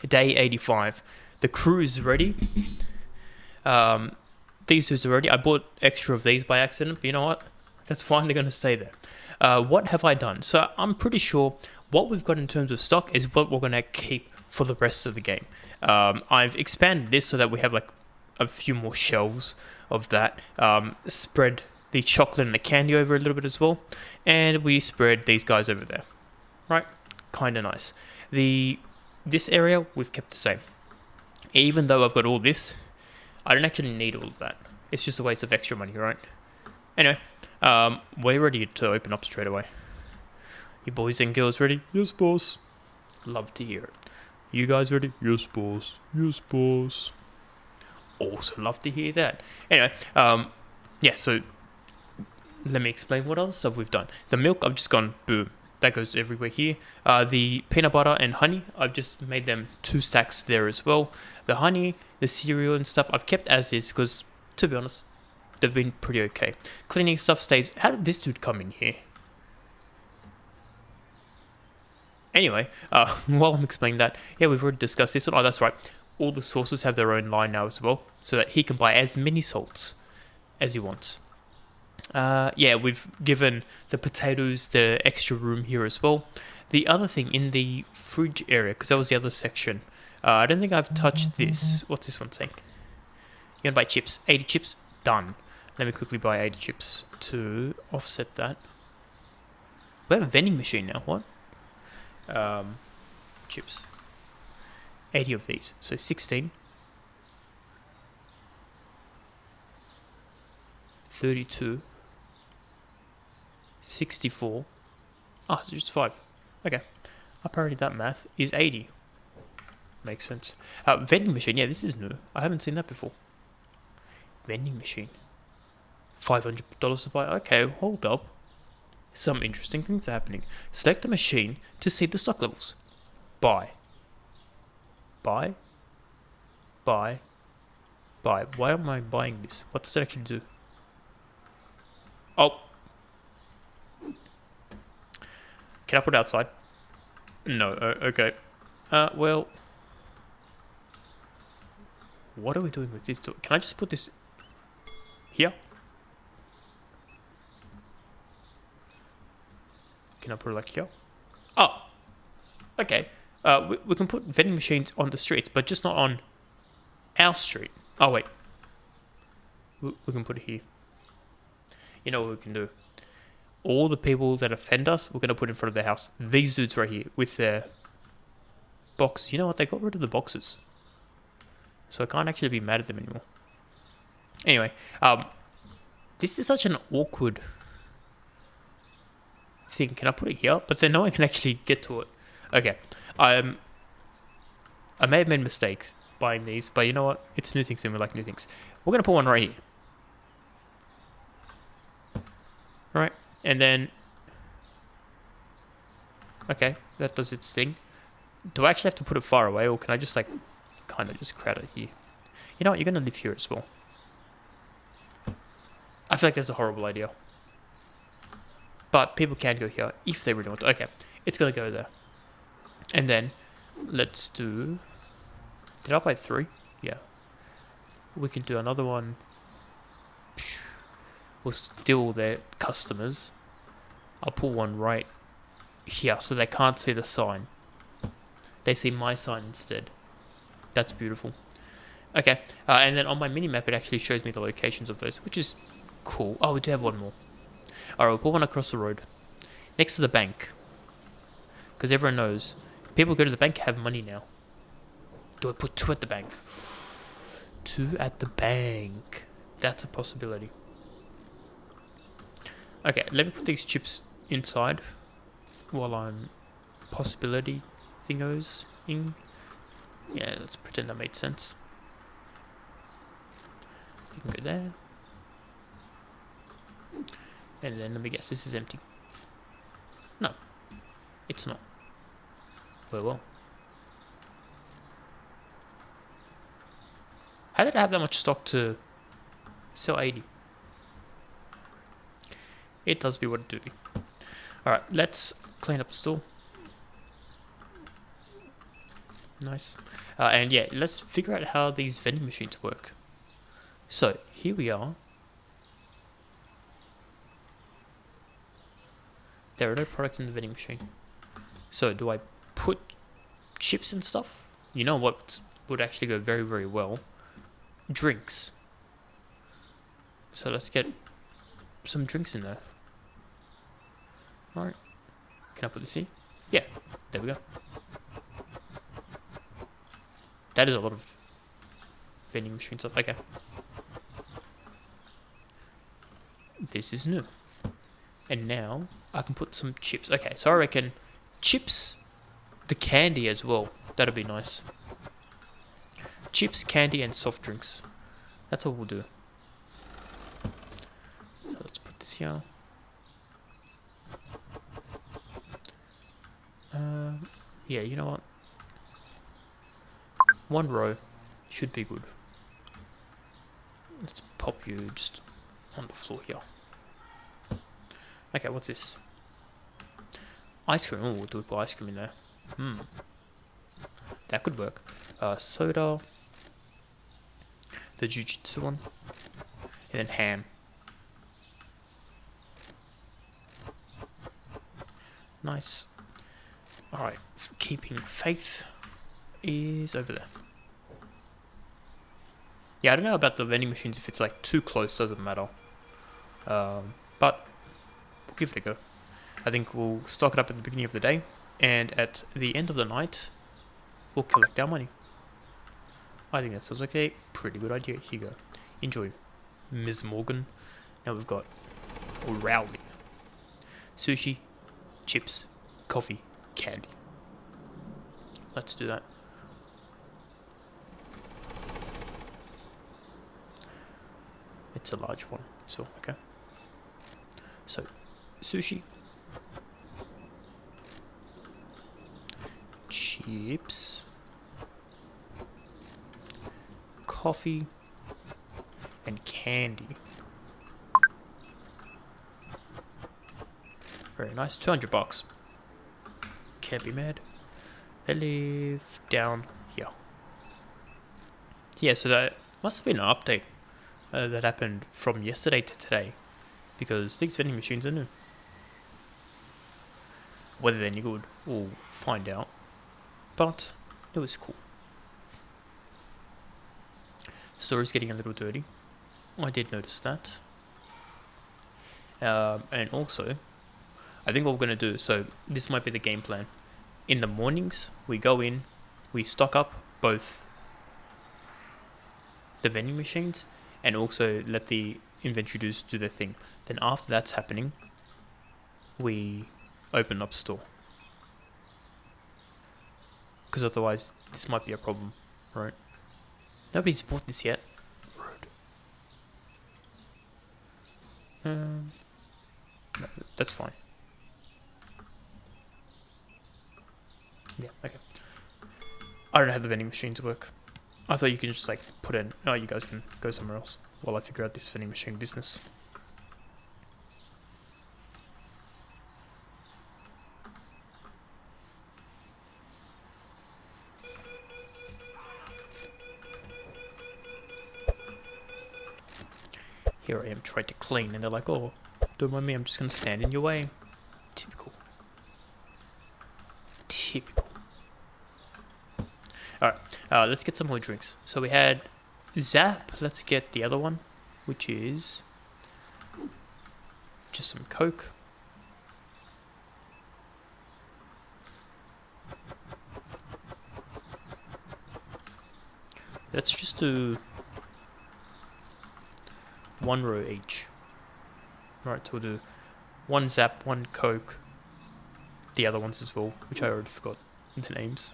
Day 85. The crew is ready. These dudes are ready. I bought extra of these by accident, but you know what? That's fine. They're going to stay there. What have I done? So I'm pretty sure what we've got in terms of stock is what we're going to keep for the rest of the game. I've expanded this so that we have like a few more shelves of that. Spread the chocolate and the candy over a little bit as well. And we spread these guys over there. Right? Kind of nice. This area, we've kept the same. Even though I've got all this, I don't actually need all of that. It's just a waste of extra money, right? Anyway, we're ready to open up straight away. You boys and girls ready? Yes, boss. Love to hear it. You guys ready? Yes, boss. Yes, boss. Also love to hear that. Anyway, yeah, so let me explain what other stuff we've done. The milk, I've just gone boom. That goes everywhere here. The peanut butter and honey, I've just made them 2 stacks there as well. The honey, the cereal and stuff, I've kept as is because, to be honest, they've been pretty okay. Cleaning stuff stays. How did this dude come in here? Anyway, while I'm explaining that, yeah, we've already discussed this one. Oh, that's right. All the sauces have their own line now as well, so that he can buy as many salts as he wants. Yeah, we've given the potatoes the extra room here as well. The other thing in the fridge area, because that was the other section, I don't think I've touched this. What's this one saying? You're gonna buy chips. 80 chips? Done. Let me quickly buy 80 chips to offset that. We have a vending machine now. What? Chips. 80 of these. So 16. 32. 64. Oh, so just 5. Okay. Apparently that math is 80. Makes sense. Vending machine. Yeah, this is new. I haven't seen that before. Vending machine. $500 to buy. Okay, hold up. Some interesting things are happening. Select a machine to see the stock levels. Buy. Buy. Buy. Buy. Why am I buying this? What does it actually do? Oh. Can I put it outside? No. Okay. Well. What are we doing with this? Can I just put this here? Can I put it like here? Oh. Okay. We can put vending machines on the streets, but just not on our street. Oh, wait. We can put it here. You know what we can do? All the people that offend us, we're going to put in front of their house. These dudes right here with their box. You know what? They got rid of the boxes. So I can't actually be mad at them anymore. Anyway, this is such an awkward thing. Can I put it here? But then no one can actually get to it. Okay. I may have made mistakes buying these, but you know what? It's new things and we like new things. We're going to put one right here. Right. And then... Okay, that does its thing. Do I actually have to put it far away, or can I just, like, kind of just crowd it here? You know what? You're going to live here as well. I feel like that's a horrible idea. But people can go here if they really want to. Okay, it's going to go there. And then, let's do... Did I buy 3? Yeah. We can do another one. We'll steal their customers. I'll put one right here so they can't see the sign. They see my sign instead. That's beautiful. Okay, and then on my mini-map it actually shows me the locations of those, which is cool. Oh, we do have one more. Alright, we'll put one across the road. Next to the bank. Because everyone knows, people go to the bank have money now. Do I put 2 at the bank? 2 at the bank. That's a possibility. Okay, let me put these chips inside while I'm possibility thingos in. Yeah, let's pretend that made sense. You can go there. And then let me guess, this is empty. No, it's not. Well. How did I have that much stock to sell 80? It does be what it do be. Alright, let's clean up the store. Nice. And yeah, let's figure out how these vending machines work. So here we are. There are no products in the vending machine. So do I put chips and stuff? You know what would actually go very, very well? Drinks. So let's get some drinks in there. Alright. Can I put this in? Yeah. There we go. That is a lot of vending machine stuff. Okay. This is new. And now I can put some chips. Okay, so I reckon chips, the candy as well. That'll be nice. Chips, candy, and soft drinks. That's all we'll do. So let's put this here. Yeah, you know what? One row should be good. Let's pop you just on the floor here. Okay, what's this? Ice cream. Oh, we'll do put ice cream in there. That could work. Soda. The jujitsu one. And then ham. Nice. Alright, keeping faith is over there. Yeah, I don't know about the vending machines. If it's like too close, doesn't matter. But we'll give it a go. I think we'll stock it up at the beginning of the day, and at the end of the night, we'll collect our money. I think that sounds like a pretty good idea. Here you go. Enjoy, Ms. Morgan. Now we've got Rowley. Sushi, chips, coffee, candy. Let's do that. It's a large one, so okay. So, sushi, chips, coffee, and candy. Very nice. $200. Can't be mad. They live down here. Yeah, so that must have been an update that happened from yesterday to today, because these vending machines are new. Whether they're any good, we'll find out. But it was cool. Store is getting a little dirty. I did notice that. And also, I think what we're going to do, so this might be the game plan. In the mornings, we go in, we stock up both the vending machines and also let the inventory dudes do their thing. Then after that's happening, we open up store. Because otherwise, this might be a problem, right? Nobody's bought this yet. Rude. No, that's fine. Yeah, okay. I don't know how the vending machines work. I thought you could just like put in, oh, you guys can go somewhere else while I figure out this vending machine business. Here I am trying to clean and they're like, oh, don't mind me, I'm just going to stand in your way. Typical. Typical. Alright, let's get some more drinks. So we had Zap. Let's get the other one, which is just some Coke. Let's just do one row each. Alright, so we'll do one Zap, one Coke, the other ones as well, which I already forgot the names.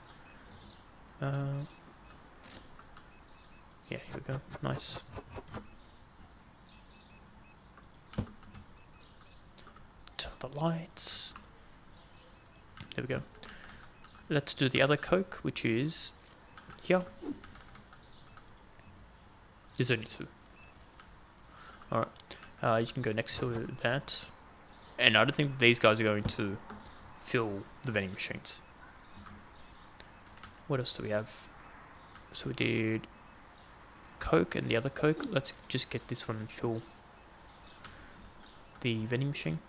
Yeah, here we go. Nice. Turn the lights. There we go. Let's do the other Coke, which is here. There's only two. Alright. You can go next to that. And I don't think these guys are going to fill the vending machines. What else do we have? So we did Coke and the other Coke. Let's just get this one and fill the vending machine.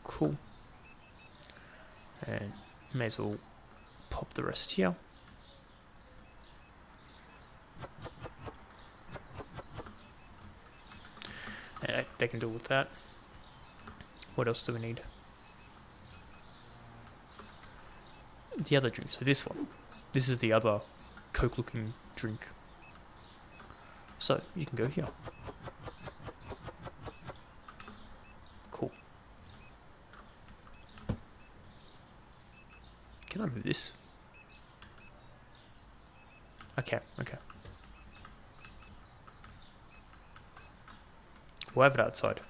Cool. And may as well pop the rest here. And they can deal with that. What else do we need? The other drink. So this one. This is the other Coke looking drink. So you can go here. Cool. Can I move this? Okay, okay. We'll have it outside.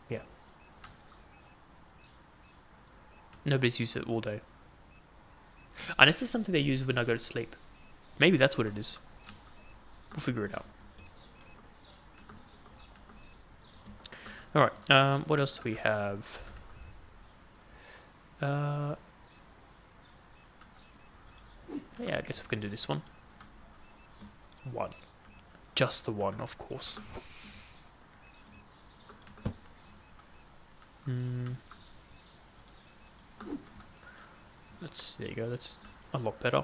Yeah. Nobody's used it all day. Unless it's something they use when I go to sleep. Maybe that's what it is. We'll figure it out. Alright, what else do we have? Yeah, I guess we can do this one. One. Just the one, of course. There you go, that's a lot better.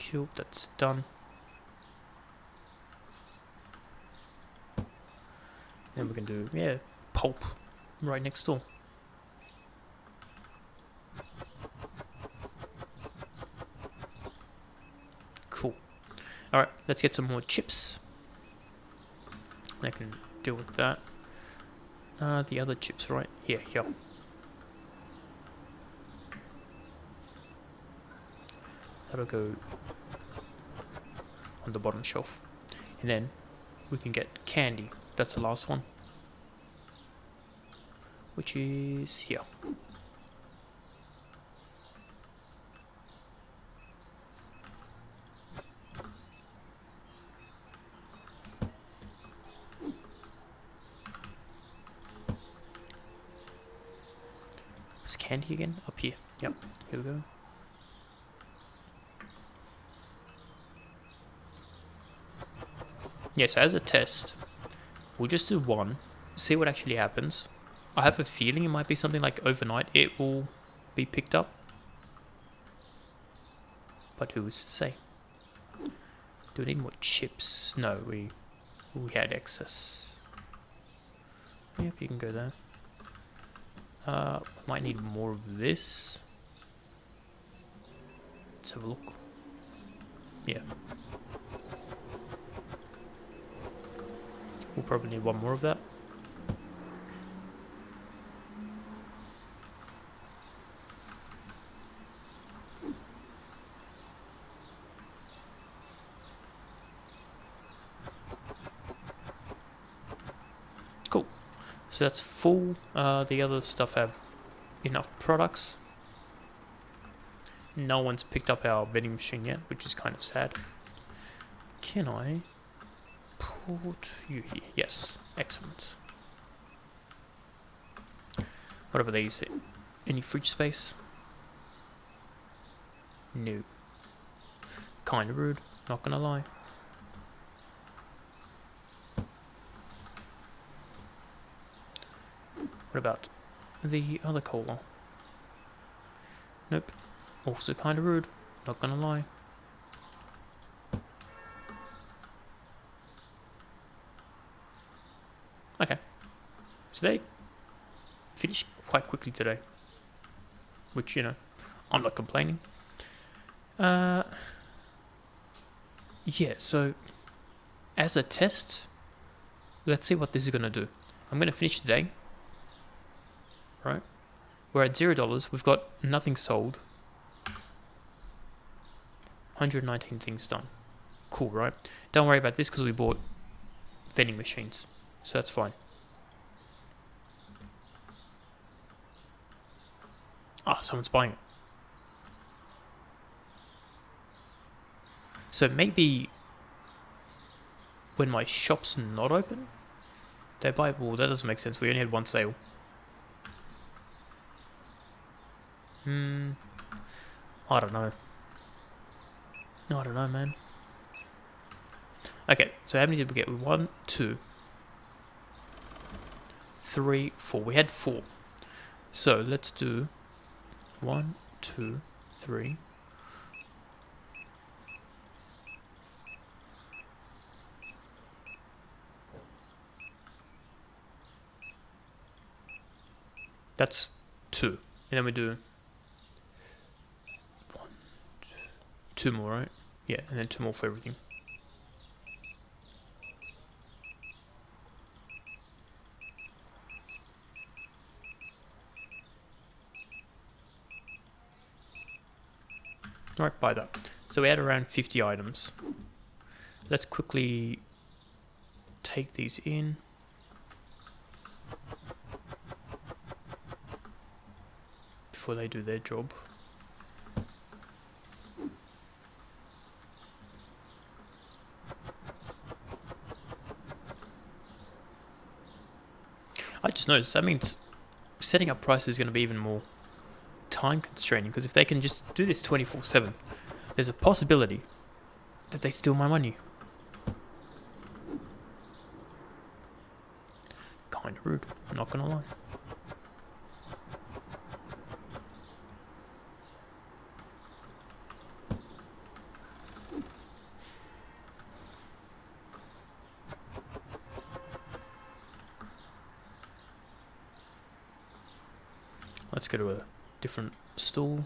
Cool, that's done. Then we can do, yeah, pulp right next door. Cool. Alright, let's get some more chips. I can deal with that. The other chips, right? Here. That'll go on the bottom shelf. And then we can get candy. That's the last one. Which is here. Where's candy again? Up here. Yep, here we go. Yeah, so as a test, we'll just do one, see what actually happens. I have a feeling it might be something like overnight it will be picked up. But who is to say? Do we need more chips? No, we had excess. Yep, you can go there. Might need more of this. Let's have a look. Yeah. We'll probably need one more of that. Cool. So that's full. The other stuff have enough products. No one's picked up our vending machine yet, which is kind of sad. Can I put you here? Yes, excellent. What about these? Any fridge space? No. Kind of rude, not gonna lie. What about the other cola? Nope. Also kind of rude, not gonna lie. Okay. So they finished quite quickly today. Which, you know, I'm not complaining. Yeah, so as a test, let's see what this is gonna do. I'm gonna finish today. Right? We're at $0. We've got nothing sold. 119 things done. Cool, right? Don't worry about this because we bought vending machines. So that's fine. Ah, someone's buying it. So maybe when my shop's not open, they buy. Well, that doesn't make sense. We only had one sale. I don't know. No, I don't know, man. Okay, so how many did we get? 1, 2, 3, 4. We had 4. So let's do 1, 2, 3. That's 2. And then we do 1, 2 more, right? Yeah, and then 2 more for everything. Alright, buy that. So we had around 50 items. Let's quickly take these in. Before they do their job. I just noticed that means setting up prices is going to be even more time constraining, because if they can just do this 24/7, there's a possibility that they steal my money. Kind of rude, I'm not gonna lie. Let's go to a different stall.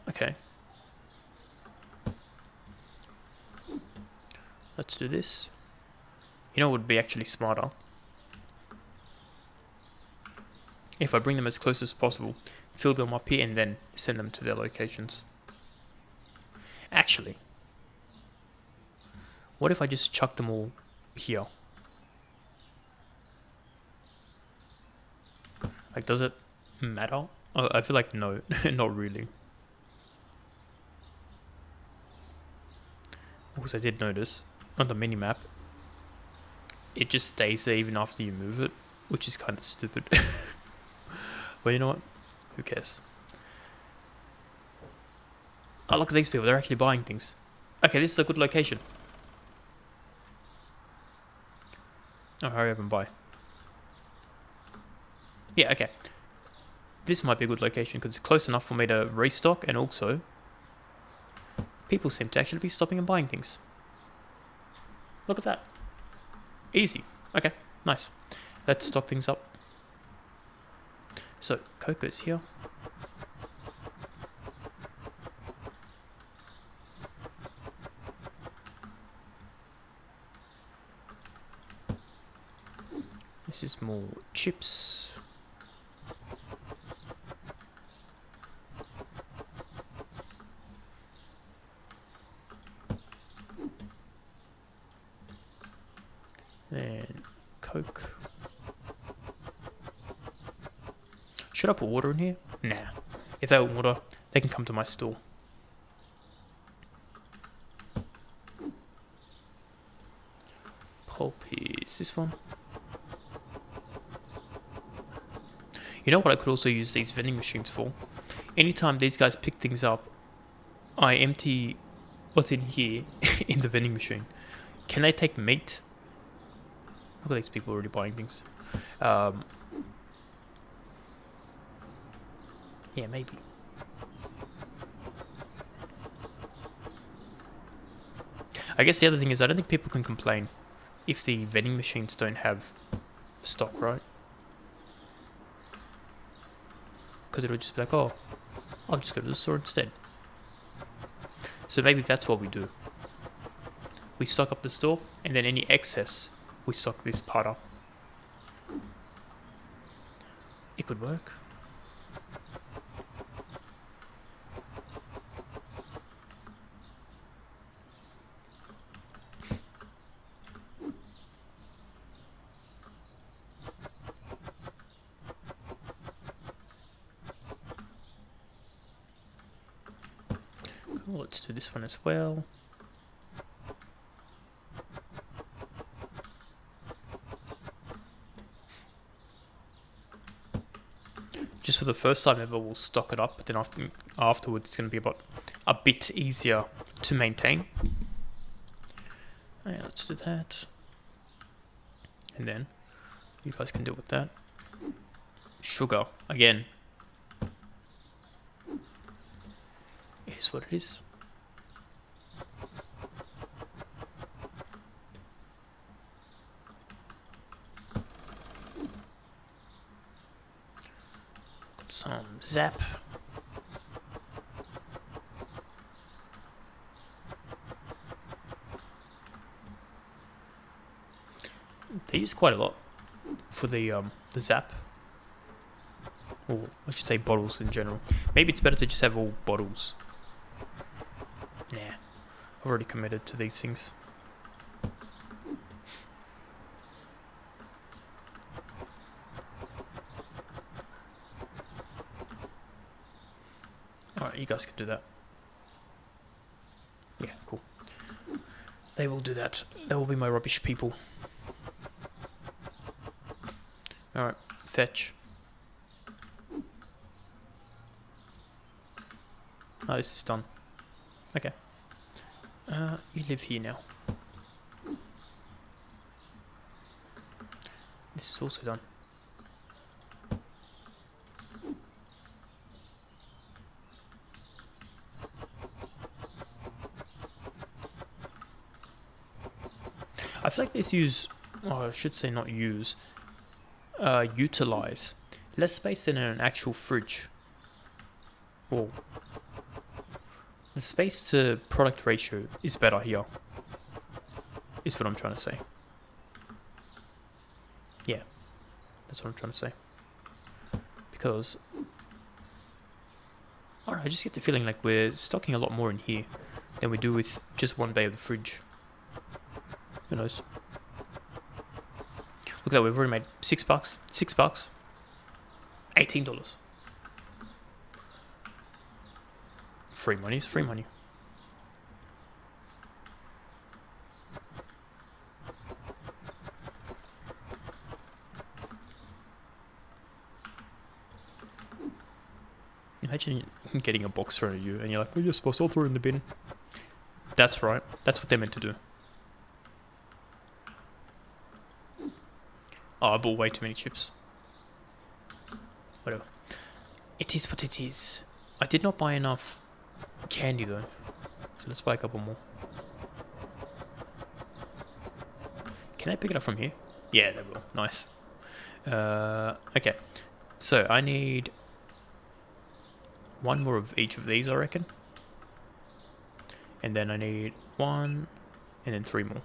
Okay. Let's do this. You know what would be actually smarter? If I bring them as close as possible, fill them up here and then send them to their locations. Actually, what if I just chuck them all here? Like, does it matter? I feel like no, not really. Because I did notice on the mini-map, it just stays there even after you move it, which is kind of stupid. But you know what? Who cares? Oh, look at these people. They're actually buying things. Okay, this is a good location. Oh, hurry up and buy. Yeah, okay. This might be a good location because it's close enough for me to restock, and also people seem to actually be stopping and buying things. Look at that. Easy. Okay, nice. Let's stock things up. So, Coco's here. This is more chips. And Coke. Should I put water in here? Nah. If they want water, they can come to my store. Pulp is this one. You know what I could also use these vending machines for? Anytime these guys pick things up, I empty what's in here in the vending machine. Can they take meat? Look at these people already buying things. Yeah, maybe. I guess the other thing is I don't think people can complain if the vending machines don't have stock, right? Because it'll just be like, oh, I'll just go to the store instead. So maybe that's what we do. We stock up the store, and then any excess, we stock this part up. It could work. Let's do this one as well. Just for the first time ever, we'll stock it up, but then afterwards it's going to be a bit easier to maintain. Yeah, let's do that. And then you guys can deal with that. Sugar, again. It is what it is. Got some zap. They use quite a lot for the zap. Or I should say bottles in general. Maybe it's better to just have all bottles. Nah, I've already committed to these things. Alright, you guys can do that. Yeah, cool. They will do that. They will be my rubbish people. Alright, fetch. Oh, this is done. Okay. You live here now. This is also done. I feel like this I should say not use, utilize less space than an actual fridge. Or the space to product ratio is better here, is what I'm trying to say. Yeah, that's what I'm trying to say. Because, I just get the feeling like we're stocking a lot more in here than we do with just one bay of the fridge. Who knows? Look at that, we've already made $6, $6, $18. Free money is free money. Imagine getting a box thrown at you and you're like, oh yes boss, I'll throw it in the bin. That's right, that's what they're meant to do. Oh, I bought way too many chips. Whatever. It is what it is. I did not buy enough candy though, so let's buy a couple more. Can I pick it up from here? Yeah, they will. Nice. Okay, so I need one more of each of these, I reckon. And then I need one, and then 3 more.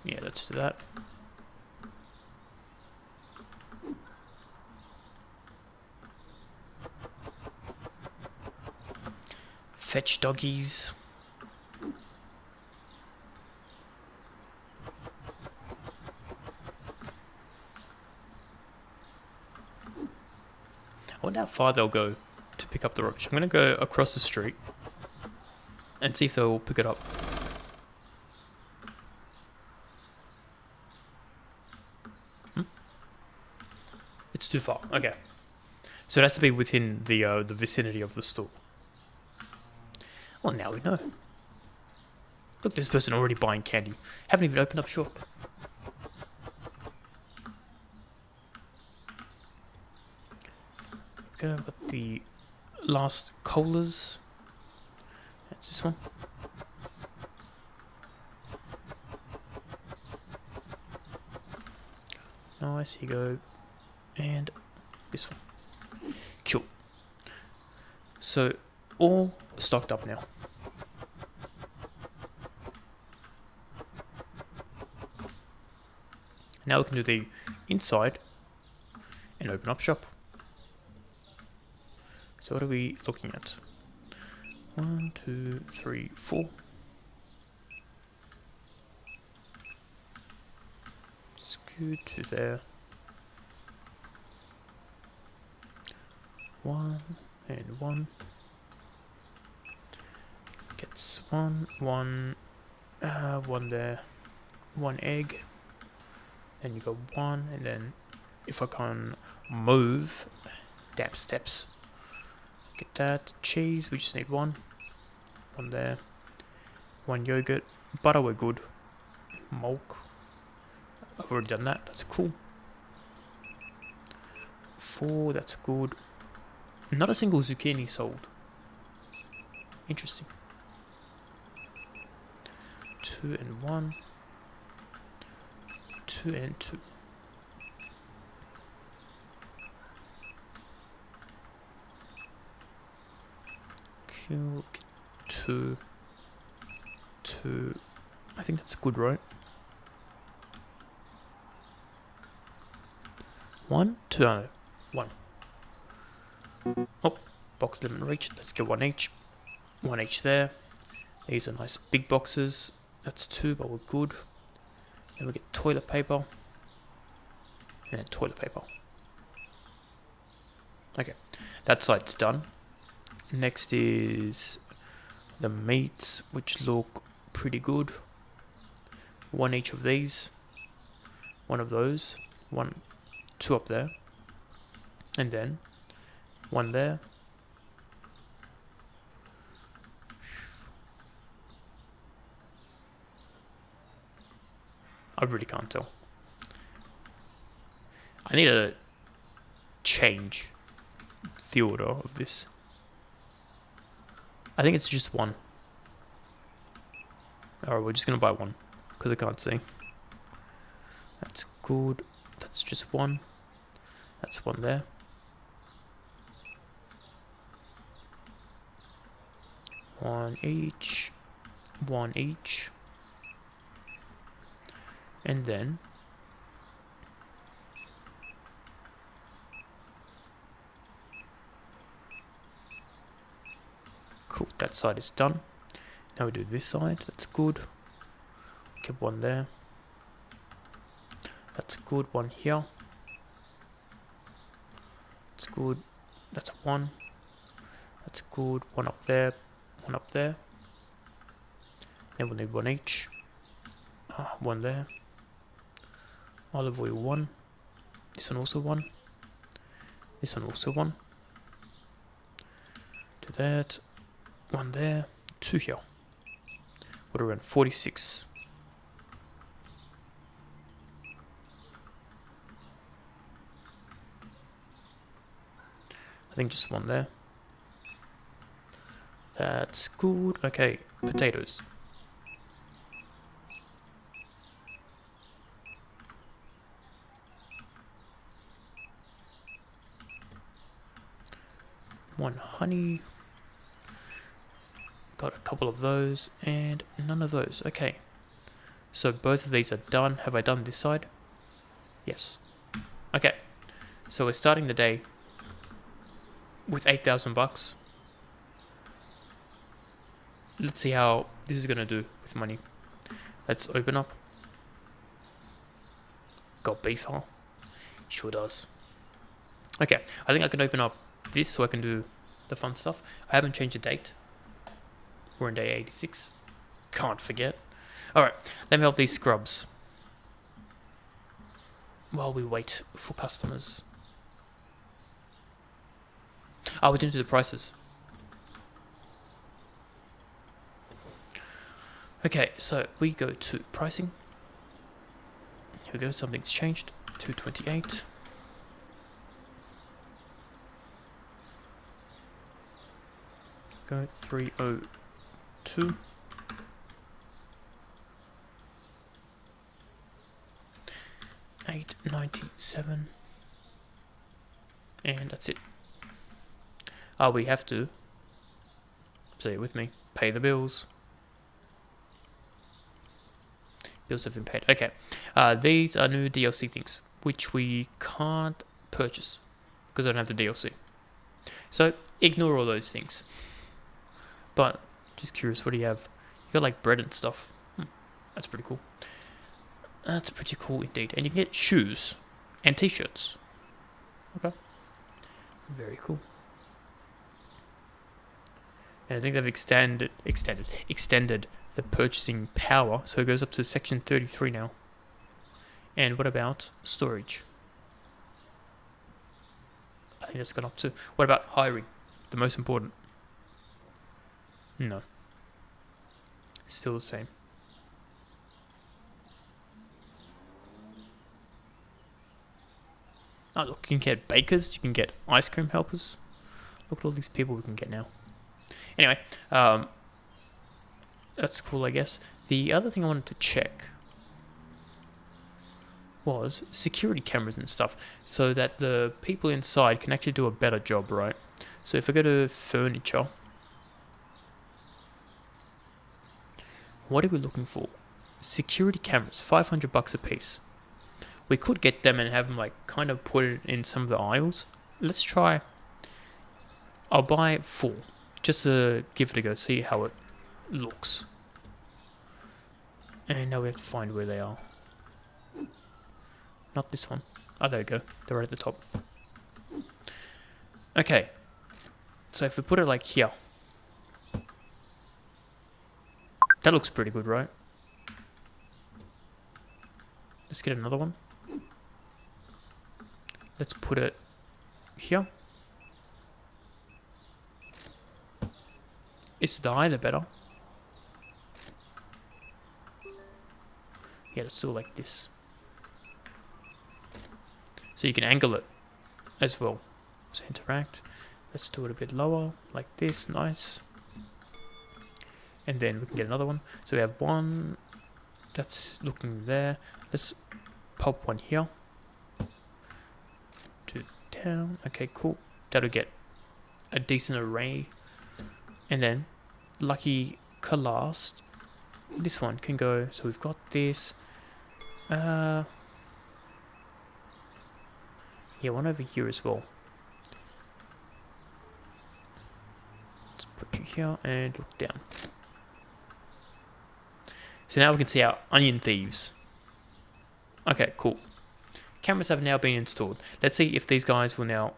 Yeah, let's do that. Fetch doggies. I wonder how far they'll go to pick up the rubbish. I'm going to go across the street and see if they'll pick it up. It's too far. Okay. So it has to be within the vicinity of the store. Well, now we know. Look, this person already buying candy. Haven't even opened up shop. Okay, I've got the last colas. That's this one. Nice, here you go. And this one. Cool. So, all stocked up now. Now we can do the inside and open up shop. So what are we looking at? 1, 2, 3, 4. Scoot to there. 1 and 1. gets one there, one egg, then you go one, and then if I can move, damn steps, get that, cheese, we just need one there, one yogurt, butter we're good, milk, I've already done that, that's cool, 4, that's good, not a single zucchini sold, interesting, 2 and 1, 2 and 2. Q, 2, 2. I think that's good, right? 1, 2, no, 1. Oh, box limit reached. Let's get 1 each. 1 each there. These are nice big boxes. That's 2, but we're good. Then we get toilet paper. And then toilet paper. Okay, that side's done. Next is the meats, which look pretty good. 1 each of these. 1 of those. 2 up there. And then 1 there. I really can't tell. I need to change the order of this. I think it's just 1. Alright, we're just going to buy 1. Because I can't see. That's good. That's just 1. That's 1 there. One each. 1 each. And then cool, that side is done. Now we do this side, that's good. Keep 1 there. That's good, 1 here. That's good. That's 1. That's good, 1 up there, 1 up there. Then we'll need 1 each. 1 there. Olive oil 1. This one also 1. This one also 1. Do that. 1 there. 2 here. What around 46. I think just 1 there. That's good. Okay, potatoes. One honey. Got a couple of those and none of those. Okay. So both of these are done. Have I done this side? Yes. Okay. So we're starting the day with 8,000 bucks. Let's see how this is going to do with money. Let's open up. Got beef, huh? Sure does. Okay. I think I can open up this so I can do the fun stuff. I haven't changed the date. We're in day 86. Can't forget. Alright, let me help these scrubs while we wait for customers. Oh, we didn't do the prices. Okay, so we go to pricing. Here we go, something's changed. 228. Go 302. $8.97, and that's it. We have to, say it with me, pay the bills. Bills have been paid. Okay, these are new DLC things, which we can't purchase because I don't have the DLC. So ignore all those things. But just curious, what do you have? You got like bread and stuff. That's pretty cool. That's pretty cool indeed. And you can get shoes and t-shirts. Okay. Very cool. And I think they've extended the purchasing power, so it goes up to section 33 now. And what about storage? I think that's gone up too. What about hiring? The most important. No. Still the same. Oh, look, you can get bakers, you can get ice cream helpers. Look at all these people we can get now. Anyway, that's cool, I guess. The other thing I wanted to check was security cameras and stuff, so that the people inside can actually do a better job, right? So if I go to furniture, what are we looking for? Security cameras, $500 a piece. We could get them and have them like kind of put it in some of the aisles. Let's try. I'll buy 4 just to give it a go, see how it looks. And now we have to find where they are. Not this one. Oh, there we go. They're right at the top. Okay. So if we put it like here. That looks pretty good, right? Let's get another one. Let's put it here. Is the higher the better? Yeah, let's do it like this. So you can angle it as well. So interact. Let's do it a bit lower, like this. Nice. And then we can get another one. So we have one that's looking there. Let's pop one here. To down. Okay, cool. That'll get a decent array. And then, lucky last, this one can go. So we've got this. Yeah, one over here as well. Let's put you here and look down. So now we can see our onion thieves. Okay, cool. Cameras have now been installed. Let's see if these guys will now...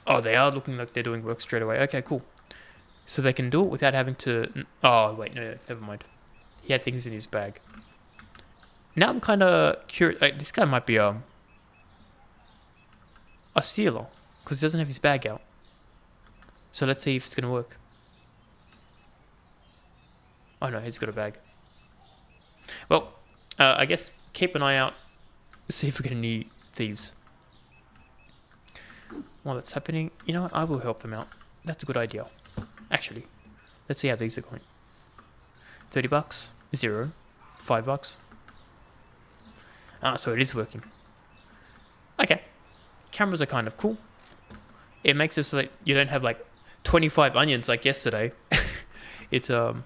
Oh, they are looking like they're doing work straight away. Okay, cool. So they can do it without having to... Oh, wait, no, never mind. He had things in his bag. Now I'm kind of curious. Like, this guy might be a stealer, because he doesn't have his bag out. So let's see if it's going to work. Oh no, he's got a bag. Well, I guess keep an eye out. See if we get any thieves. While that's happening, you know what? I will help them out. That's a good idea. Actually, let's see how these are going. $30, 0, $5. Ah, so it is working. Okay. Cameras are kind of cool. It makes it so that you don't have like 25 onions like yesterday. It's kind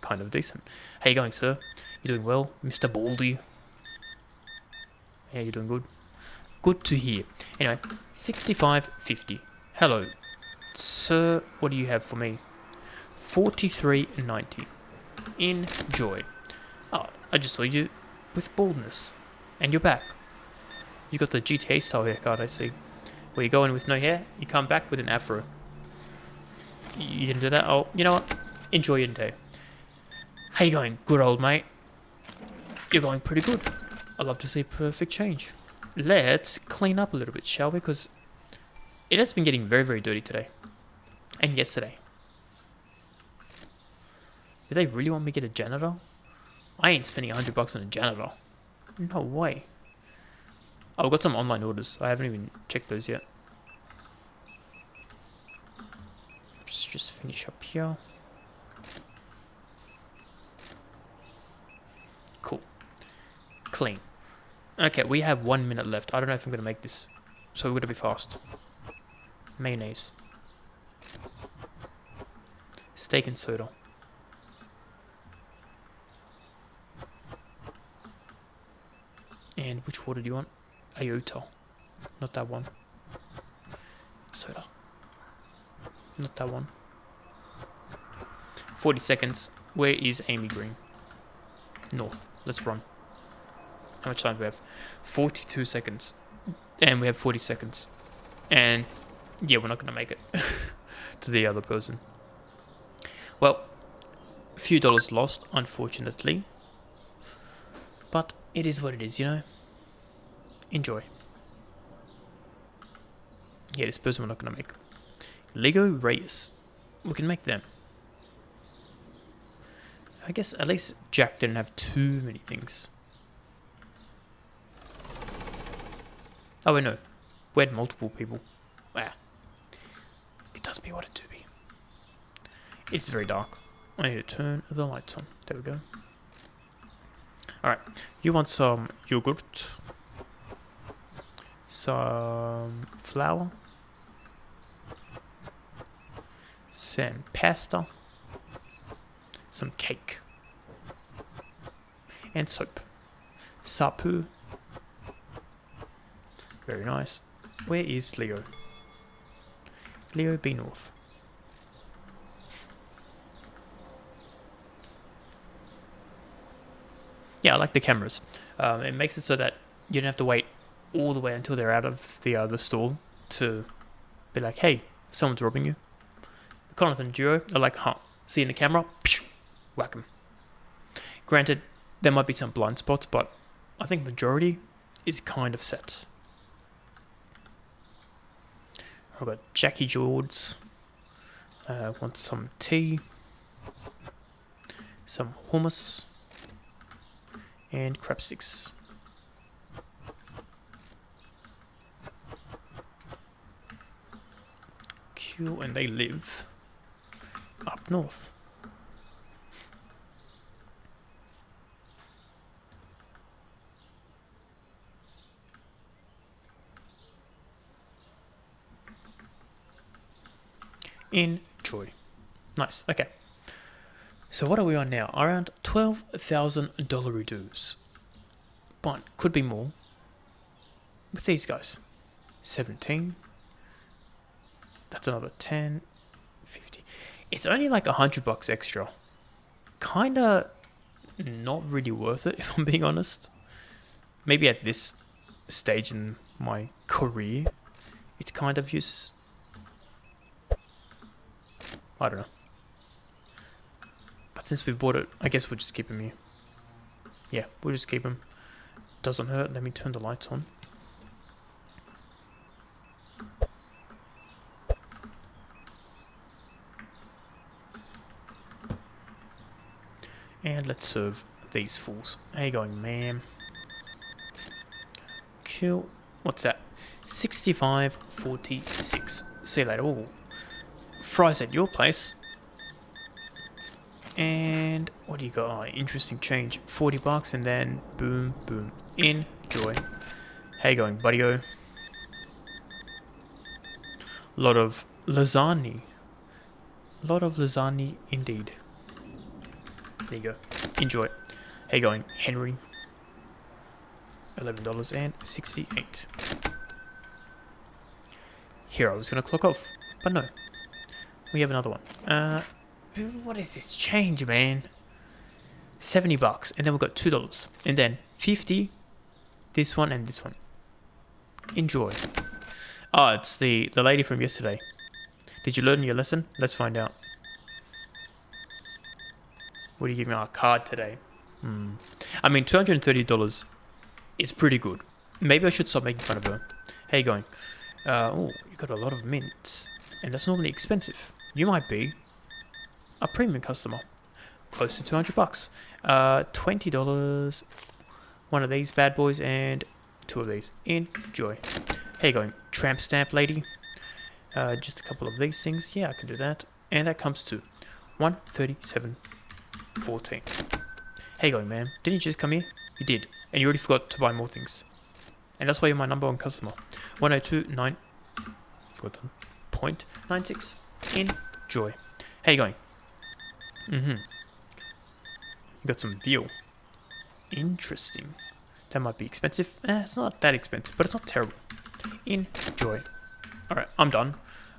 of decent. How you going, sir? You doing well, Mr. Baldy? Yeah, you're doing good. Good to hear. Anyway, 65.50. Hello, sir. What do you have for me? 43.90. Enjoy. Oh, I just saw you with baldness, and you're back. You got the GTA style haircut, I see. Where you go in with no hair, you come back with an afro. You didn't do that? Oh, you know what? Enjoy your day. How you going, good old mate? You're going pretty good. I'd love to see perfect change. Let's clean up a little bit, shall we? Because it has been getting very, very dirty today. And yesterday. Do they really want me to get a janitor? I ain't spending $100 on a janitor. No way. Oh, I've got some online orders. I haven't even checked those yet. Let's just finish up here. Cool. Clean. Okay, we have 1 minute left. I don't know if I'm going to make this. So we're going to be fast. Mayonnaise. Steak and soda. And which water do you want? Iota. Not that one. Soda. Not that one. 40 seconds. Where is Amy Green? North. Let's run. How much time do we have? 42 seconds. And we have 40 seconds. And yeah, we're not going to make it. to the other person. Well, a few dollars lost, unfortunately. But it is what it is, you know? Enjoy. Yeah, this person we're not going to make. Lego Reyes. We can make them. I guess at least Jack didn't have too many things. Oh, wait, no. We had multiple people. Wow. It does be what it do be. It's very dark. I need to turn the lights on. There we go. Alright. You want some yogurt. Some flour. Some pasta. Some cake. And soap. Sapu. Very nice. Where is Leo? Leo B North. Yeah, I like the cameras. It makes it so that you don't have to wait all the way until they're out of the store to be like, hey, someone's robbing you. The Conathan duo are like, see in the camera, whack 'em. Granted, there might be some blind spots, but I think majority is kind of set. I've got Jackie George's. Want some tea, some hummus, and crab sticks. Cool, and they live up north. Enjoy. Nice. Okay. So what are we on now? Around $12,000 dues. But could be more. With these guys. 17. That's another 10. 50. It's only like $100 extra. Kinda not really worth it, if I'm being honest. Maybe at this stage in my career, it's kind of useless. I don't know. But since we bought it, I guess we'll just keep him here. Yeah, we'll just keep him. Doesn't hurt. Let me turn the lights on. And let's serve these fools. How you going, ma'am? Cool. What's that? 65.46. See you later. Ooh. Fries at your place. And what do you got? Oh, interesting change. $40 and then boom, boom. Enjoy. How you going, buddy-o? Lot of lasagna. Lot of lasagna indeed. There you go. Enjoy. How you going, Henry? $11.68. Here, I was going to clock off, but no. We have another one. What is this change, man? $70, and then we've got $2, and then 50. This one and this one. Enjoy. Oh, it's the lady from yesterday. Did you learn your lesson? Let's find out. What do you give me? A card today? I mean, $230 is pretty good. Maybe I should stop making fun of her. How you going? Oh, you got a lot of mints, and that's normally expensive. You might be a premium customer. Close to $200. $20. One of these bad boys and two of these. Enjoy. How you going, tramp stamp lady? Just a couple of these things. Yeah, I can do that. And that comes to $137.14. How you going, man? Didn't you just come here? You did. And you already forgot to buy more things. And that's why you're my number one customer. 102.9. Forgotten. 0.96. Enjoy. How you going? You got some veal. Interesting. That might be expensive. It's not that expensive, but it's not terrible. Enjoy. Alright, I'm done.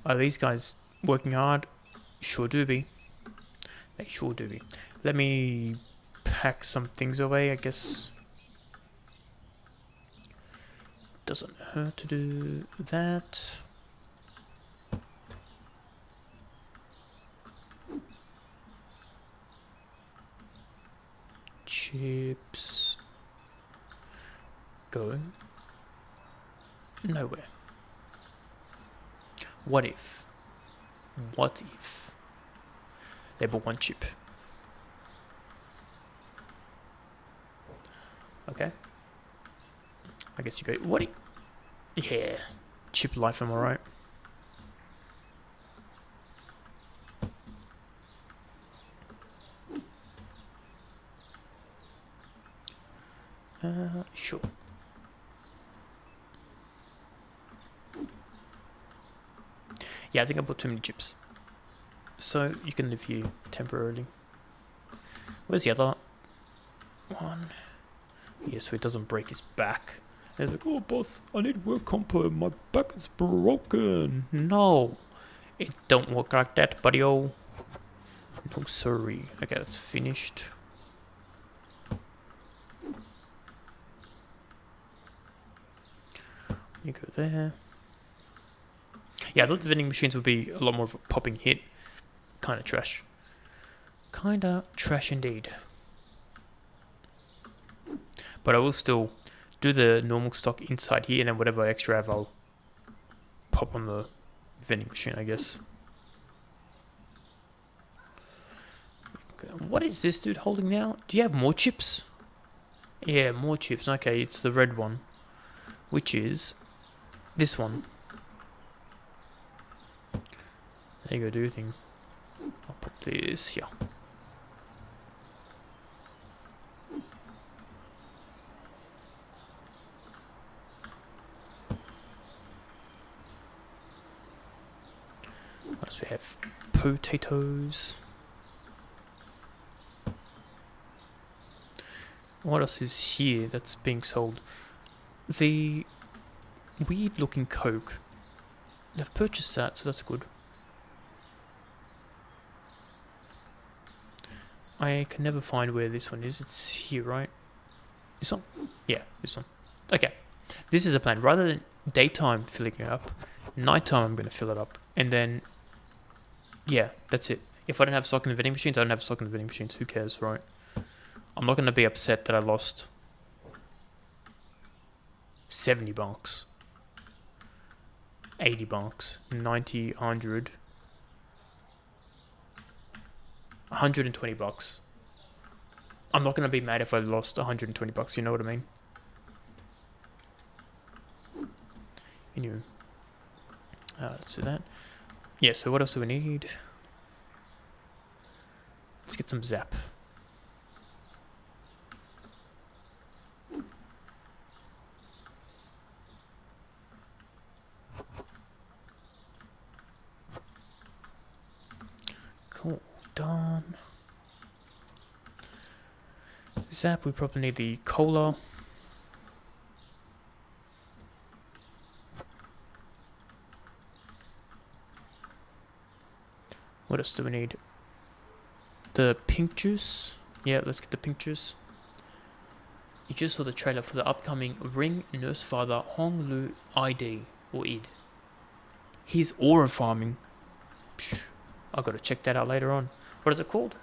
Are these guys working hard? Sure do be. They sure do be. Let me pack some things away, I guess. Doesn't hurt to do that. go nowhere. What if they bought one chip? Okay. I guess you go, what? Yeah. Chip life, am I right? Sure. Yeah, I think I bought too many chips. So you can live here temporarily. Where's the other one? Yeah, so it doesn't break his back. And he's like, oh boss, I need work compo, my back is broken. No, it don't work like that, buddy-o. No, sorry. Okay, that's finished. You go there. Yeah, I thought the vending machines would be a lot more of a popping hit. Kind of trash. Kinda trash indeed. But I will still do the normal stock inside here, and then whatever extra I have, I'll pop on the vending machine, I guess. Okay, what is this dude holding now? Do you have more chips? Yeah, more chips. Okay, it's the red one, which is this one. There you go, do your thing. I'll put this here. What else we have? Potatoes. What else is here that's being sold? The weird looking Coke. They've purchased that, so that's good. I can never find where this one is. It's here, right? This one? Yeah, this one. Okay. This is a plan. Rather than daytime filling it up, nighttime I'm going to fill it up. And then, yeah, that's it. If I don't have stock in the vending machines, I don't have stock in the vending machines. Who cares, right? I'm not going to be upset that I lost 70 bucks, 80 bucks, 90, 100, 120 bucks. I'm not going to be mad if I lost 120 bucks, you know what I mean? Anyway, let's do that. Yeah, so what else do we need? Let's get some Zap. Cool, done. Zap, we probably need the cola. What else do we need? The pink juice. Yeah, let's get the pink juice. You just saw the trailer for the upcoming Ring Nurse Father Hong Lu ID or ID. He's aura farming. Psh, I've got to check that out later on. What is it called?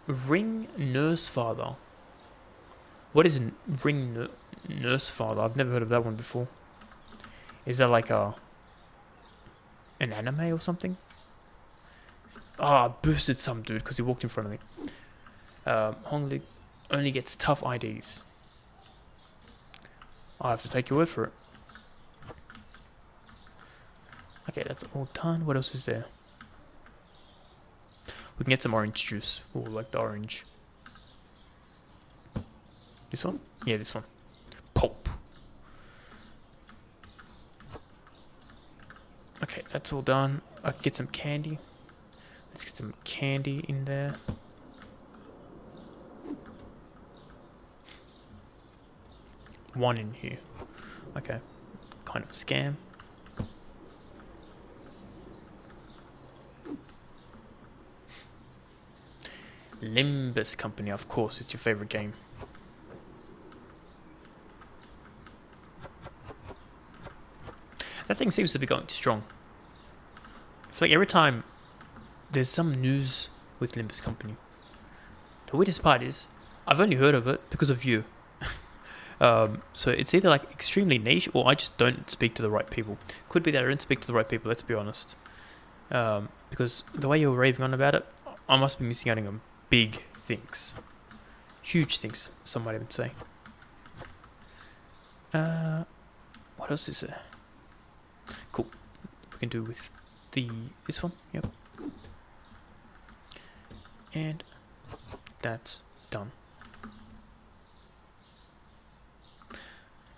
Ring Nurse Father. What is Ring Nurse Father? I've never heard of that one before. Is that like an anime or something? Ah, I boosted some dude because he walked in front of me. Hong Lu only gets tough IDs. I have to take your word for it. Okay, that's all done. What else is there? We can get some orange juice. Oh, like the orange. This one? Yeah, this one. Pulp. Okay, that's all done. I can get some candy. Let's get some candy in there. One in here. Okay. Kind of a scam. Limbus Company, of course, it's your favorite game. That thing seems to be going strong. It's like every time there's some news with Limbus Company. The weirdest part is, I've only heard of it because of you. So it's either like extremely niche or I just don't speak to the right people. Could be that I don't speak to the right people, let's be honest. Because the way you're raving on about it, I must be missing out on big things. Huge things, some might even say. What else is there? Cool. We can do with this one. Yep. And that's done.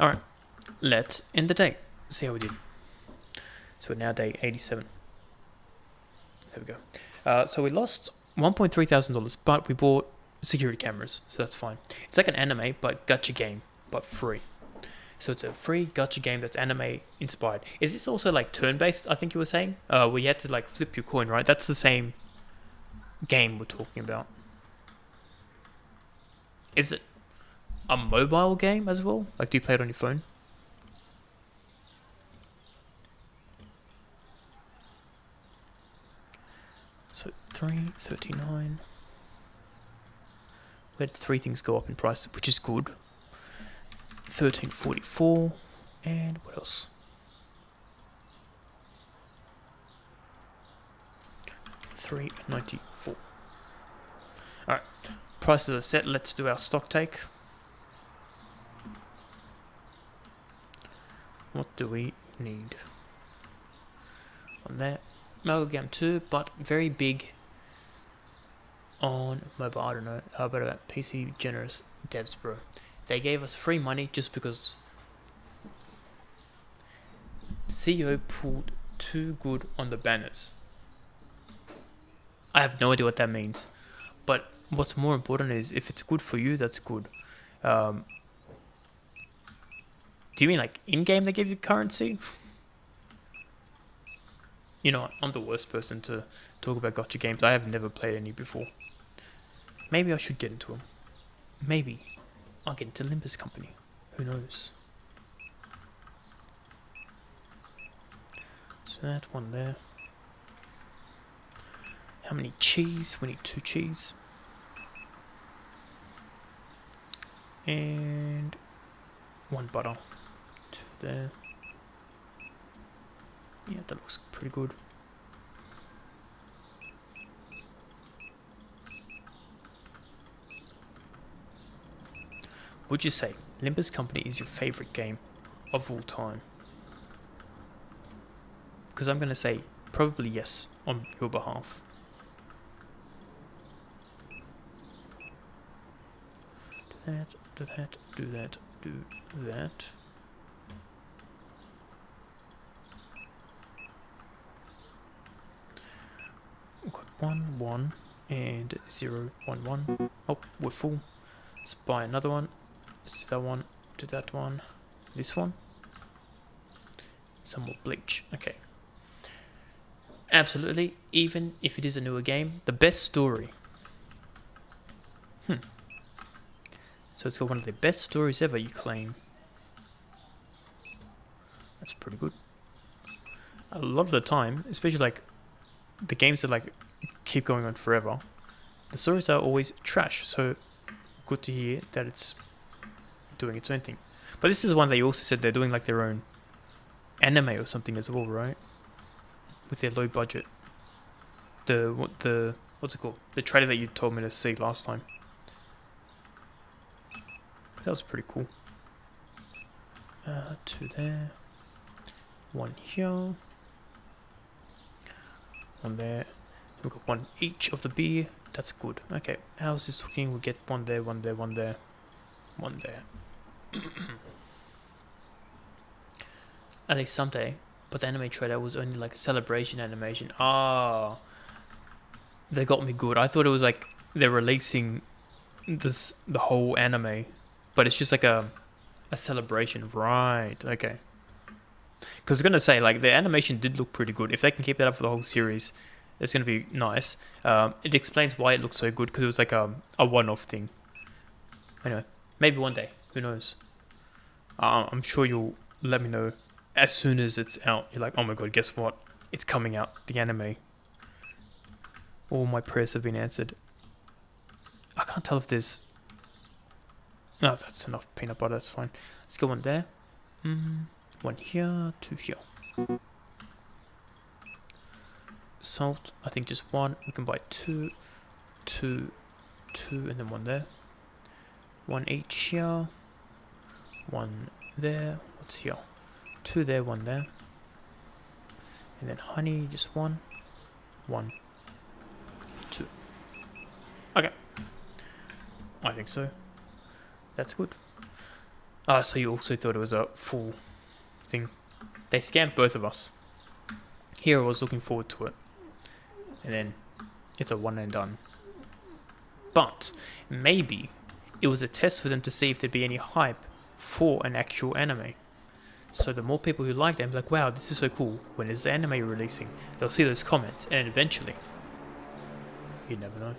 Alright, let's end the day. See how we did. So we're now day 87. There we go. So we lost $1,300, but we bought security cameras, so that's fine. It's like an anime, but gacha game, but free. So it's a free gacha game that's anime inspired. Is this also like turn-based, I think you were saying? Where you had to like flip your coin, right? That's the same game we're talking about. Is it a mobile game as well? Like, do you play it on your phone? So 339. We had 3 things go up in price, which is good. 1344, and what else? 394. All right, prices are set. Let's do our stock take. What do we need? On that, Amalgam 2, but very big on mobile. I don't know about PC generous devs, bro. They gave us free money just because CEO pulled too good on the banners. I have no idea what that means, but what's more important is if it's good for you, that's good. Do you mean like in-game they give you currency? You know, I'm the worst person to talk about gacha games. I have never played any before. Maybe I should get into them. Maybe I'll get into Limbus Company. Who knows? So that one there. How many cheese? We need 2 cheese. And 1 butter. 2 there. Yeah, that looks pretty good. Would you say Limbus Company is your favorite game of all time? Because I'm going to say probably yes on your behalf. Do that, do that, do that, do that. We've got 1, 1, and 0, 1, 1. Oh, we're full. Let's buy another one. Let's do that one, do that one, this one. Some more bleach. Okay. Absolutely, even if it is a newer game, the best story. So it's got one of the best stories ever, you claim. That's pretty good. A lot of the time, especially like the games that like keep going on forever, the stories are always trash. So good to hear that it's doing its own thing. But this is one they also said they're doing like their own anime or something as well, right? With their low budget. What's it called? The trailer that you told me to see last time. That was pretty cool. 2 there. 1 here. 1 there. We've got 1 each of the beer. That's good. Okay, how's this looking? We'll get 1 there, 1 there, 1 there, 1 there. At least someday. But the anime trailer was only like a celebration animation. Ah, they got me good. I thought it was like they're releasing the whole anime, but it's just like a celebration, right? Okay. Because I was gonna say like the animation did look pretty good. If they can keep that up for the whole series, it's gonna be nice. It explains why it looked so good because it was like a one-off thing. Anyway, maybe one day. Who knows? I'm sure you'll let me know as soon as it's out. You're like, oh my god, guess what? It's coming out, the anime. All my prayers have been answered. I can't tell if there's No, that's enough peanut butter. That's fine. Let's go one there. One here, two here. Salt, I think just one. We can buy two, two, and then one there. One each here. One there. What's here? Two there, one there. And then honey, just one. One. Two. Okay. I think so. That's good. So you also thought it was a full thing. They scammed both of us. Here I was looking forward to it. And then it's a one and done. But maybe it was a test for them to see if there'd be any hype for an actual anime. So the more people who like them, like, wow, this is so cool. When is the anime releasing? They'll see those comments, and eventually, you never know,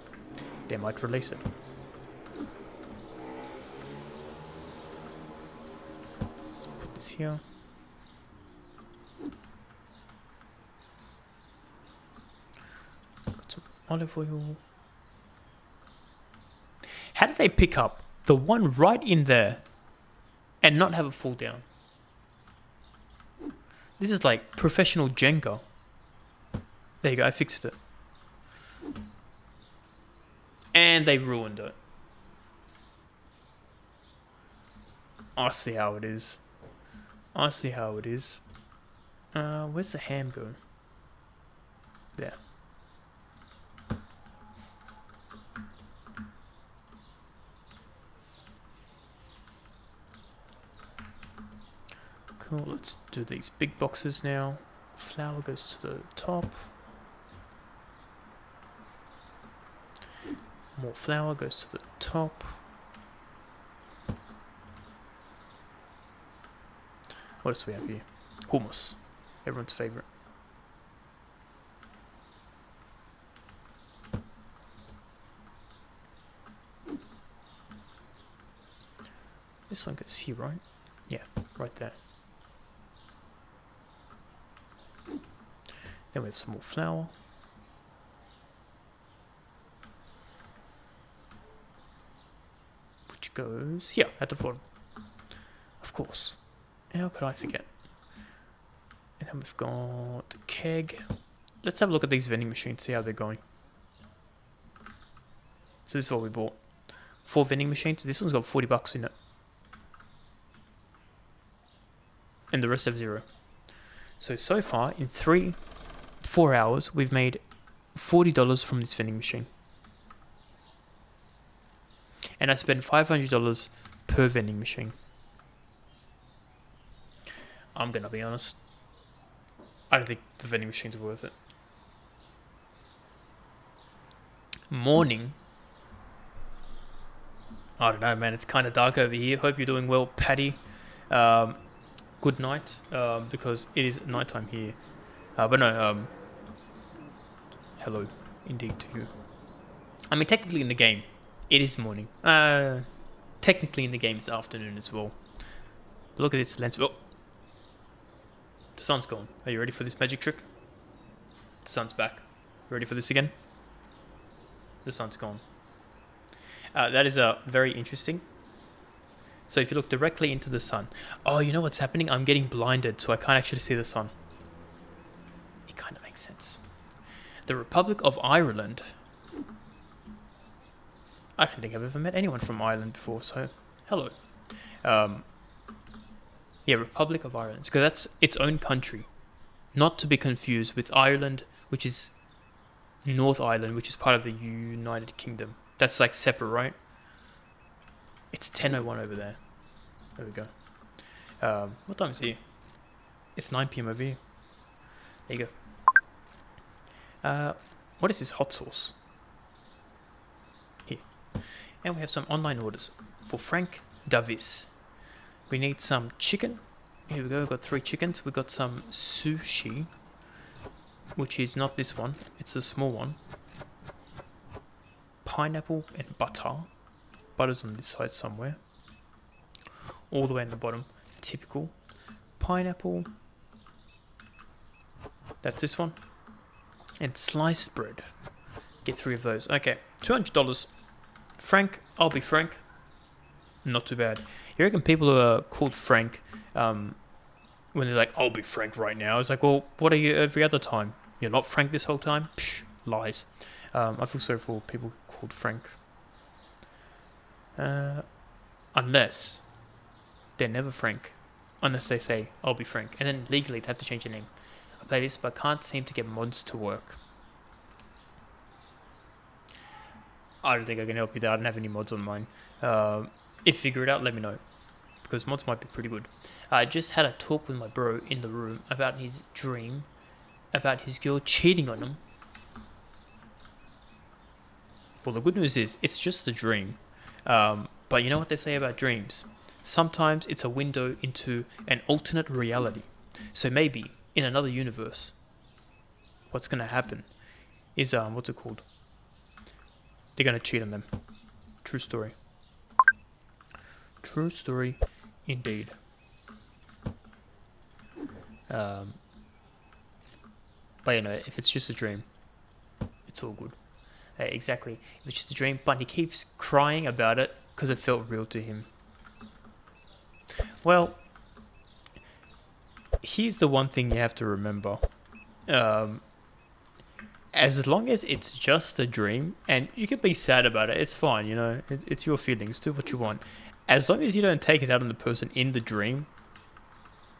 they might release it. Let's put this here. Got some olive oil. How did they pick up the one right in there and not have it fall down? This is like professional Jenga. There you go, I fixed it. And they ruined it. I see how it is. I see how it is. Where's the ham go? There. Cool, let's do these big boxes now. Flour goes to the top. More flour goes to the top. What else do we have here? Hummus. Everyone's favorite. This one goes here, right? Yeah, right there. Then we have some more flour. Which goes here at the bottom. Of course. How could I forget? And then we've got the keg. Let's have a look at these vending machines, see how they're going. So this is what we bought. 4 vending machines. This one's got $40 in it. And the rest have 0. So far, in 4 hours, we've made $40 from this vending machine. And I spent $500 per vending machine. I'm gonna be honest. I don't think the vending machine's worth it. Morning. I don't know, man. It's kind of dark over here. Hope you're doing well, Patty. Good night, because it is nighttime here. But no, hello, indeed to you. I mean, technically in the game, it is morning. Technically in the game, it's afternoon as well. But look at this lens. Oh, the sun's gone. Are you ready for this magic trick? The sun's back. Ready for this again? The sun's gone. That is very interesting. So if you look directly into the sun, oh, you know what's happening? I'm getting blinded, so I can't actually see the sun. It kind of makes sense. The Republic of Ireland. I don't think I've ever met anyone from Ireland before, so hello. Yeah, Republic of Ireland, because that's its own country. Not to be confused with Ireland, which is North Ireland, which is part of the United Kingdom. That's like separate, right? It's 10:01 over there. There we go. What time is it here? It's 9 PM over here. There you go. What is this hot sauce? Here. And we have some online orders for Frank Davis. We need some chicken. Here we go. We've got 3 chickens. We've got some sushi, which is not this one. It's the small one. Pineapple and butter. Butter's on this side somewhere. All the way in the bottom. Typical. Pineapple. That's this one. And sliced bread. Get 3 of those. Okay. $200. Frank, I'll be frank. Not too bad. You reckon people who are called Frank, when they're like, I'll be Frank right now, it's like, well, what are you every other time? You're not Frank this whole time? Psh, lies. I feel sorry for people called Frank. Unless they're never Frank. Unless they say, I'll be Frank. And then legally they have to change their name. I play this, but can't seem to get mods to work. I don't think I can help you there. I don't have any mods on mine. If you figure it out, let me know. Because mods might be pretty good. I just had a talk with my bro in the room about his dream. About his girl cheating on him. Well, the good news is, it's just a dream. But you know what they say about dreams? Sometimes it's a window into an alternate reality. So maybe, in another universe, what's going to happen is, what's it called? They're going to cheat on them. True story. True story, indeed. But you know, if it's just a dream, it's all good. Exactly. If it's just a dream, but he keeps crying about it because it felt real to him. Well, here's the one thing you have to remember. As long as it's just a dream, and you can be sad about it, it's fine, you know, it's your feelings, do what you want. As long as you don't take it out on the person in the dream,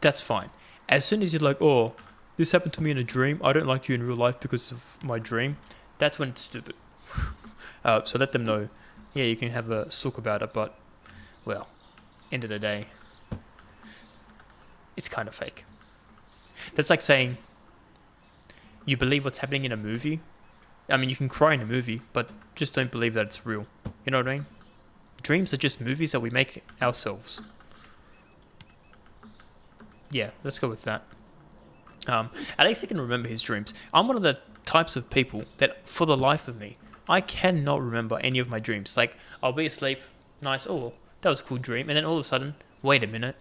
that's fine. As soon as you're like, oh, this happened to me in a dream, I don't like you in real life because of my dream, that's when it's stupid. So let them know, yeah, you can have a sook about it, but, well, end of the day, it's kind of fake. That's like saying, you believe what's happening in a movie. I mean, you can cry in a movie, but just don't believe that it's real. You know what I mean? Dreams are just movies that we make ourselves. Yeah, let's go with that. At least he can remember his dreams. I'm one of the types of people that, for the life of me, I cannot remember any of my dreams. Like, I'll be asleep, nice, oh, that was a cool dream, and then all of a sudden, wait a minute,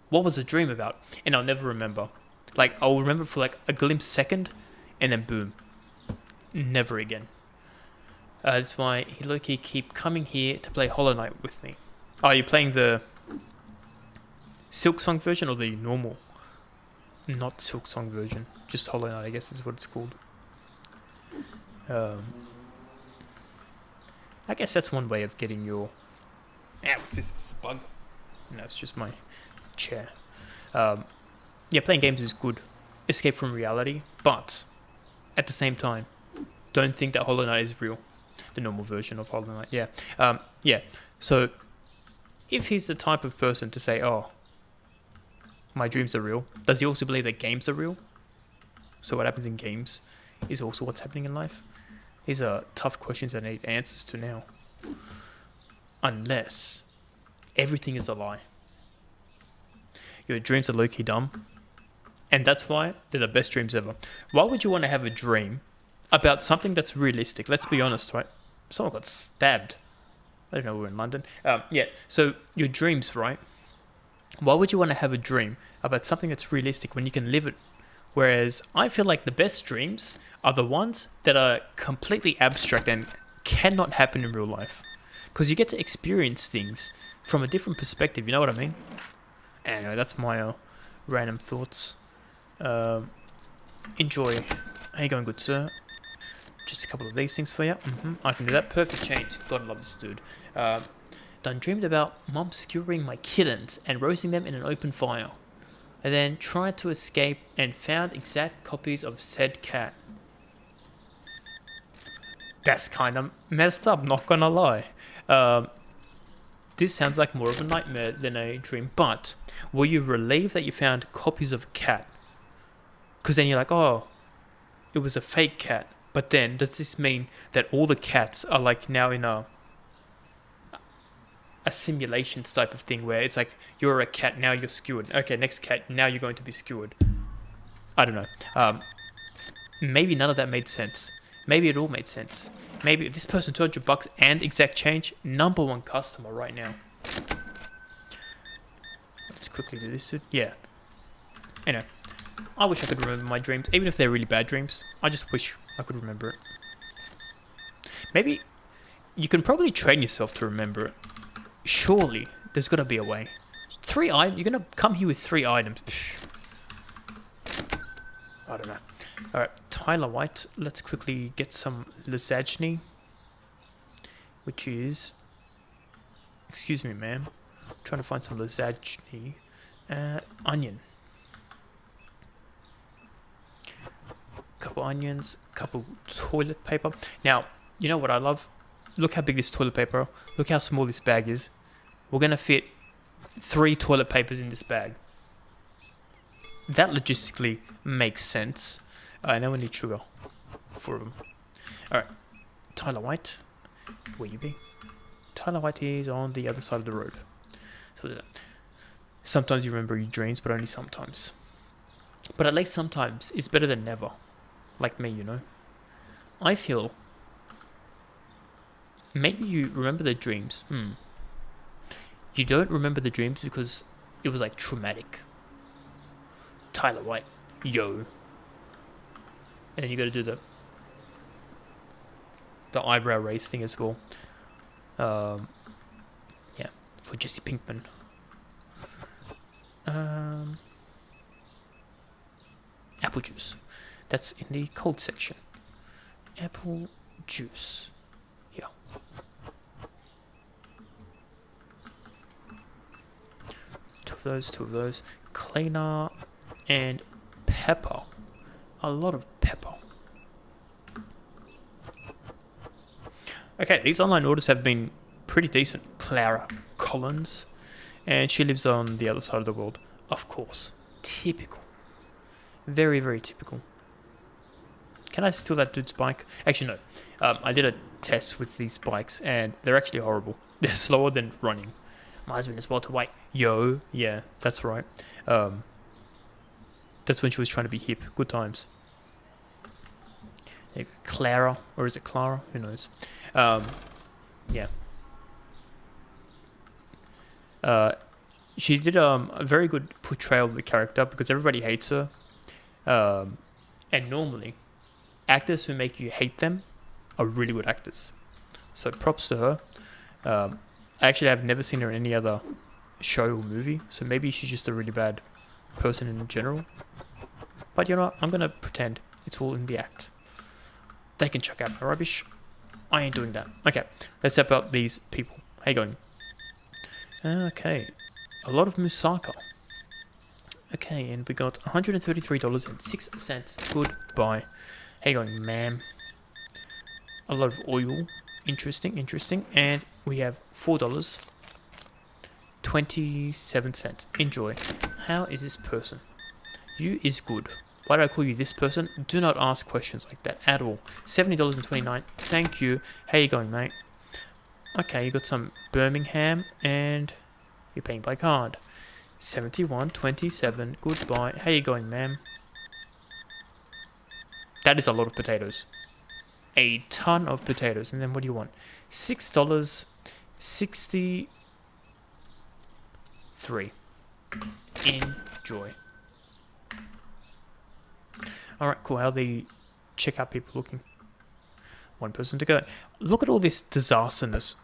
what was the dream about? And I'll never remember. Like, I'll remember for like a glimpse second, and then boom, never again. That's why he low-key keep coming here to play Hollow Knight with me. Oh, are you playing the Silk Song version or the normal? Not Silk Song version, just Hollow Knight, I guess is what it's called. I guess that's one way of getting your... Yeah, what's this? It's a bug. No, it's just my chair. Yeah, playing games is good. Escape from reality, but at the same time, don't think that Hollow Knight is real. The normal version of Hollow Knight, yeah. Yeah, so if he's the type of person to say, oh, my dreams are real, does he also believe that games are real? So what happens in games is also what's happening in life? These are tough questions I need answers to now. Unless everything is a lie. Your dreams are low-key dumb. And that's why they're the best dreams ever. Why would you want to have a dream about something that's realistic? Let's be honest, right? Someone got stabbed. I don't know, we're in London. Yeah, so your dreams, right? Why would you want to have a dream about something that's realistic when you can live it? Whereas I feel like the best dreams are the ones that are completely abstract and cannot happen in real life. Because you get to experience things from a different perspective, you know what I mean? Anyway, that's my random thoughts. Enjoy. How you going, good sir? Just a couple of these things for you. I can do that. Perfect change. God love this dude. Done dreamed about mum skewering my kittens and roasting them in an open fire. I then tried to escape and found exact copies of said cat. That's kind of messed up, not gonna lie. This sounds like more of a nightmare than a dream, but were you relieved that you found copies of a cat? Because then you're like, oh, it was a fake cat. But then, does this mean that all the cats are like now in a simulation type of thing where it's like, you're a cat, now you're skewered. Okay, next cat, now you're going to be skewered. I don't know. Maybe none of that made sense. Maybe it all made sense. Maybe if this person $200 and exact change, #1 customer right now. Let's quickly do this. Yeah. Anyway, I wish I could remember my dreams, even if they're really bad dreams. I just wish I could remember it. Maybe you can probably train yourself to remember it. Surely, there's got to be a way. 3 items? You're going to come here with 3 items. Psh. I don't know. Alright, Tyler White. Let's quickly get some lasagna. Which is... Excuse me, ma'am. I'm trying to find some lasagna. Onion. Couple onions. Couple toilet paper. Now, you know what I love? Look how big this toilet paper. Look how small this bag is. We're going to fit 3 toilet papers in this bag. That logistically makes sense. Now we need sugar. 4 of them. Alright. Tyler White. Where you be? Tyler White is on the other side of the road. So sometimes you remember your dreams, but only sometimes. But at least sometimes it's better than never. Like me, you know. I feel... Maybe you remember the dreams. You don't remember the dreams because it was like traumatic. Tyler White, yo. And then you got to do the eyebrow raise thing as well. Yeah, for Jesse Pinkman. Apple juice. That's in the cold section. Apple juice. Yeah. Two of those. Cleaner and pepper. A lot of pepper. Okay, these online orders have been pretty decent. Clara Collins. And she lives on the other side of the world. Of course. Typical. Very, very typical. Can I steal that dude's bike? Actually, no. I did a test with these bikes, and they're actually horrible. They're slower than running. My husband is well to wait. Yo, yeah, that's right. That's when she was trying to be hip. Good times. Clara, or is it Clara? Who knows? Yeah. She did a very good portrayal of the character because everybody hates her. And normally, actors who make you hate them are really good actors. So props to her. I actually have never seen her in any other show or movie, so maybe she's just a really bad person in general. But you know what? I'm going to pretend it's all in the act. They can chuck out my rubbish. I ain't doing that. Okay, let's step up these people. How you going? Okay, a lot of moussaka. Okay, and we got $133.06. Goodbye. How you going, ma'am? A lot of oil. Interesting, interesting. And we have $4.27. Enjoy. How is this person? You is good. Why did I call you this person? Do not ask questions like that at all. $70.29. Thank you. How you going, mate? Okay, you got some Birmingham and you're paying by card. $71.27. Goodbye. How you going, ma'am? That is a lot of potatoes. A ton of potatoes. And then what do you want? $6.63. Enjoy. Alright, cool. How are the checkout people looking? 1 person to go. Look at all this disasterness.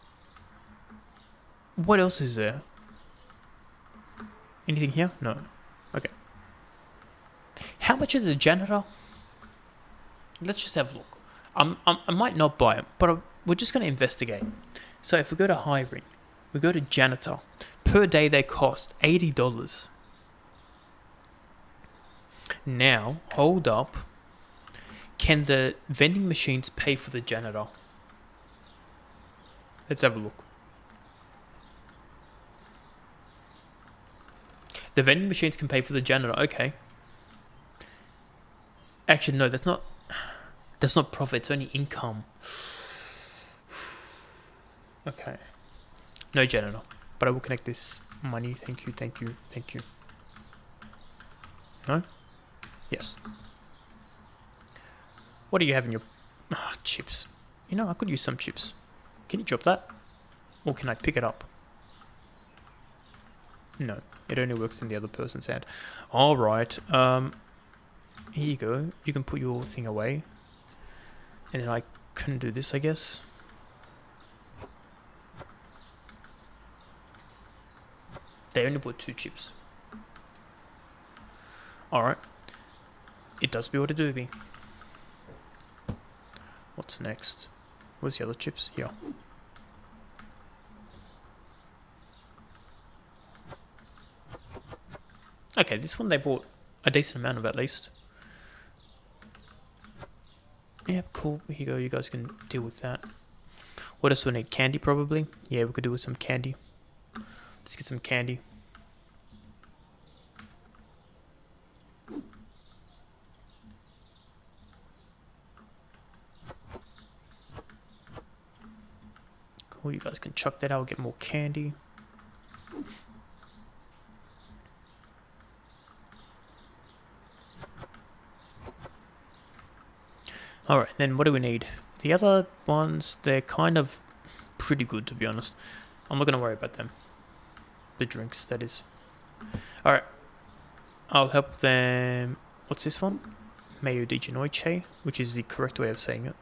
What else is there? Anything here? No. Okay. How much is a janitor? Let's just have a look. I might not buy it, but we're just going to investigate. So if we go to hiring, we go to janitor. Per day they cost $80. Now, hold up. Can the vending machines pay for the janitor? Let's have a look. The vending machines can pay for the janitor. Okay. Actually, no, that's not profit. It's only income. Okay. No janitor. But I will connect this money. Thank you, thank you, thank you. No? Yes. What do you have in your... chips. You know, I could use some chips. Can you drop that? Or can I pick it up? No. It only works in the other person's hand. Alright. Here you go. You can put your thing away. And then I can do this, I guess. They only bought 2 chips. Alright. It does be what it do be. What's next? Where's the other chips? Here. Okay, this one they bought a decent amount of at least. Yeah, cool. Here you go. You guys can deal with that. What else do we need? Candy, probably? Yeah, we could do with some candy. Let's get some candy. Cool, you guys can chuck that out. We'll get more candy. Alright, then what do we need? The other ones, they're kind of pretty good, to be honest. I'm not going to worry about them. The drinks, that is. Alright. I'll help them... What's this one? Mayo di Genoiche, which is the correct way of saying it.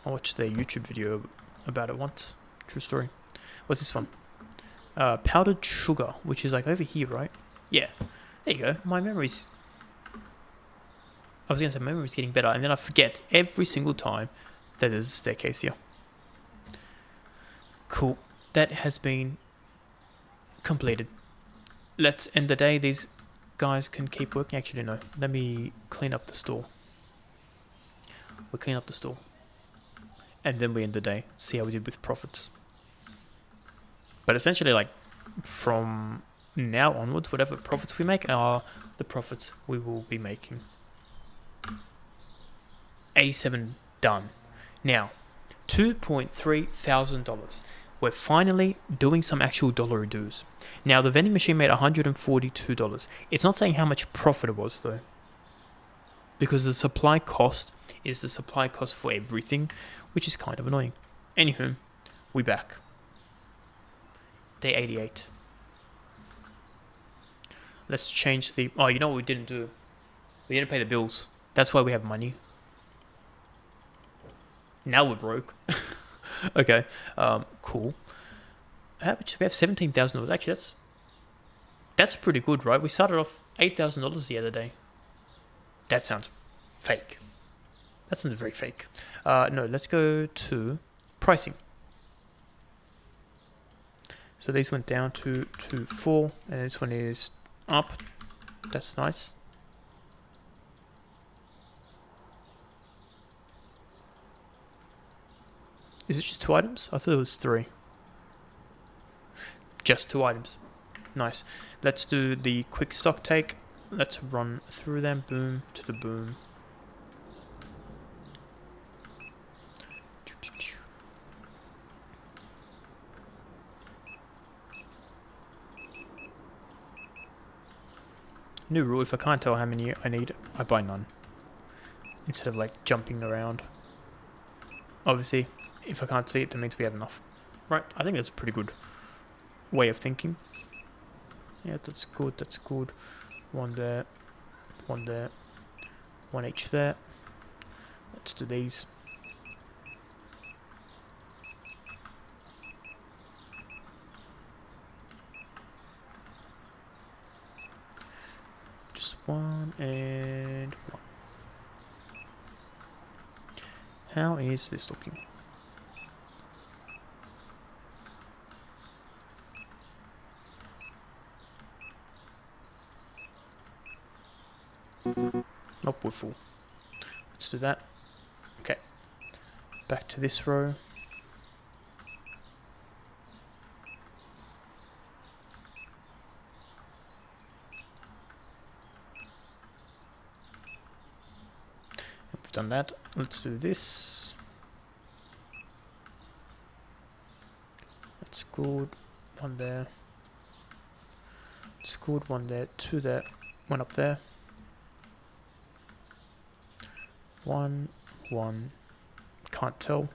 I watched their YouTube video about it once. True story. What's this one? Powdered sugar, which is like over here, right? Yeah. There you go. My memory's... I was going to say my memory's getting better, and then I forget every single time that there's a staircase here. Cool. That has been completed. Let's end the day. These guys can keep working. Actually, no. Let me clean up the store. We'll clean up the store. And then we end the day. See how we did with profits. But essentially, like, from now onwards, whatever profits we make are the profits we will be making. 87 done. Now, $2,300. We're finally doing some actual dollar dues. Now, the vending machine made $142. It's not saying how much profit it was, though. Because the supply cost is the supply cost for everything, which is kind of annoying. Anywho, we back. Day 88. Let's change the... Oh, you know what we didn't do? We didn't pay the bills. That's why we have money. Now we're broke. Okay, cool. How much? We have $17,000. Actually, that's pretty good, right? We started off $8,000 the other day. That sounds fake. That sounds very fake. No, let's go to pricing. So these went down to 2.4, and this one is up. That's nice. Is it just 2 items? I thought it was 3. Just 2 items. Nice. Let's do the quick stock take. Let's run through them. Boom to the boom. New rule, if I can't tell how many I need, I buy none. Instead of like jumping around. Obviously, if I can't see it, that means we have enough. Right, I think that's a pretty good way of thinking. Yeah, that's good, that's good. 1 there, 1 there, 1 each there. Let's do these. Just 1 and 1. How is this looking? Nope, we're full. Let's do that. Okay. Back to this row. We've done that. Let's do this. That's good. 1 there. It's good. 1 there. 2 there. 1 up there. 1, 1. Can't tell.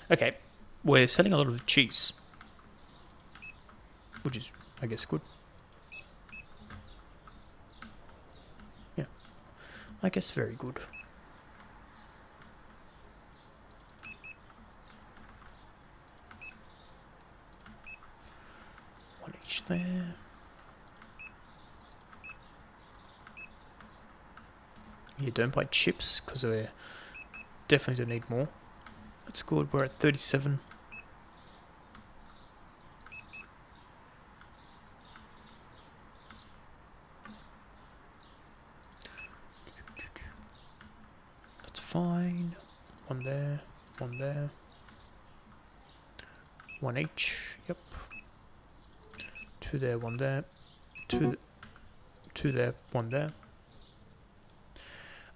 Okay, we're selling a lot of cheese, which is, I guess, good. Yeah, I guess very good. there. Yeah, don't buy chips because we definitely don't need more. That's good. We're at 37. That's fine. One there, one there. One each. Yep. Two there, one there. Two there, one there.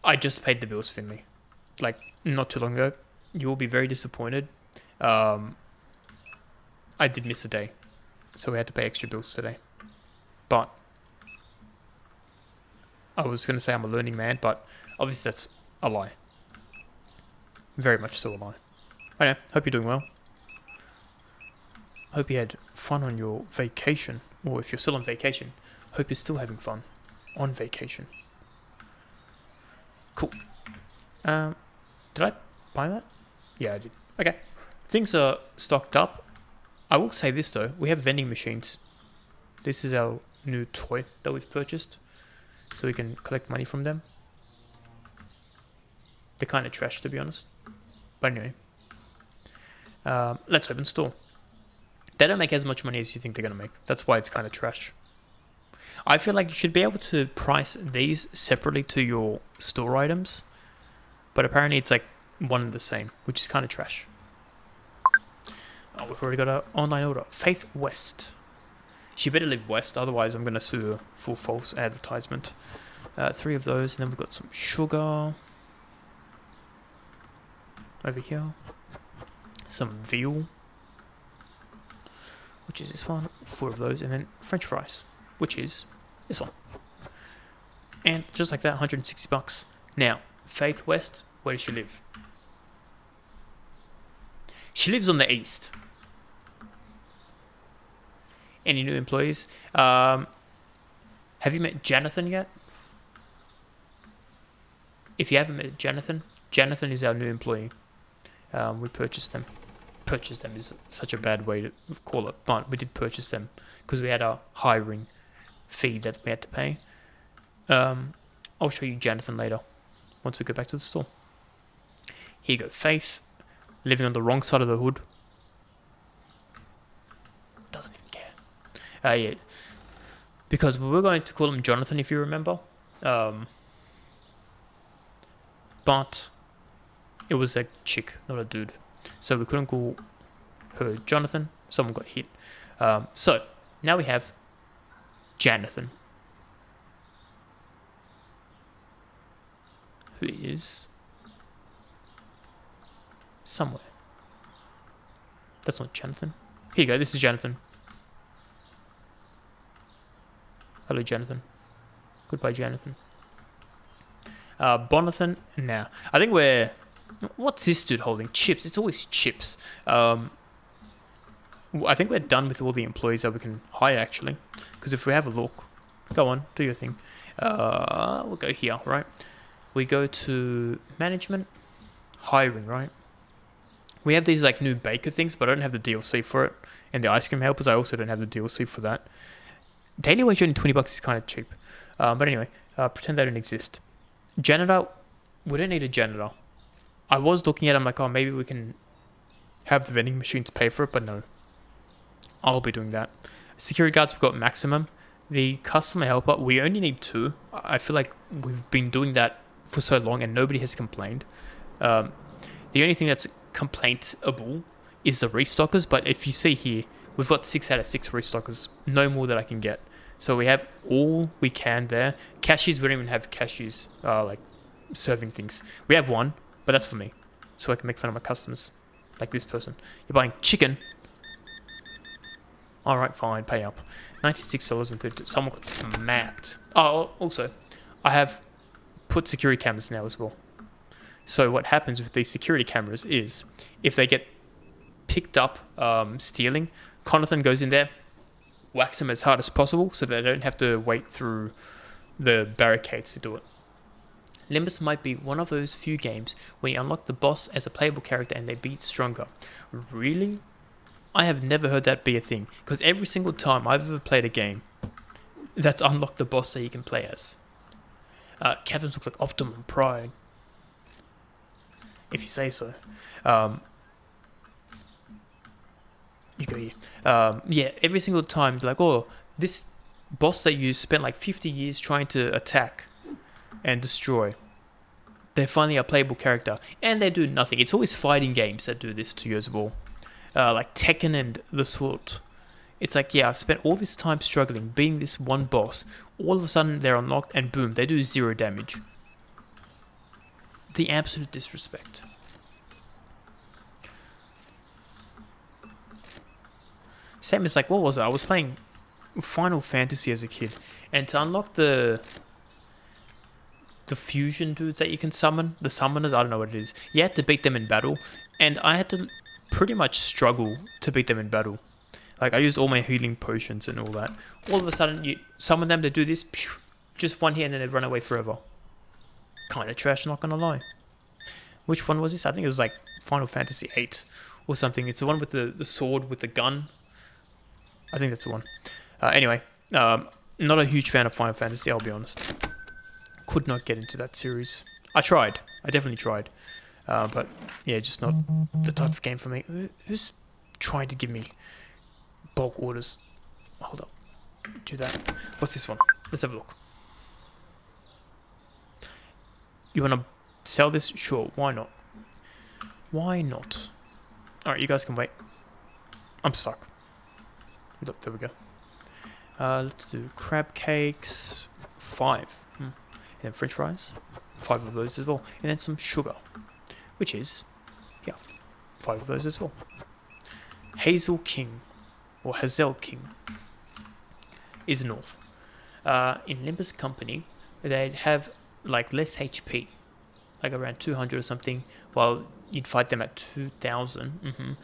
I just paid the bills, Finley. Like, not too long ago. You will be very disappointed. I did miss a day. So we had to pay extra bills today. But I was going to say I'm a learning man, but obviously that's a lie. Very much so a lie. Okay, hope you're doing well. Hope you had fun on your vacation. Or if you're still on vacation, hope you're still having fun on vacation. Cool. Did I buy that? Yeah, I did. Okay. Things are stocked up. I will say this though, we have vending machines. This is our new toy that we've purchased. So we can collect money from them. They're kind of trash to be honest. But anyway. Let's open store. They don't make as much money as you think they're going to make. That's why it's kind of trash. I feel like you should be able to price these separately to your store items. But apparently it's like one and the same, which is kind of trash. Oh, we've already got an online order. Faith West. She better live west, otherwise I'm going to sue her for false advertisement. 3 of those, and then we've got some sugar. Over here. Some veal. Which is this one. 4 of those, and then French fries. Which is this one. And just like that, 160 bucks. Now, Faith West, where does she live? She lives on the east. Any new employees? Have you met Jonathan yet? If you haven't met Jonathan, Jonathan is our new employee. We purchased them. Purchased them is such a bad way to call it, but we did purchase them because we had a hiring fee that we had to pay. I'll show you Jonathan later once we go back to the store. Here you go, Faith, living on the wrong side of the hood. Doesn't even care. Yeah, because we were going to call him Jonathan if you remember, but it was a chick, not a dude, so we couldn't call her Jonathan. Someone got hit. So now we have Jonathan, who is somewhere. That's not Jonathan. Here you go, this is Jonathan. Hello, Jonathan. Goodbye, Jonathan. Bonathan, now. I think we're... What's this dude holding? Chips. It's always chips. I think we're done with all the employees that we can hire, actually. Because if we have a look... Go on, do your thing. We'll go here, right? We go to management. Hiring, right? We have these like new baker things, but I don't have the DLC for it. And the ice cream helpers, I also don't have the DLC for that. Daily wage only 20 bucks is kind of cheap. But anyway, pretend they don't exist. Janitor, we don't need a janitor. I was looking at it, I'm like, oh, maybe we can have the vending machines pay for it, but no. I'll be doing that. Security guards, we've got maximum. The customer helper, we only need 2. I feel like we've been doing that for so long and nobody has complained. The only thing that's complainable is the restockers, but if you see here, we've got 6 out of 6 restockers. No more that I can get. So we have all we can there. Cashiers, we don't even have cashiers like serving things. We have one, but that's for me. So I can make fun of my customers. Like this person. You're buying chicken. Alright, fine, pay up. $96.32. Someone got smacked. Oh, also, I have put security cameras now as well. So what happens with these security cameras is, if they get picked up stealing, Conathan goes in there, whacks them as hard as possible so they don't have to wait through the barricades to do it. Limbus might be one of those few games where you unlock the boss as a playable character and they beat stronger. Really? I have never heard that be a thing. Because every single time I've ever played a game, that's unlocked the boss that you can play as. Captains look like Optimum Prime, if you say so. You go here. Yeah, every single time, they're like, oh, this boss that you spent like 50 years trying to attack and destroy, they're finally a playable character. And they do nothing. It's always fighting games that do this to you as well. Like Tekken and the sort. It's like, yeah, I've spent all this time struggling, beating this one boss. All of a sudden, they're unlocked, and boom, they do 0 damage. The absolute disrespect. Same as like, what was it? I was playing Final Fantasy as a kid, and to unlock the fusion dudes that you can summon, the summoners, I don't know what it is. You had to beat them in battle, and I had to pretty much struggle to beat them in battle. Like, I used all my healing potions and all that. All of a sudden, you summon them, they do this, just one hit, and then they run away forever. Kind of trash, not gonna lie. Which one was this? I think it was like Final Fantasy 8 or something. It's the one with the sword with the gun. I think that's the one. Anyway, not a huge fan of Final Fantasy, I'll be honest. Could not get into that series. I tried. I definitely tried. But, yeah, just not the type of game for me. Who's trying to give me bulk orders? Hold up. Do that. What's this one? Let's have a look. You want to sell this? Sure. Why not? Why not? Alright, you guys can wait. I'm stuck. Look, there we go. Let's do crab cakes. 5. And then french fries. 5 of those as well. And then some sugar. Which is, yeah, 5 of those as well. Hazel King, or Hazel King, is north. In Limbus Company, they'd have like less HP, like around 200 or something, while you'd fight them at 2000.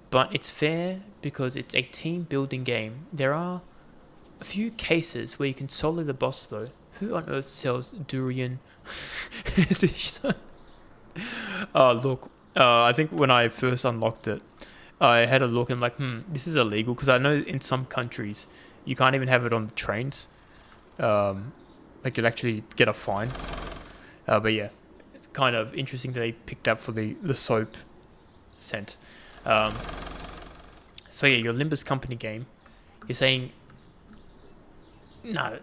But it's fair because it's a team building game. There are a few cases where you can solo the boss though. Who on earth sells durian? Look, I think when I first unlocked it, I had a look and like, this is illegal, because I know in some countries you can't even have it on the trains. Like you'll actually get a fine. But yeah, it's kind of interesting that they picked up for the soap scent. So yeah, your Limbus Company game, you're saying, no,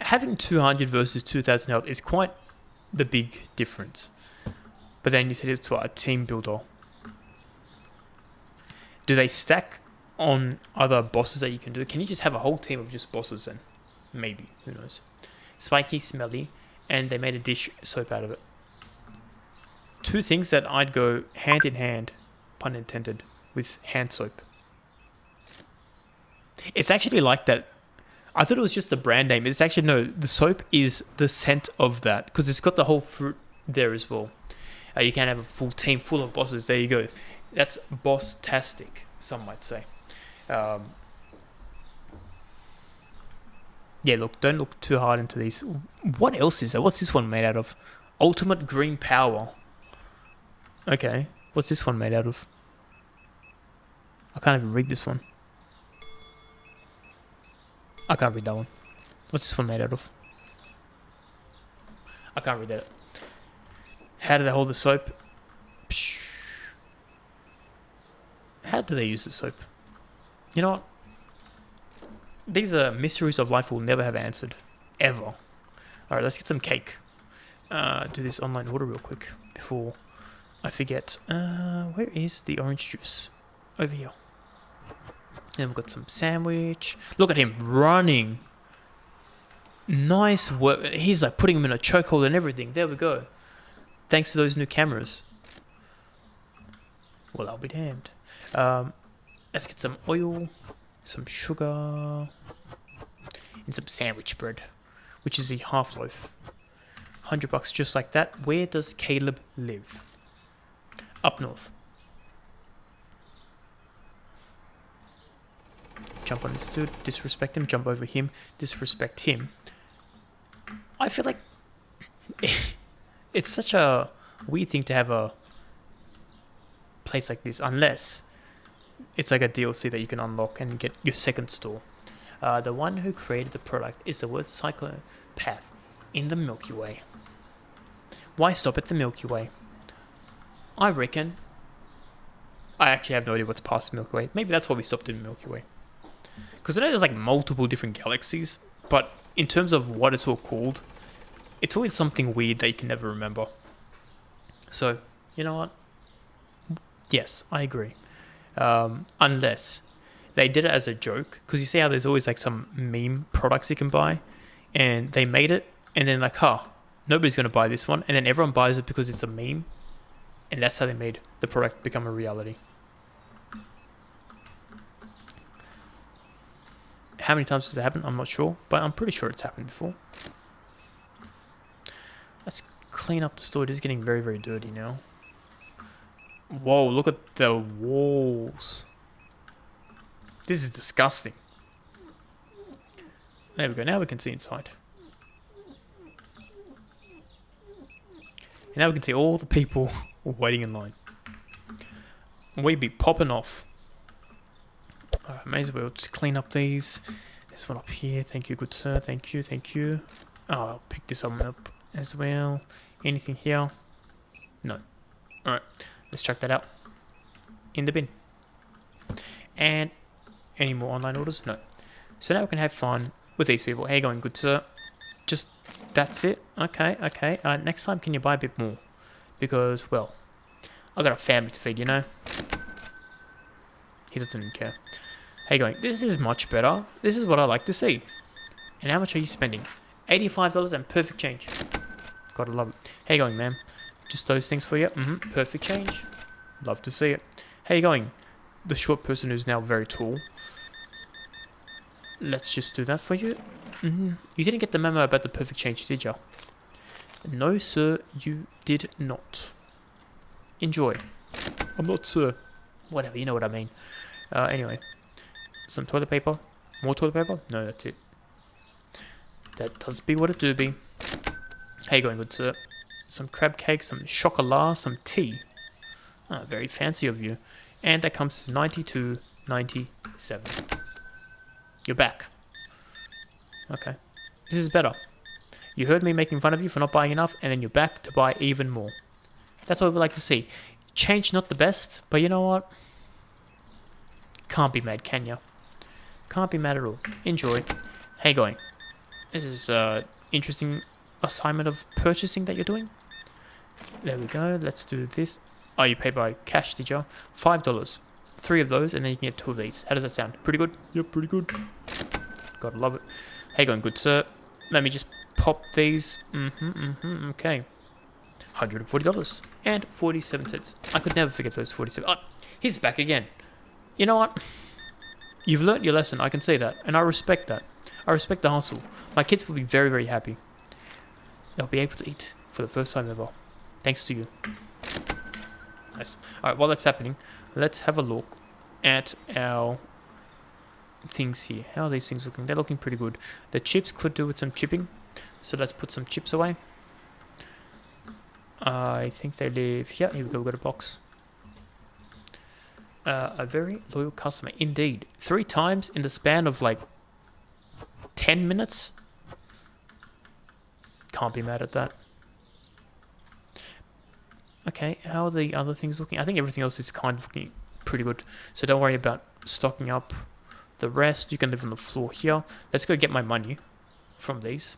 having 200 versus 2000 health is quite the big difference. But then you said it's what, a team builder. Do they stack on other bosses that you can do? Can you just have a whole team of just bosses then? Maybe, who knows. Spiky, smelly, and they made a dish soap out of it. 2 things that I'd go hand in hand, pun intended, with hand soap. It's actually like that. I thought it was just the brand name. It's actually, no, the soap is the scent of that, because it's got the whole fruit there as well. You can have a full team full of bosses. There you go. That's boss-tastic, some might say. Yeah, look, don't look too hard into these. What else is there? What's this one made out of? Ultimate Green Power. Okay, what's this one made out of? I can't even read this one. I can't read that one. What's this one made out of? I can't read that. How do they hold the soap? How do they use the soap? You know what? These are mysteries of life we'll never have answered. Ever. Alright, let's get some cake. Do this online order real quick before I forget. Where is the orange juice? Over here. And we've got some sandwich. Look at him running. Nice work. He's like putting him in a chokehold and everything. There we go. Thanks to those new cameras. Well, I'll be damned. Let's get some oil, some sugar, and some sandwich bread, which is the half loaf. $100 just like that. Where does Caleb live? Up north. Jump on this dude, disrespect him, jump over him, disrespect him. I feel like it's such a weird thing to have a place like this unless it's like a DLC that you can unlock and get your second store. The one who created the product is the worst psychopath in the Milky Way. Why stop at the Milky Way? I reckon. I actually have no idea what's past the Milky Way. Maybe that's why we stopped in the Milky Way. Because I know there's like multiple different galaxies, but in terms of what it's all called, it's always something weird that you can never remember. So, you know what? Yes, I agree. Unless they did it as a joke, because you see how there's always like some meme products you can buy, and they made it, and then like, nobody's going to buy this one, and then everyone buys it because it's a meme, and that's how they made the product become a reality. How many times has it happened? I'm not sure, but I'm pretty sure it's happened before. Let's clean up the store. It is getting very, very dirty now. Whoa, look at the walls. This is disgusting. There we go. Now we can see inside. And now we can see all the people waiting in line. We be popping off. May as well just clean up these. There's one up here. Thank you, good sir. Thank you, thank you. Oh, I'll pick this one up as well. Anything here? No. Alright, let's check that out. In the bin. And any more online orders? No. So now we can have fun with these people. How you going, good sir? Just, that's it? Okay, okay. Next time, can you buy a bit more? Because, well, I got a family to feed, you know? He doesn't care. How you going? This is much better. This is what I like to see. And how much are you spending? $85 and perfect change. Gotta love it. How you going, ma'am? Just those things for you? Perfect change. Love to see it. How you going? The short person who's now very tall. Let's just do that for you. You didn't get the memo about the perfect change, did you? No, sir, you did not. Enjoy. I'm not sir. Whatever, you know what I mean. Anyway. Some toilet paper. More toilet paper? No, that's it. That does be what it do be. How you going, good sir? Some crab cake, some chocolat, some tea. Very fancy of you. And that comes to $92.97. You're back. Okay. This is better. You heard me making fun of you for not buying enough, and then you're back to buy even more. That's what we like to see. Change not the best, but you know what? Can't be mad, can ya? Can't be mad at all. Enjoy. How you going? This is interesting assignment of purchasing that you're doing. There we go. Let's do this. Oh, you paid by cash, did you? $5. 3 of those, and then you can get 2 of these. How does that sound? Pretty good? Yep, pretty good. Gotta love it. How you going, good sir? Let me just pop these. Okay. $140 and 47 cents. I could never forget those 47. Oh, he's back again. You know what? You've learnt your lesson. I can say that, and I respect that. I respect the hustle. My kids will be very, very happy. They'll be able to eat for the first time ever, thanks to you. Nice. All right. While that's happening, let's have a look at our things here. How are these things looking? They're looking pretty good. The chips could do with some chipping, so let's put some chips away. I think they live here. Here we go. We've got a box. A very loyal customer, indeed. 3 times in the span of like 10 minutes. Can't be mad at that. Okay, how are the other things looking? I think everything else is kind of looking pretty good. So don't worry about stocking up the rest. You can live on the floor here. Let's go get my money from these.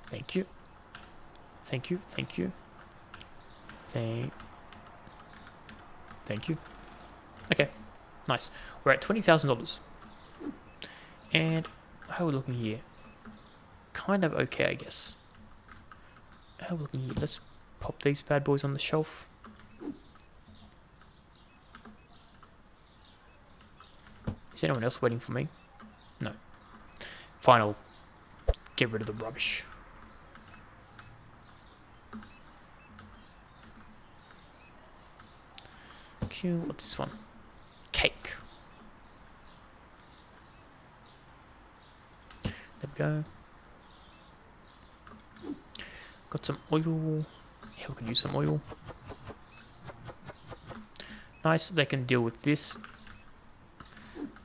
Thank you. Thank you. Thank you. Thank you. Okay, nice. We're at $20,000. And how are we looking here? Kind of okay, I guess. How are we looking here? Let's pop these bad boys on the shelf. Is anyone else waiting for me? No. Fine, I'll get rid of the rubbish. Cute. What's this one? Cake. There we go. Got some oil. Yeah, we can use some oil. Nice, they can deal with this.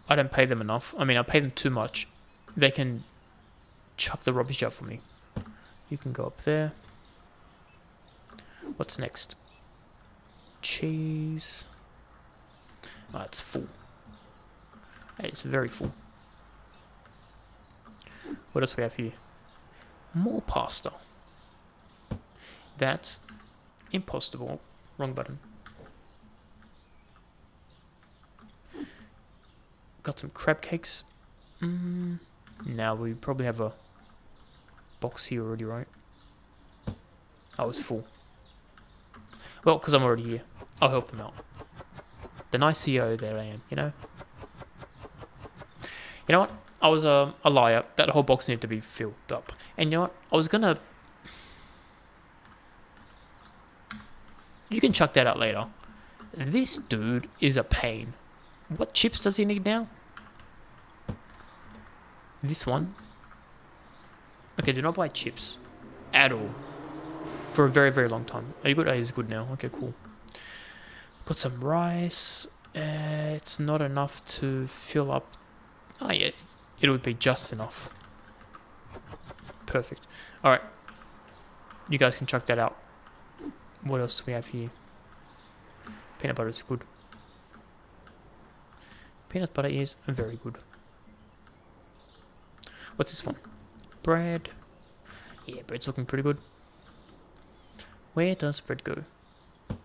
I don't pay them enough. I mean, I pay them too much. They can chuck the rubbish out for me. You can go up there. What's next? Cheese. Oh, it's full. That is very full. What else we have here? More pasta. That's impossible. Wrong button. Got some crab cakes. Now we probably have a box here already, right? I was full. Well, because I'm already here. I'll help them out. The nice CEO there I am, you know? You know what? I was a liar. That whole box needed to be filled up. And you know what? I was gonna... You can chuck that out later. This dude is a pain. What chips does he need now? This one. Okay, do not buy chips. At all. For a very, very long time. Are you good? Oh, he's good now. Okay, cool. Got some rice. It's not enough to fill up. Oh, yeah. It would be just enough. Perfect. Alright. You guys can chuck that out. What else do we have here? Peanut butter is good. Peanut butter is very good. What's this one? Bread. Yeah, bread's looking pretty good. Where does bread go?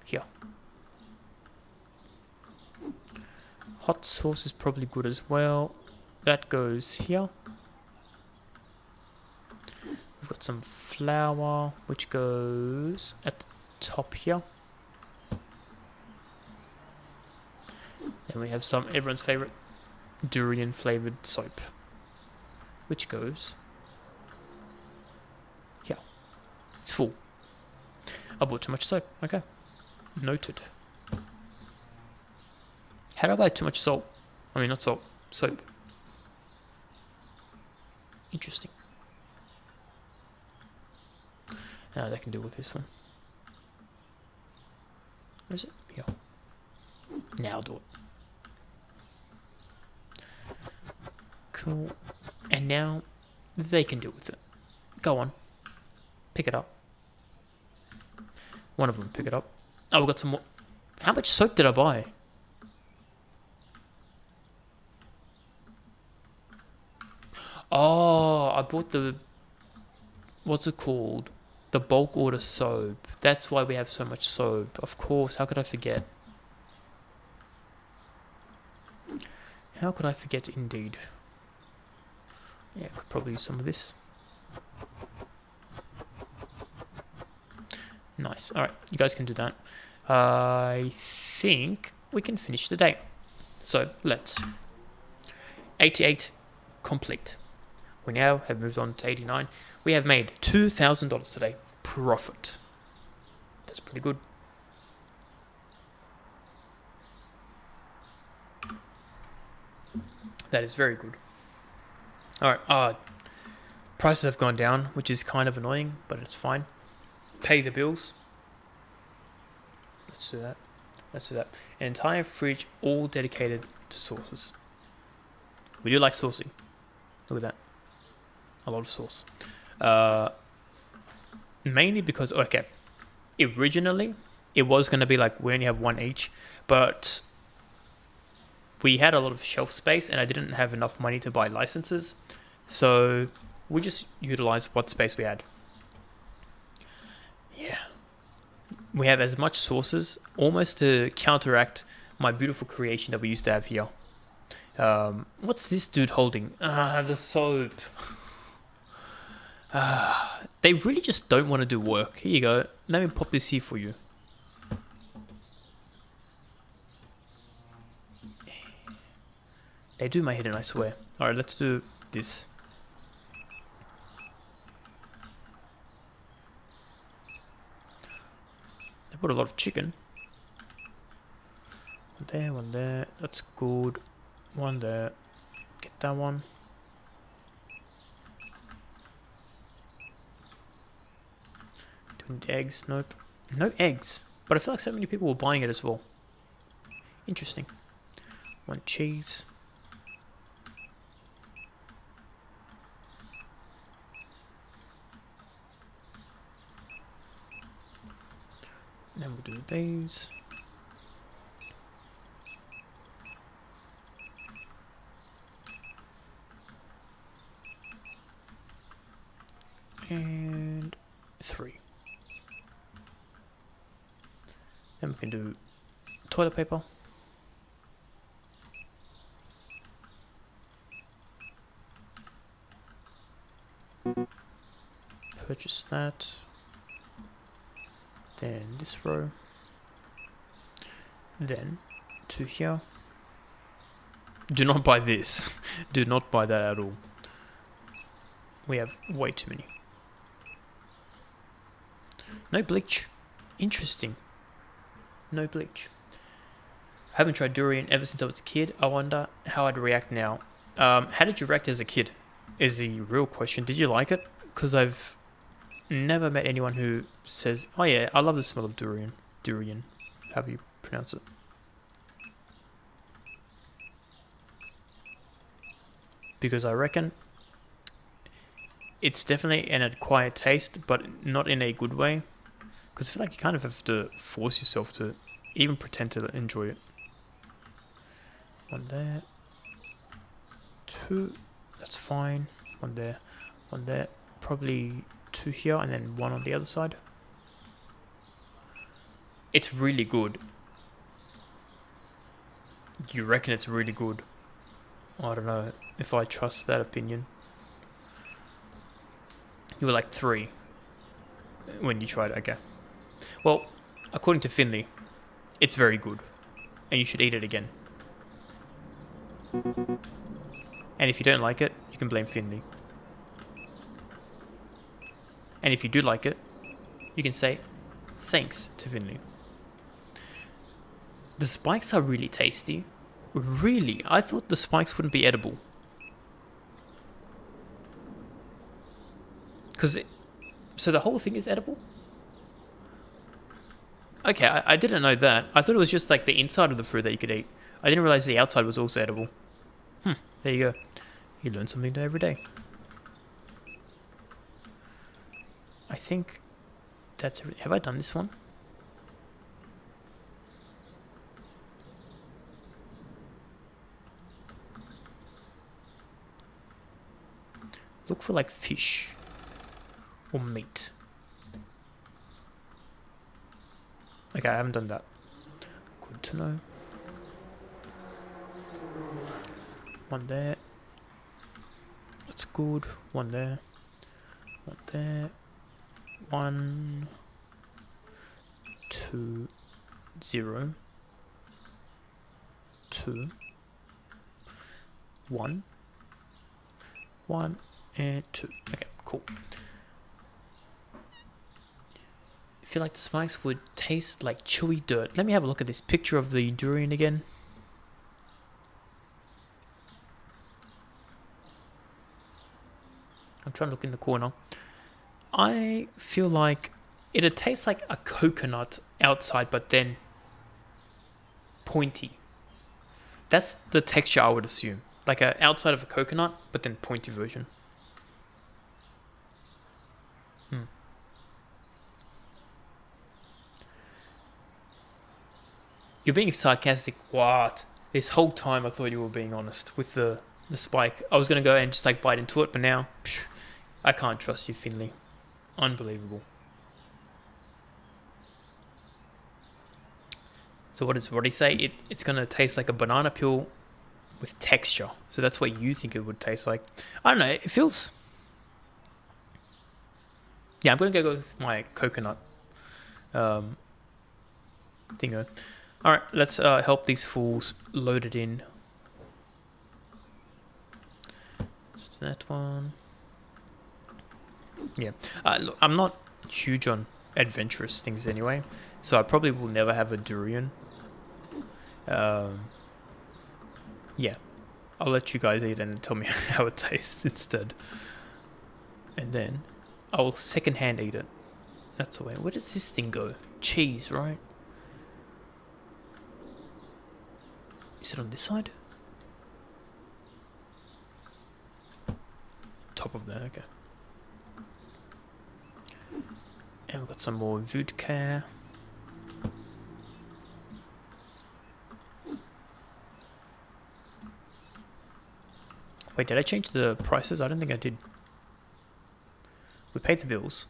Here. Hot sauce is probably good as well. That goes here. We've got some flour, which goes at the top here. Then we have some, everyone's favorite, durian flavored soap, which goes here. It's full. I bought too much soap. Okay. Noted. How do I buy too much salt? I mean, not salt, soap. Interesting. They can deal with this one. Where is it? Here. Now I'll do it. Cool. And now they can deal with it. Go on. Pick it up. One of them pick it up. Oh, we've got some more. How much soap did I buy? Oh, I bought the... What's it called? The bulk order soap. That's why we have so much soap. Of course, how could I forget? How could I forget indeed? Yeah, I could probably use some of this. Nice. Alright, you guys can do that. I think we can finish the day. So, let's. 88 complete. We now have moved on to 89. We have made $2,000 today. Profit. That's pretty good. That is very good. Alright, prices have gone down, which is kind of annoying, but it's fine. Pay the bills. Let's do that. Let's do that. An entire fridge all dedicated to sauces. We do like saucy. Look at that. A lot of sauce. Mainly because, okay, originally it was going to be like we only have one each, but we had a lot of shelf space and I didn't have enough money to buy licenses, so we just utilized what space we had. Yeah. We have as much sauces almost to counteract my beautiful creation that we used to have here. What's this dude holding? The soap. They really just don't want to do work. Here you go. Let me pop this here for you. They do my head in, I swear. Alright, let's do this. They put a lot of chicken. One there, one there. That's good. One there. Get that one. Doing eggs. Nope. No eggs. But I feel like so many people were buying it as well. interesting. 1 cheese. And then we'll do these. And 3. Then we can do toilet paper. Purchase that. Then this row. Then to here. Do not buy this. Do not buy that at all. We have way too many. No bleach. Interesting. No bleach. Haven't tried durian ever since I was a kid. I wonder how I'd react now. How did you react as a kid? Is the real question. Did you like it? Because I've never met anyone who says, "Oh yeah, I love the smell of durian." Durian. How do you pronounce it? Because I reckon it's definitely an acquired taste, but not in a good way. Because I feel like you kind of have to force yourself to even pretend to enjoy it. 1 there. 2. That's fine. 1 there. 1 there. Probably 2 here and then 1 on the other side. It's really good. You reckon it's really good? I don't know if I trust that opinion. You were like 3 when you tried it. Okay. Well, according to Finley, it's very good. And you should eat it again. And if you don't like it, you can blame Finley. And if you do like it, you can say thanks to Finley. The spikes are really tasty. Really? I thought the spikes wouldn't be edible. So the whole thing is edible? Okay, I didn't know that. I thought it was just like the inside of the fruit that you could eat. I didn't realize the outside was also edible. There you go. You learn something new every day. I think that's everything. Have I done this one? Look for like fish or meat. Okay, I haven't done that. Good to know. 1 there. That's good. 1 there. 1 there. 1, 2, 0, 2, 1, 1, and 2. Okay, cool. I feel like the spikes would taste like chewy dirt. Let me have a look at this picture of the durian again. I'm trying to look in the corner. I feel like it'd taste like a coconut outside, but then pointy. That's the texture I would assume. Like a outside of a coconut, but then pointy version. You're being sarcastic. What? This whole time I thought you were being honest with the spike. I was going to go and just like bite into it, but now I can't trust you, Finley. Unbelievable. So what did he say? It's going to taste like a banana peel with texture. So that's what you think it would taste like. I don't know. It feels... Yeah, I'm going to go with my coconut thingo. Alright, let's help these fools load it in. Let's do that one. Yeah. Look, I'm not huge on adventurous things anyway, so I probably will never have a durian. Yeah. I'll let you guys eat it and tell me how it tastes instead. And then I will secondhand eat it. That's the way. Where does this thing go? Cheese, right? Is it on this side? Top of that, okay. And we've got some more vodka. Wait, did I change the prices? I don't think I did. We paid the bills.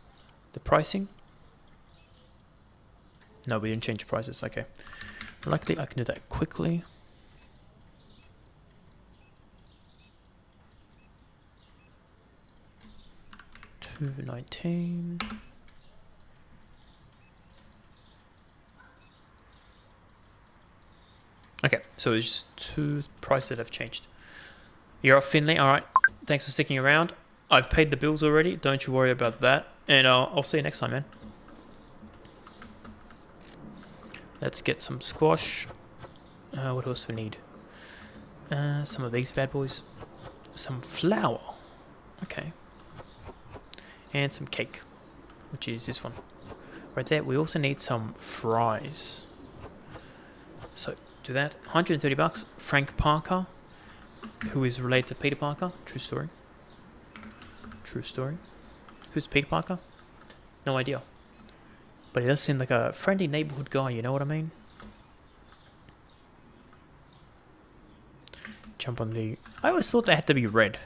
The pricing? No, we didn't change the prices. Okay. Luckily, I can do that quickly. $2.19. Okay, so it's just two prices that have changed. You're off, Finley. All right. Thanks for sticking around. I've paid the bills already. Don't you worry about that. And I'll see you next time, man. Let's get some squash. What else do we need? Some of these bad boys. Some flour. Okay. And some cake, which is this one. Right there. We also need some fries. So, do that. 130 bucks. Frank Parker, who is related to Peter Parker. True story. True story. Who's Peter Parker? No idea. But he does seem like a friendly neighborhood guy, you know what I mean? Jump on the... I always thought they had to be red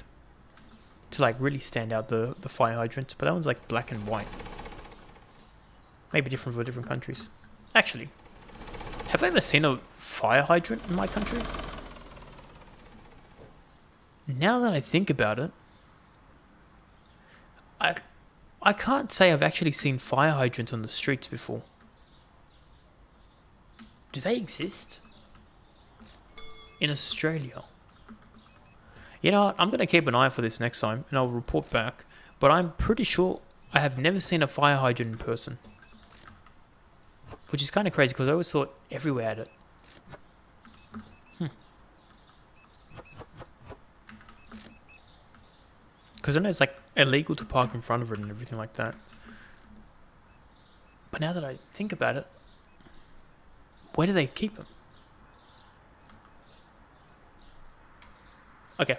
to like really stand out the fire hydrants, but that one's like black and white. Maybe different for different countries. Actually, have I ever seen a fire hydrant in my country? Now that I think about it, I can't say I've actually seen fire hydrants on the streets before. Do they exist in Australia? You know what? I'm going to keep an eye for this next time and I'll report back. But I'm pretty sure I have never seen a fire hydrant in person. Which is kind of crazy because I always thought everywhere had it. Because I know it's like illegal to park in front of it and everything like that. But now that I think about it, where do they keep them? Okay.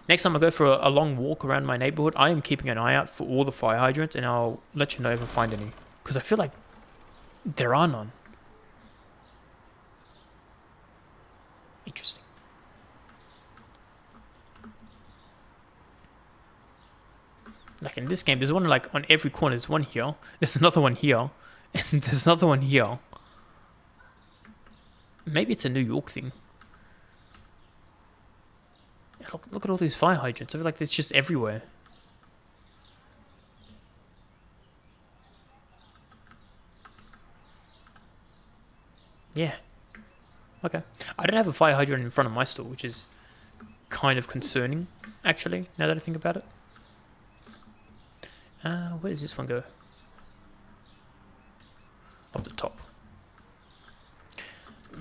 Next time I go for a long walk around my neighborhood, I am keeping an eye out for all the fire hydrants and I'll let you know if I find any. Because I feel like there are none. Interesting. Like in this game, there's one like on every corner. There's one here. There's another one here. And there's another one here. Maybe it's a New York thing. Look at all these fire hydrants. I feel like it's just everywhere. Yeah. Okay. I don't have a fire hydrant in front of my store, which is kind of concerning, actually, now that I think about it. Where does this one go? Up the top.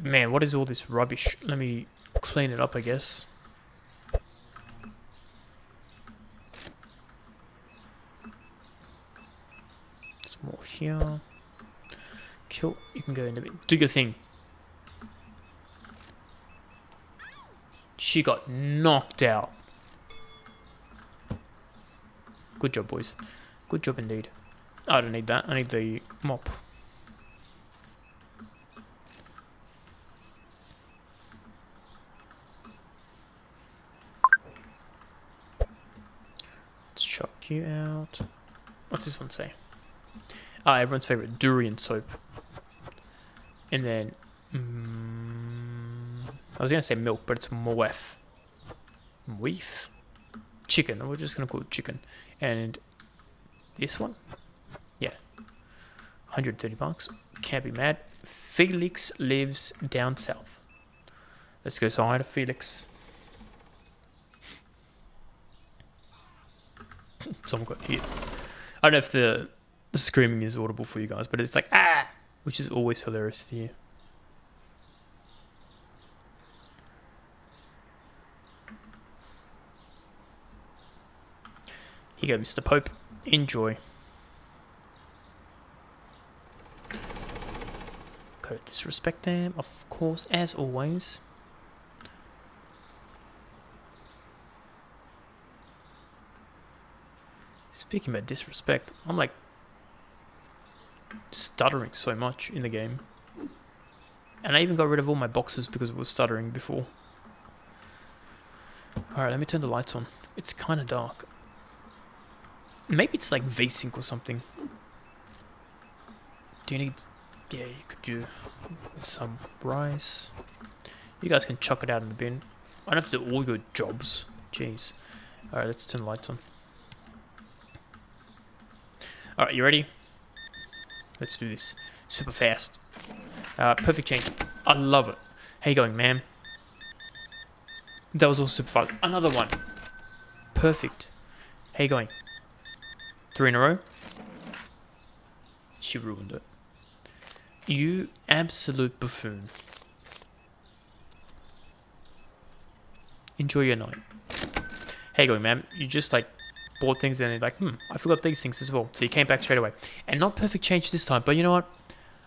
Man, what is all this rubbish? Let me clean it up, I guess. Some more here. Cool. You can go in a bit. Do your thing. She got knocked out. Good job, boys. Good job indeed. I don't need that. I need the mop. Let's chuck you out. What's this one say? Ah, everyone's favorite durian soap. And then... I was going to say milk, but it's moef. Moef? Chicken. We're just going to call it chicken. And this one? Yeah. 130 bucks. Can't be mad. Felix lives down south. Let's go say hi to Felix. Someone got hit. I don't know if the screaming is audible for you guys, but it's like, ah! Which is always hilarious to hear. Here you go, Mr. Pope. Enjoy. Gotta disrespect them, of course, as always. Speaking about disrespect, I'm like stuttering so much in the game. And I even got rid of all my boxes because it was stuttering before. Alright, let me turn the lights on. It's kind of dark. Maybe it's like VSync or something. Do you need... Yeah, you could do some rice. You guys can chuck it out in the bin. I don't have to do all your jobs. Jeez. Alright, let's turn the lights on. Alright, you ready? Let's do this. Super fast. Perfect change. I love it. How you going, ma'am? That was also super fast. Another one. Perfect. How you going? 3 in a row? She ruined it. You absolute buffoon. Enjoy your night. How you going, ma'am? You just like bought things and you're like, I forgot these things as well. So you came back straight away. And not perfect change this time. But you know what?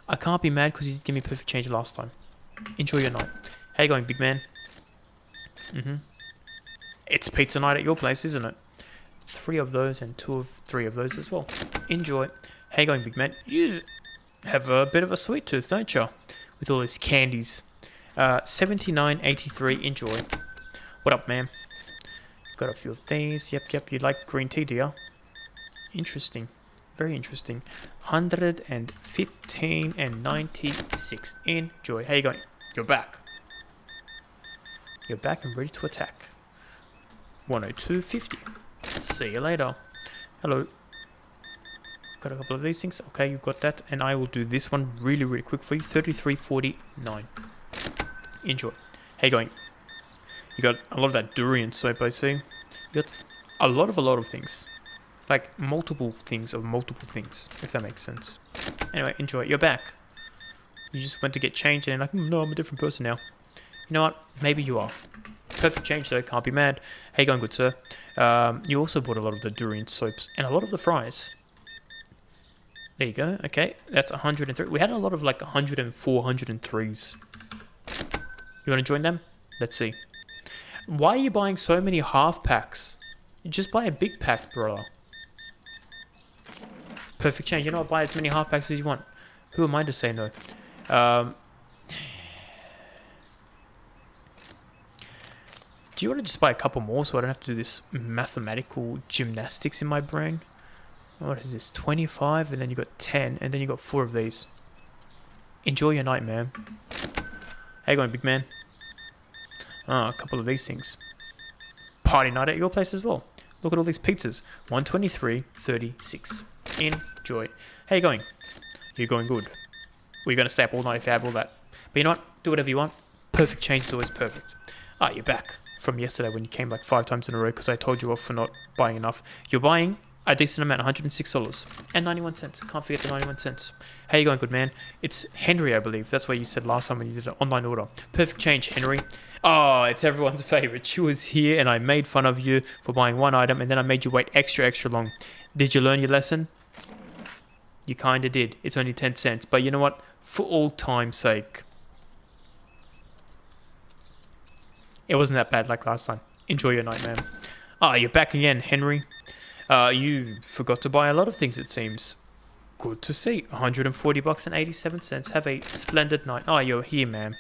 I can't be mad because you did give me perfect change last time. Enjoy your night. How you going, big man? It's pizza night at your place, isn't it? 3 of those and 3 of those as well. Enjoy. How you going, big man? You have a bit of a sweet tooth, don't you? With all these candies. 79.83. Enjoy. What up, ma'am? Got a few of these. Yep. You like green tea, do you? Interesting. Very interesting. 115 and 96. Enjoy. How you going? You're back. You're back and ready to attack. 102.50. See you later. Hello. Got a couple of these things. Okay, you got that. And I will do this one really quick for you. 33.49. Enjoy. How you going? You got a lot of that durian soap, I see. You got a lot of things. Like multiple things of multiple things, if that makes sense. Anyway, enjoy. You're back. You just went to get changed and you're like, no, I'm a different person now. You know what? Maybe you are. Perfect change though, can't be mad. How you going, good sir? You also bought a lot of the durian soaps and a lot of the fries. There you go. Okay, that's 103. We had a lot of like 104, 103s. You want to join them? Let's see. Why are you buying so many half packs? You just buy a big pack, brother. Perfect change. You know what? Buy as many half packs as you want. Who am I to say no? Do you want to just buy a couple more so I don't have to do this mathematical gymnastics in my brain? What is this? 25 and then you got 10 and then you got 4 of these. Enjoy your night, man. How you going, big man? A couple of these things. Party night at your place as well. Look at all these pizzas. 123.36. Enjoy. How you going? You're going good. We're going to stay up all night if you have all that. But you know what? Do whatever you want. Perfect change is always perfect. You're back from yesterday when you came like 5 times in a row because I told you off for not buying enough. You're buying a decent amount, $106.91. Can't forget the 91 cents. How you going, good man? It's Henry, I believe. That's what you said last time when you did an online order. Perfect change, Henry. Oh, it's everyone's favorite. She was here and I made fun of you for buying one item and then I made you wait extra long. Did you learn your lesson? You kind of did. It's only 10 cents. But you know what? For all time's sake. It wasn't that bad like last time. Enjoy your night, man. You're back again, Henry. You forgot to buy a lot of things, it seems. Good to see. $140 and 87 cents. Have a splendid night. You're here, ma'am.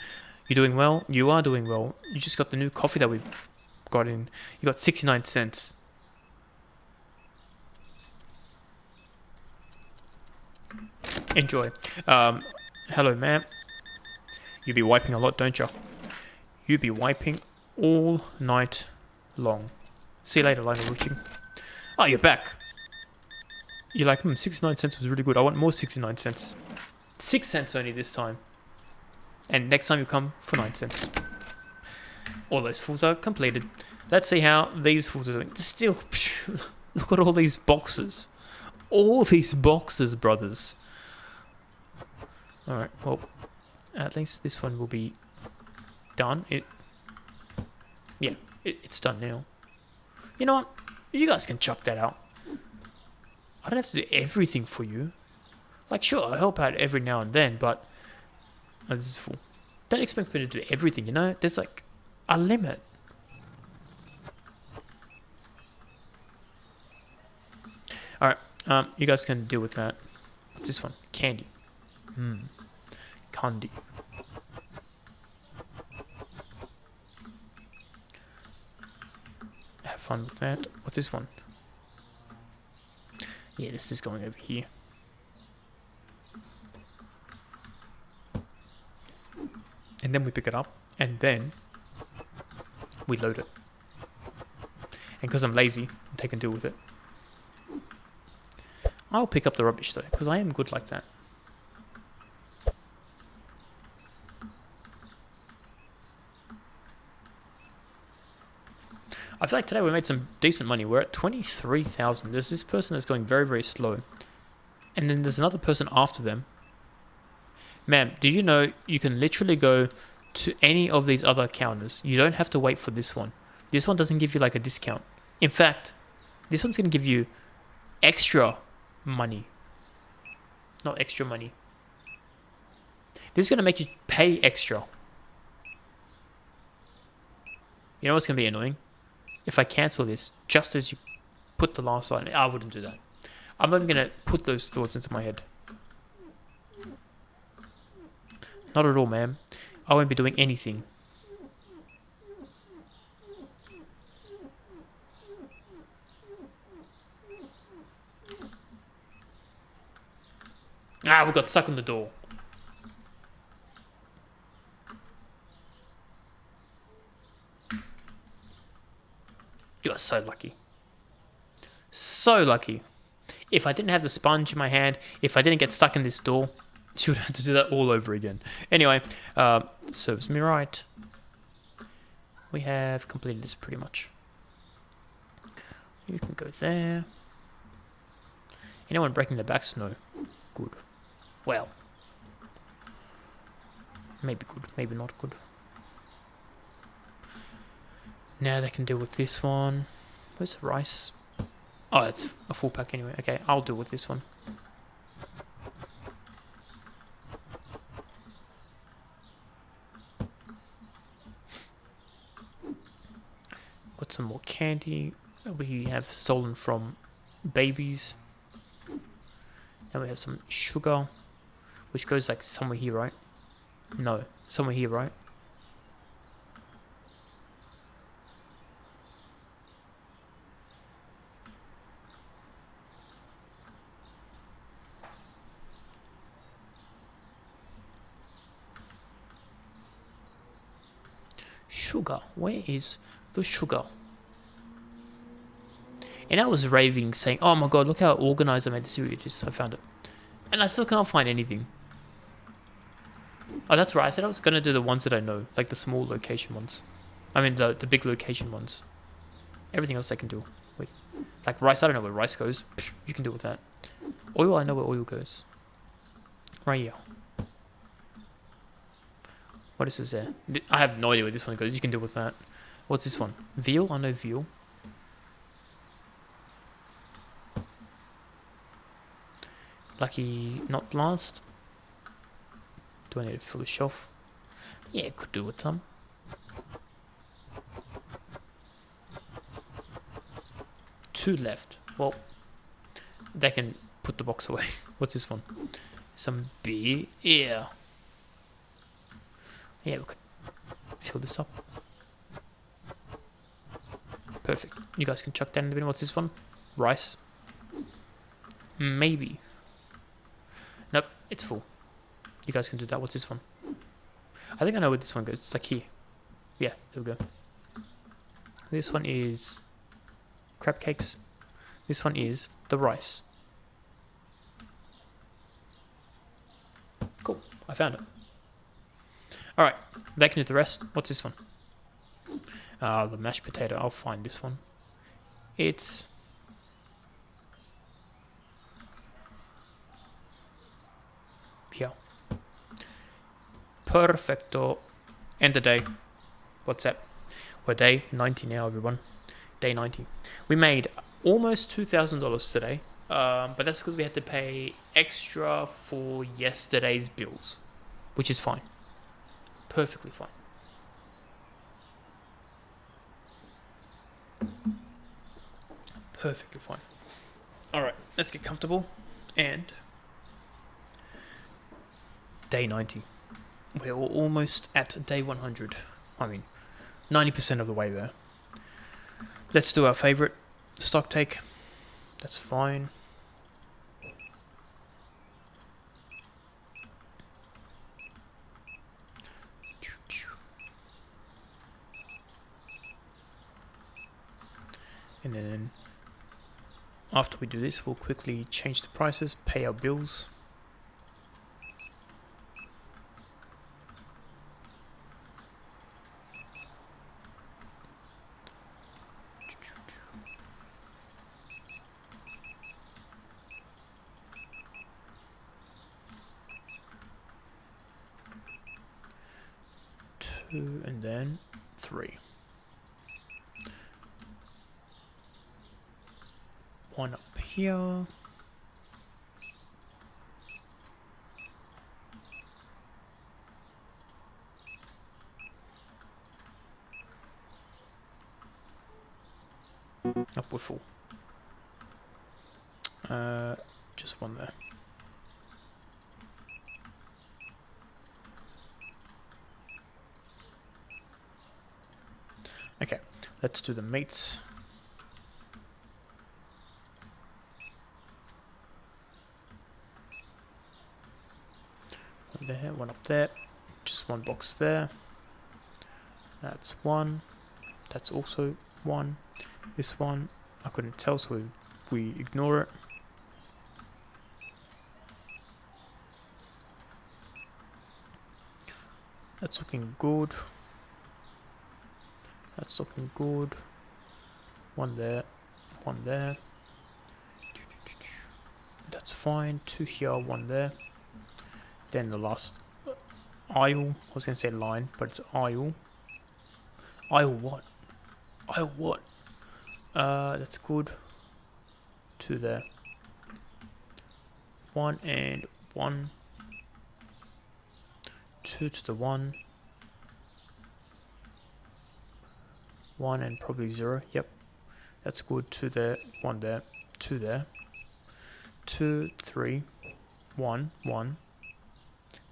You doing well? You are doing well. You just got the new coffee that we've got in. You got 69 cents. Enjoy. Hello, ma'am. You be wiping a lot, don't you? You be wiping all night long. See you later, Lionel Richie. You're back. You're like, 69 cents was really good. I want more 69 cents. 6 cents only this time. And next time you come for 9 cents. All those fools are completed. Let's see how these fools are doing. Still, look at all these boxes. All these boxes, brothers. Alright, well, at least this one will be done. It's done now. You know what? You guys can chuck that out. I don't have to do everything for you. Like, sure, I help out every now and then, but... this is full. Don't expect me to do everything, you know? There's, like, a limit. You guys can deal with that. What's this one? Candy. Candy. Have fun with that. What's this one? Yeah, this is going over here. And then we pick it up, and then we load it. And because I'm lazy, I'm taking deal with it. I'll pick up the rubbish though, because I am good like that. I feel like today we made some decent money. We're at 23,000. There's this person that's going very, very slow. And then there's another person after them. Ma'am, do you know you can literally go to any of these other counters? You don't have to wait for this one. This one doesn't give you like a discount. In fact, this one's going to give you extra money. Not extra money. This is going to make you pay extra. You know what's going to be annoying? If I cancel this just as you put the last line, I wouldn't do that. I'm not even going to put those thoughts into my head. Not at all, ma'am. I won't be doing anything. Ah, we got stuck on the door. You are so lucky. So lucky. If I didn't have the sponge in my hand, if I didn't get stuck in this door, she would have to do that all over again. Anyway, serves me right. We have completed this pretty much. You can go there. Anyone breaking their backs? No. Good. Well. Maybe good, maybe not good. Now they can deal with this one. Where's the rice? Oh, it's a full pack anyway. Okay, I'll deal with this one. Got some more candy. We have stolen from babies. Now we have some sugar, which goes like somewhere here, right? No, somewhere here, right? Sugar. Where is the sugar? And I was raving, saying, "Oh my god, look how organized I made the cereal juice." I found it, and I still can't find anything. Oh, that's right. I said I was gonna do the ones that I know, like the small location ones. I mean, the big location ones. Everything else I can do with, like rice. I don't know where rice goes. Psh, you can do with that. Oil, I know where oil goes. Right here. What is this there? I have no idea where this one goes. You can deal with that. What's this one? Veal? I know veal. Lucky not last. Do I need to fill the shelf? Yeah, could do with some. Two left. Well, they can put the box away. What's this one? Some beer. Yeah. Yeah, we could fill this up. Perfect. You guys can chuck that in the bin. What's this one? Rice. Maybe. Nope, it's full. You guys can do that. What's this one? I think I know where this one goes. It's like here. Yeah, there we go. This one is crab cakes. This one is the rice. Cool. I found it. Alright, they can do the rest. What's this one? The mashed potato. I'll find this one. It's... here. Perfecto. End the day. What's that? We're day 90 now, everyone. Day 90. We made almost $2,000 today. But that's because we had to pay extra for yesterday's bills. Which is fine. Perfectly fine. Perfectly fine. Alright. let's get comfortable. And day 90. We're almost at day 100. I mean, 90% of the way there. Let's do our favorite stock take. That's fine. And then after we do this, we'll quickly change the prices, pay our bills. Two and then 3. One up here. Up we're full. Just one there. Okay, let's do the meats. One there, one up there. Just one box there. That's one. That's also one. This one, I couldn't tell, so we ignore it. That's looking good. That's looking good. One there, one there. That's fine. 2 here, one there. Then the last aisle. I was going to say line, but it's aisle. Aisle what? Aisle what? That's good. 2 there. 1 and 1. 2 to the 1. 1 and probably 0. Yep. That's good. 2 there. 1 there. 2 there. 2, 3. 1. 1.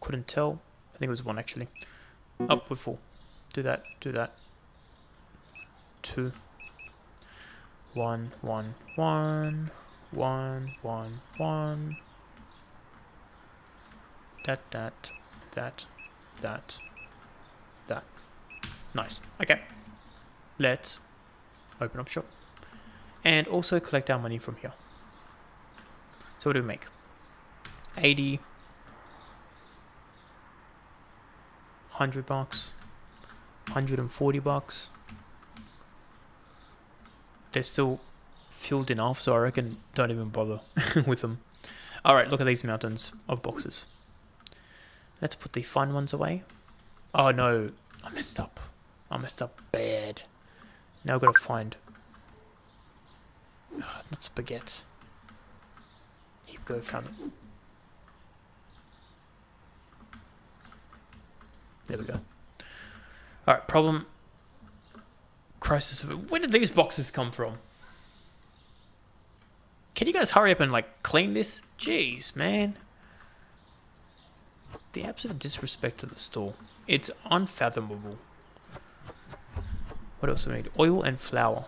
Couldn't tell. I think it was 1 actually. Up with 4. Do that. Do that. 2. 1, 1, 1. 1, 1, 1. That. Nice. Okay. Let's open up shop. And also collect our money from here. So what do we make? 80. 100 bucks. 140 bucks. They're still filled enough, so I reckon don't even bother with them. Alright, look at these mountains of boxes. Let's put the fun ones away. Oh no, I messed up. I messed up bad. Now I've got to find... not spaghetti. Here we go, found it. There we go. Alright, problem. Crisis of... Where did these boxes come from? Can you guys hurry up and like clean this? Jeez, man. The absolute disrespect to the store. It's unfathomable. What else do we need? Oil and flour.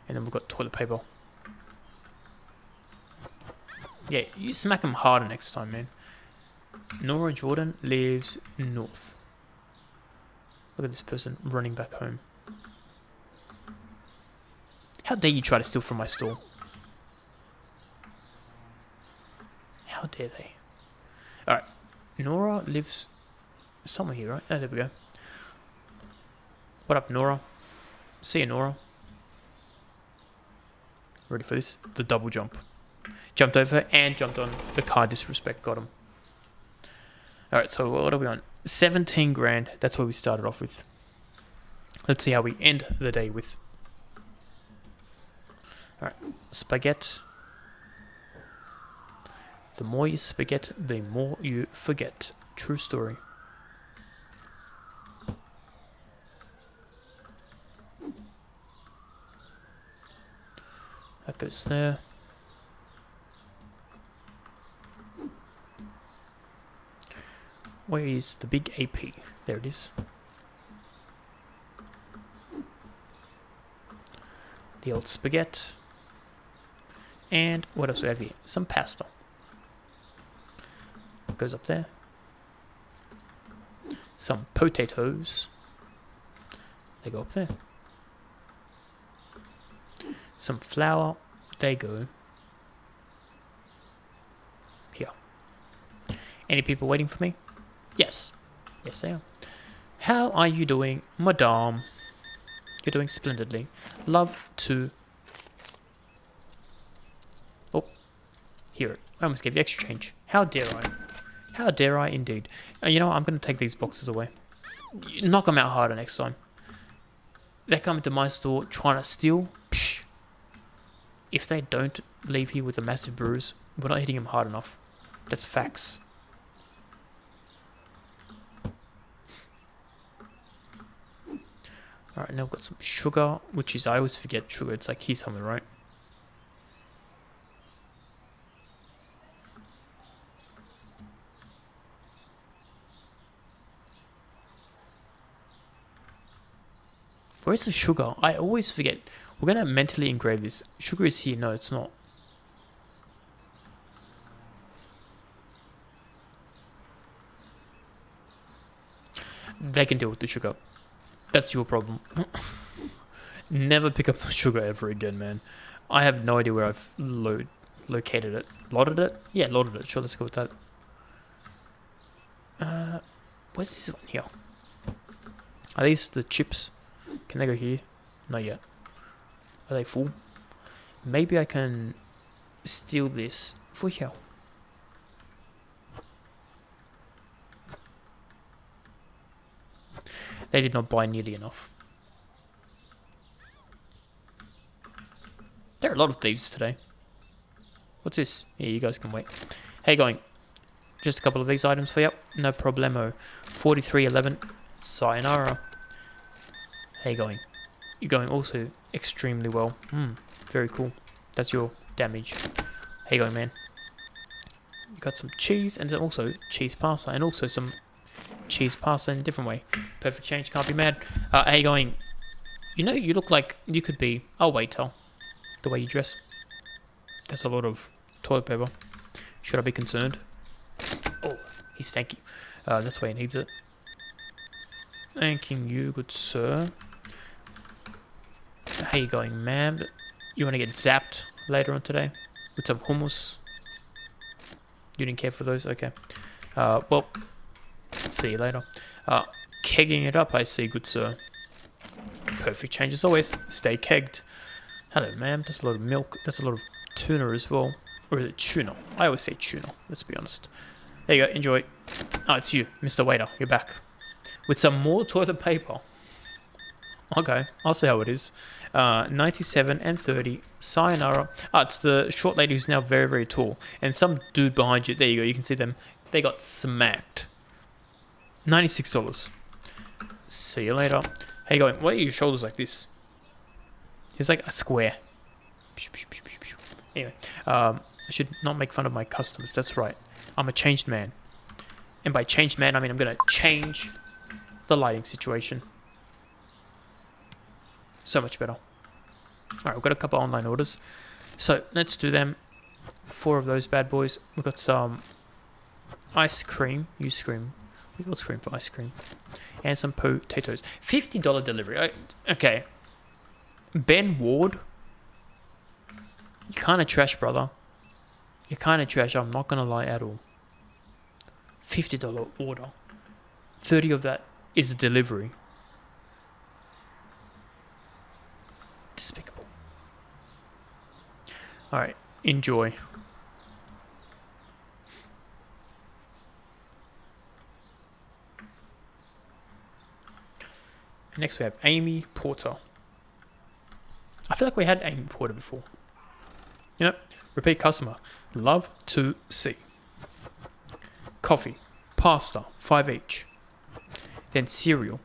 And then we've got toilet paper. Yeah, you smack them harder next time, man. Nora Jordan lives north. Look at this person running back home. How dare you try to steal from my store? How dare they? Alright. Nora lives somewhere here, right? Oh, there we go. What up, Nora? See you, Nora. Ready for this? The double jump. Jumped over and jumped on the car. Disrespect. Got him. Alright, so what are we on? 17 grand. That's what we started off with. Let's see how we end the day with. Alright, spaghetti. The more you spaghetti, the more you forget. True story. That goes there. Where is the big AP? There it is. The old spaghetti. And what else do we have here? Some pasta. Goes up there. Some potatoes. They go up there. Some flour. They go here. Any people waiting for me? Yes. Yes, they are. How are you doing, madame? You're doing splendidly. Love to... Oh. Here. I almost gave you extra change. How dare I? How dare I indeed. You know what? I'm going to take these boxes away. Knock them out harder next time. They come into my store trying to steal. Psh. If they don't leave here with a massive bruise, we're not hitting them hard enough. That's facts. Alright, now we've got some sugar, which is, I always forget sugar. It's like here somewhere, right? Where's the sugar? I always forget. We're going to mentally engrave this. Sugar is here. No, it's not. They can deal with the sugar. That's your problem. Never pick up the sugar ever again, man. I have no idea where I've located it. Lotted it? Yeah, lotted it. Sure, let's go with that. Where's this one here? Are these the chips? Can they go here? Not yet. Are they full? Maybe I can steal this for here. They did not buy nearly enough. There are a lot of thieves today. What's this? Yeah, you guys can wait. How you going? Just a couple of these items for you. No problemo. 4311. Sayonara. How you going? You're going also extremely well. Very cool. That's your damage. How you going, man? You got some cheese and then also cheese pasta and also some cheese pasta in a different way. Perfect change, can't be mad. How you going? You know, you look like you could be a waiter. The way you dress. That's a lot of toilet paper. Should I be concerned? Oh, he's stanky. That's why he needs it. Thanking you, good sir. How you going, ma'am? You want to get zapped later on today with some hummus? You didn't care for those? Okay. Well, see you later. Kegging it up, I see, good sir. Perfect change as always. Stay kegged. Hello, ma'am. That's a lot of milk. That's a lot of tuna as well. Or is it tuna? I always say tuna, let's be honest. There you go, enjoy. Oh, it's you, Mr. Waiter. You're back. With some more toilet paper. Okay, I'll see how it is. 97 and 30. Sayonara. It's the short lady who's now very, very tall. And some dude behind you. There you go, you can see them. They got smacked. $96. See you later. How you going? Why are your shoulders like this? It's like a square. Anyway, I should not make fun of my customers. That's right. I'm a changed man. And by changed man, I mean I'm going to change the lighting situation. So much better. Alright, we've got a couple online orders. So, let's do them. 4 of those bad boys. We've got some ice cream. You scream. We all scream for ice cream. And some potatoes. $50 delivery. Okay. Ben Ward. You're kind of trash, brother. You're kind of trash. I'm not going to lie at all. $50 order. 30 of that is a delivery. Despicable. Alright, enjoy. Next we have Amy Porter. I feel like we had Amy Porter before. You know, repeat customer. Love to see. Coffee. Pasta. 5 each. Then cereal.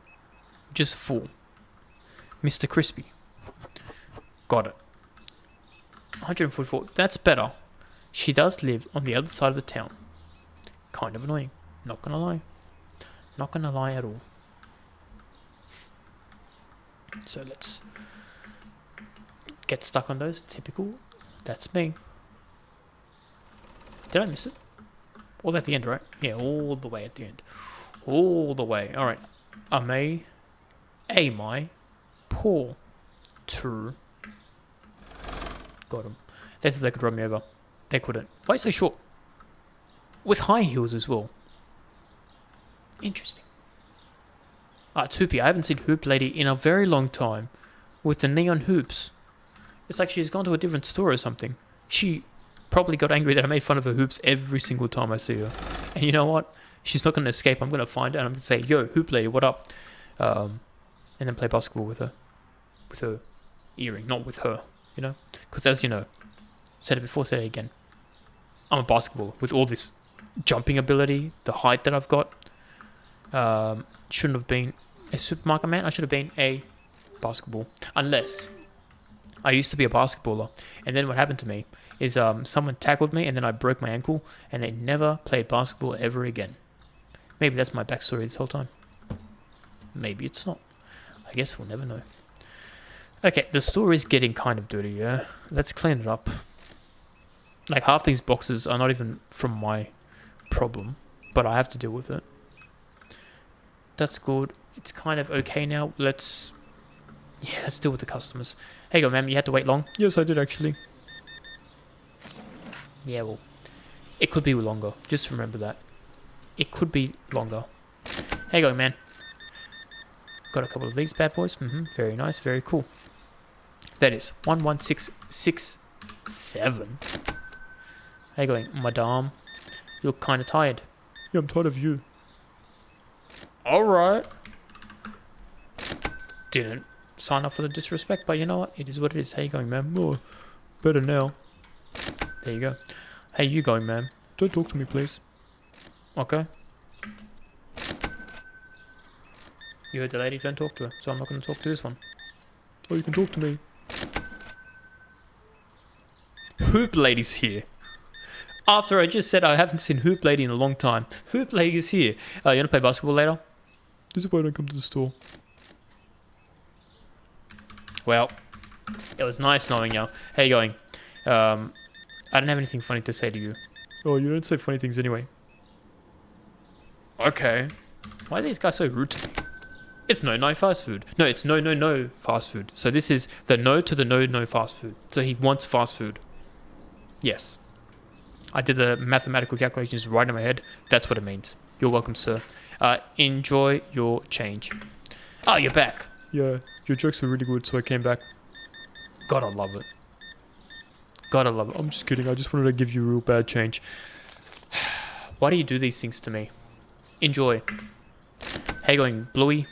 Just 4. Mr. Crispy. Got it. 144. That's better. She does live on the other side of the town. Kind of annoying. Not gonna lie. Not gonna lie at all. So let's get stuck on those. Typical. That's me. Did I miss it? All at the end, right? Yeah, all the way at the end. All the way. Alright. Am I poor to... Got him. They thought they could run me over. They couldn't. Why so short? With high heels as well. Interesting. It's Hoopy. I haven't seen Hoop Lady in a very long time. With the neon hoops. It's like she's gone to a different store or something. She probably got angry that I made fun of her hoops every single time I see her. And you know what? She's not going to escape. I'm going to find her and I'm going to say, yo, Hoop Lady, what up? And then play basketball with her. With her earring, not with her. You know? Because as you know, said it before, say it again. I'm a basketballer with all this jumping ability, the height that I've got. Shouldn't have been a supermarket man. I should have been a basketball. Unless I used to be a basketballer. And then what happened to me is someone tackled me and then I broke my ankle and they never played basketball ever again. Maybe that's my backstory this whole time. Maybe it's not. I guess we'll never know. Okay, the store is getting kind of dirty, yeah? Let's clean it up. Like, half these boxes are not even from my problem, but I have to deal with it. That's good. It's kind of okay now. Let's deal with the customers. Hey, go, ma'am. You had to wait long? Yes, I did, actually. Yeah, well, it could be longer. Just remember that. It could be longer. Hey, go, man. Got a couple of these bad boys. Very nice. Very cool. That is 11667. How you going, madame? You look kind of tired. Yeah, I'm tired of you. Alright. Didn't sign up for the disrespect, but you know what? It is what it is. How you going, ma'am? Oh, better now. There you go. How you going, ma'am? Don't talk to me, please. Okay. You heard the lady, don't talk to her, so I'm not going to talk to this one. Oh, you can talk to me. Hoop Lady's here. After I just said I haven't seen Hoop Lady in a long time. Hoop Lady is here. You want to play basketball later? This is why I don't come to the store. Well, it was nice knowing you. How you going? I don't have anything funny to say to you. Oh, you don't say funny things anyway. Okay. Why are these guys so rude to me? It's no fast food. No, it's no fast food. So this is the no to the no fast food. So he wants fast food. Yes. I did the mathematical calculations right in my head. That's what it means. You're welcome, sir. Enjoy your change. Oh, you're back. Yeah, your jokes were really good, so I came back. Gotta love it. Gotta love it. I'm just kidding. I just wanted to give you real bad change. Why do you do these things to me? Enjoy. How you going, Bluey?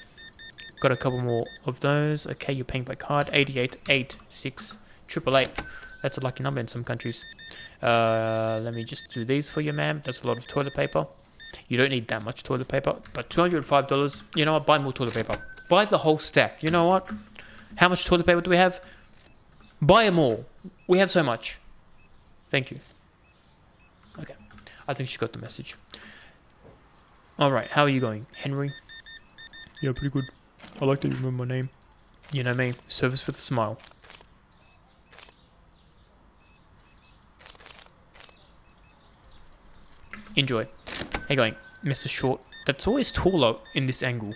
Got a couple more of those. Okay, you're paying by card. 8886 888. That's a lucky number in some countries. Let me just do these for you, ma'am. That's a lot of toilet paper. You don't need that much toilet paper, but $205. You know what? Buy more toilet paper. Buy the whole stack. You know what? How much toilet paper do we have? Buy them all. We have so much. Thank you. Okay. I think she got the message. Alright, how are you going? Henry? Yeah, pretty good. I like that you remember my name. You know me. Service with a smile. Enjoy. How you going, Mr. Short? That's always taller in this angle.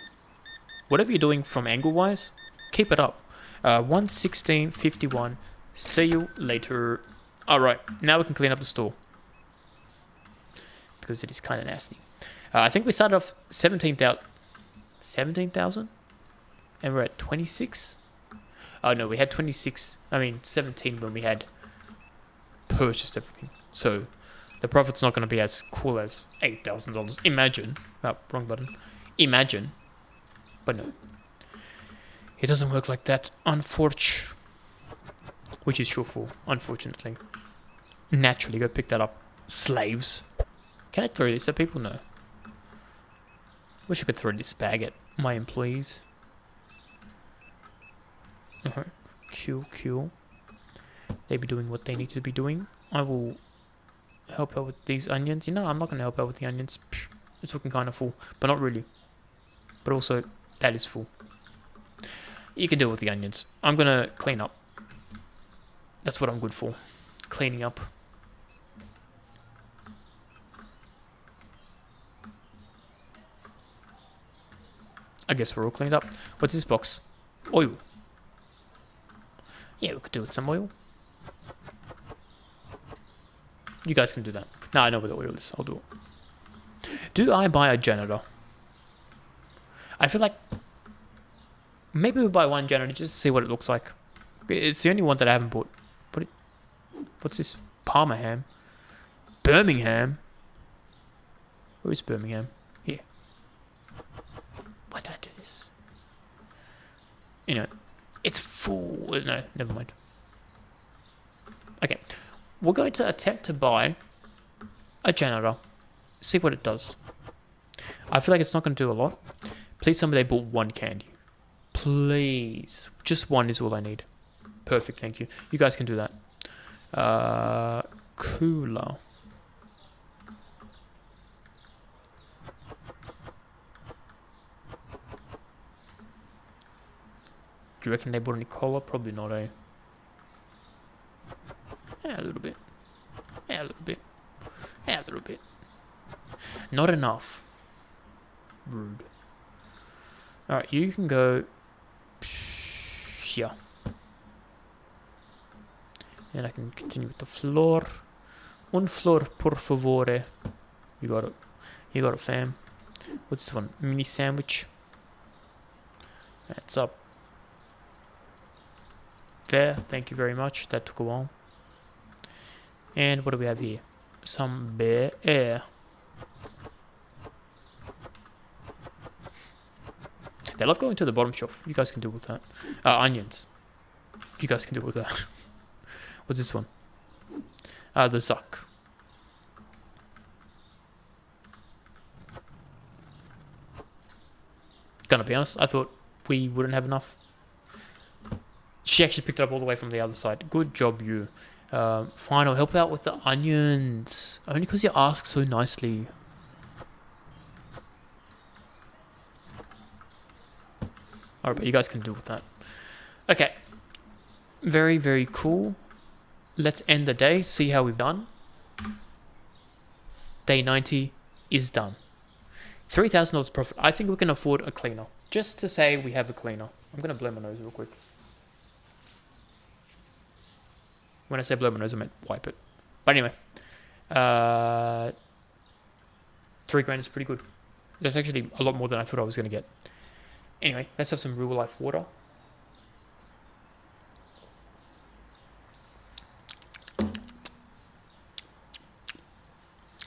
Whatever you're doing from angle-wise, keep it up. 116.51. See you later. Alright, now we can clean up the store. Because it is kind of nasty. I think we started off 17,000. 17,000? And we're at 26? Oh no, we had 26. I mean, 17 when we had purchased everything. So the profit's not going to be as cool as $8,000. Imagine. Oh, wrong button. Imagine. But no. It doesn't work like that, unfortunately. Which is short for, unfortunately. Naturally, go pick that up. Slaves. Can I throw this at people? No. Wish I could throw this bag at my employees. Cool. They be doing what they need to be doing. I will help out with these onions. You know, I'm not going to help out with the onions. Psh, it's looking kind of full, but not really. But also, that is full. You can deal with the onions. I'm going to clean up. That's what I'm good for. Cleaning up. I guess we're all cleaned up. What's this box? Oil. Yeah, we could do with some oil. You guys can do that. No, I know where the oil is. I'll do it. Do I buy a janitor? I feel like maybe we buy one janitor just to see what it looks like. It's the only one that I haven't bought. What's this? Palmerham? Birmingham? Where is Birmingham? Here. Why did I do this? You know, it's full. No, never mind. Okay. We're going to attempt to buy a janitor. See what it does. I feel like it's not going to do a lot. Please tell me they bought one candy. Please. Just one is all I need. Perfect, thank you. You guys can do that. Cooler. Do you reckon they bought any cola? Probably not, eh? Yeah, a little bit. Yeah, a little bit. Yeah, a little bit. Not enough. Rude. Alright, you can go here. And I can continue with the floor. Un flor, por favore. You got it. You got it, fam. What's this one? Mini sandwich. That's up. There. Thank you very much. That took a while. And what do we have here? Some bear air. They love going to the bottom shelf. You guys can deal with that. Onions. You guys can deal with that. What's this one? The Zuck. Gonna be honest, I thought we wouldn't have enough. She actually picked it up all the way from the other side. Good job, you. Fine, I'll help out with the onions. Only because you ask so nicely. Alright, but you guys can deal with that. Okay. Very, very cool. Let's end the day, see how we've done. Day 90 is done. $3,000 profit. I think we can afford a cleaner. Just to say we have a cleaner. I'm going to blow my nose real quick. When I say blow my nose, I meant wipe it. But anyway. $3,000 is pretty good. That's actually a lot more than I thought I was going to get. Anyway, let's have some real life water.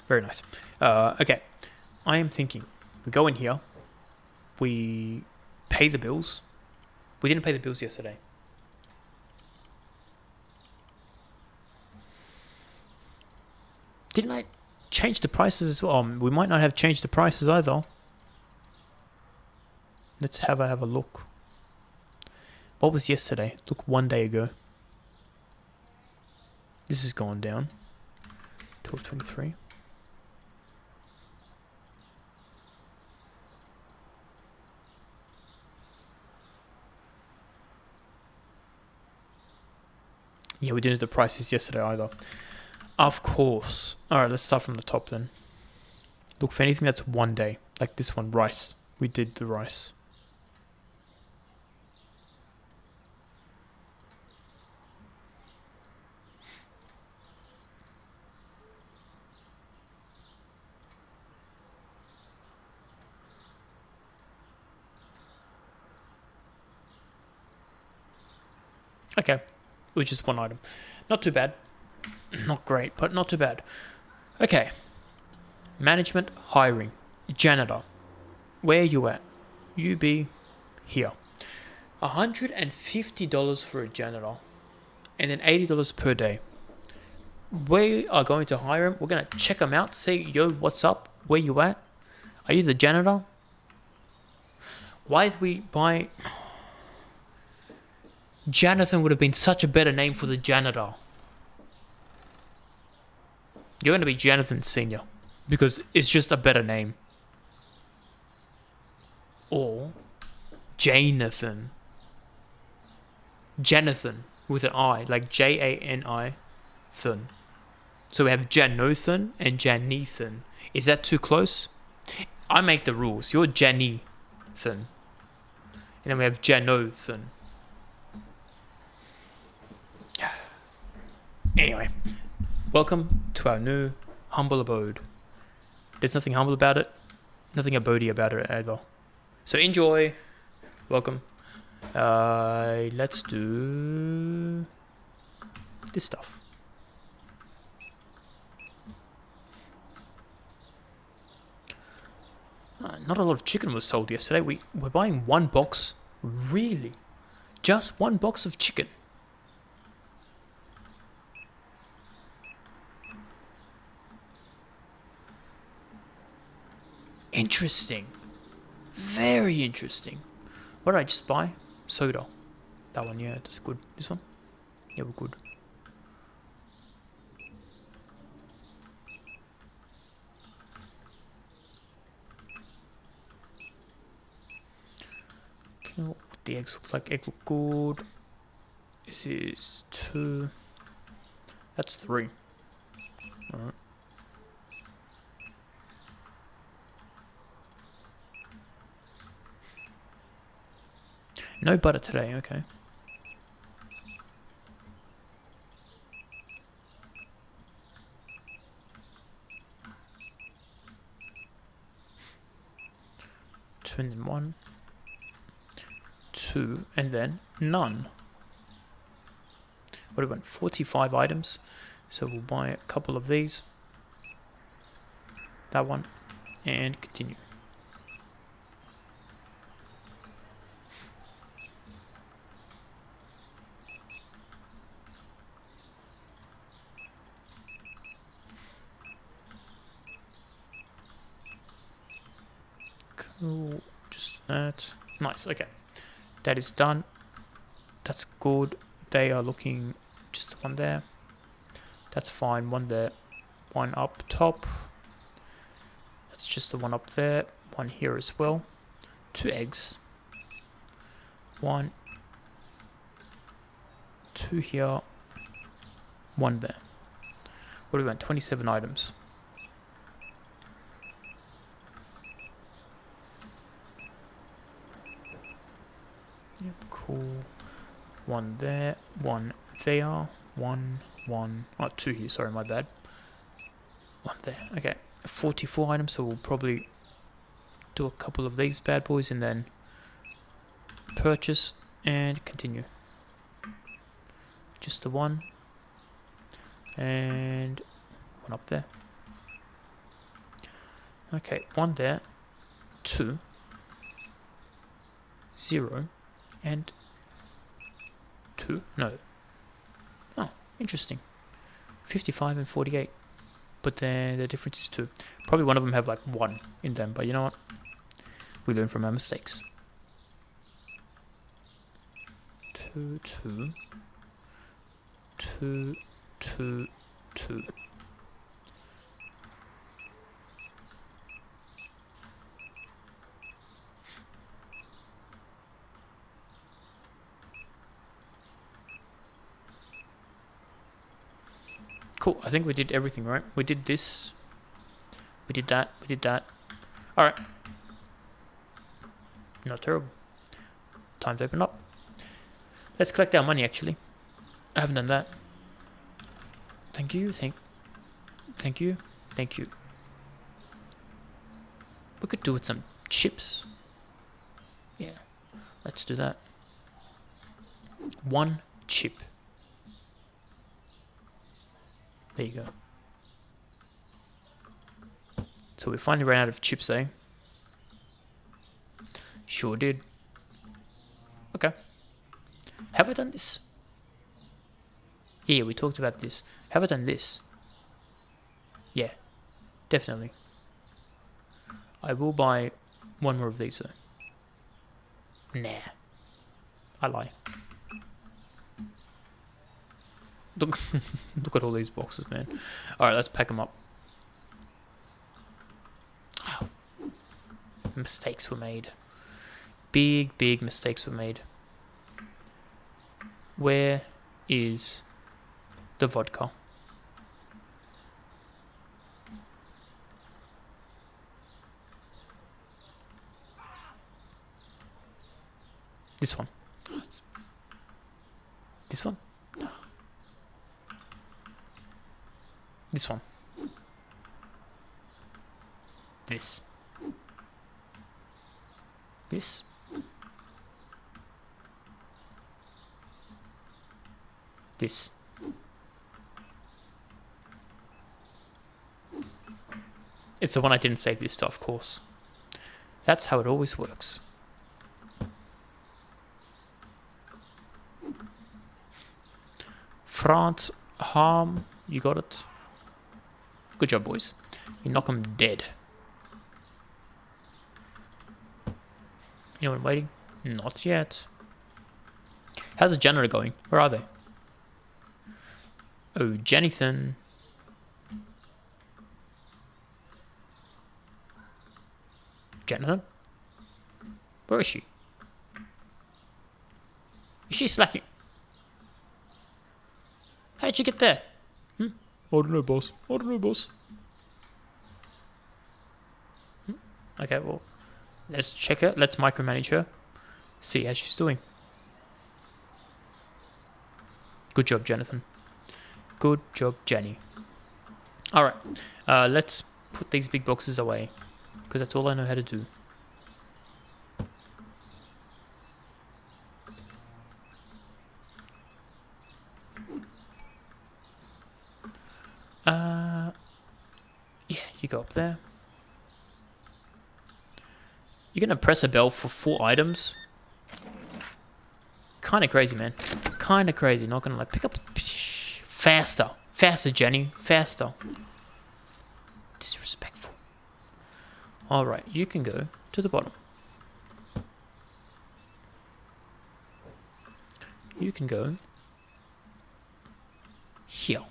Very nice. Okay. I am thinking. We go in here. We pay the bills. We didn't pay the bills yesterday. Didn't I change the prices as well? We might not have changed the prices either. Let's have a look. What was yesterday? Look, 1 day ago. This has gone down. 12.23. Yeah, we didn't do the prices yesterday either. Of course. Alright, let's start from the top then. Look, for anything that's 1 day. Like this one, rice. We did the rice. Okay. It was just one item. Not too bad. Not great, but not too bad. Okay. Management, hiring. Janitor. Where are you at? You be here. $150 for a janitor. And then $80 per day. We are going to hire him. We're going to check him out. Say, yo, what's up? Where you at? Are you the janitor? Why did we buy... Jonathan would have been such a better name for the janitor. You're going to be Jonathan Senior because it's just a better name. Or Janathan. Janathan with an I, like Jani. Thun. So we have Janothan and Janethan. Is that too close? I make the rules. You're Janethan. And then we have Janothan. Anyway, welcome to our new humble abode. There's nothing humble about it, nothing abodey about it either. So enjoy. Welcome. Let's do this stuff. Not a lot of chicken was sold yesterday. We're buying one box. Really? Just one box of chicken? Interesting. Very interesting. What did I just buy? Soda. That one, yeah, that's good. This one? Yeah, we're good. Okay, what the eggs look like? Egg look good. This is 2. That's 3. Alright. No butter today, okay. Two and then 1. 2 and then none. What do we want? 45 items. So we'll buy a couple of these. That one. And continue. Cool. Just that. Nice. Okay. That is done. That's good. They are looking just one there. That's fine. One there. One up top. That's just the one up there. One here as well. 2 eggs. 1. 2 here. 1 there. What do we want? 27 items. Yep, cool. 1 there, 1 there, 1, 1. Oh, 2 here, sorry, my bad. 1 there, okay. 44 items, so we'll probably do a couple of these bad boys and then purchase and continue. Just the 1. And 1 up there. Okay, 1 there, 2, 0, and 2. No. Oh, interesting. 55 and 48. But then the difference is 2. Probably one of them have like 1 in them, but you know what? We learn from our mistakes. 2, 2, 2, 2, 2. Cool, I think we did everything, right? We did this. We did that. We did that. Alright. Not terrible. Time to open up. Let's collect our money, actually. I haven't done that. Thank you. Thank you. Thank you. We could do with some chips. Yeah. Let's do that. 1 chip. There you go. So we finally ran out of chips, eh? Sure did. Okay. Have I done this? Yeah, we talked about this. Have I done this? Yeah, definitely. I will buy 1 more of these though. Nah. I lie. Look, look at all these boxes, man. All right, let's pack them up. Oh, mistakes were made. Big mistakes were made. Where is the vodka? This one. This one. This one. This. This. This. It's the one I didn't save this to, of course. That's how it always works. France, harm, you got it. Good job, boys. You knock them dead. Anyone waiting? Not yet. How's the janitor going? Where are they? Oh, Jennythan. Jennifer? Where is she? Is she slacking? How did you get there? I don't know, boss. I don't know, boss. Okay, well, let's check her. Let's micromanage her. See how she's doing. Good job, Jonathan. Good job, Jenny. Alright, let's put these big boxes away, because that's all I know how to do. Yeah, you go up there. You're gonna press a bell for 4 items? Kinda crazy, man. Kinda crazy, not gonna pick up. Faster. Faster, Jenny. Faster. Disrespectful. Alright, you can go to the bottom. You can go here.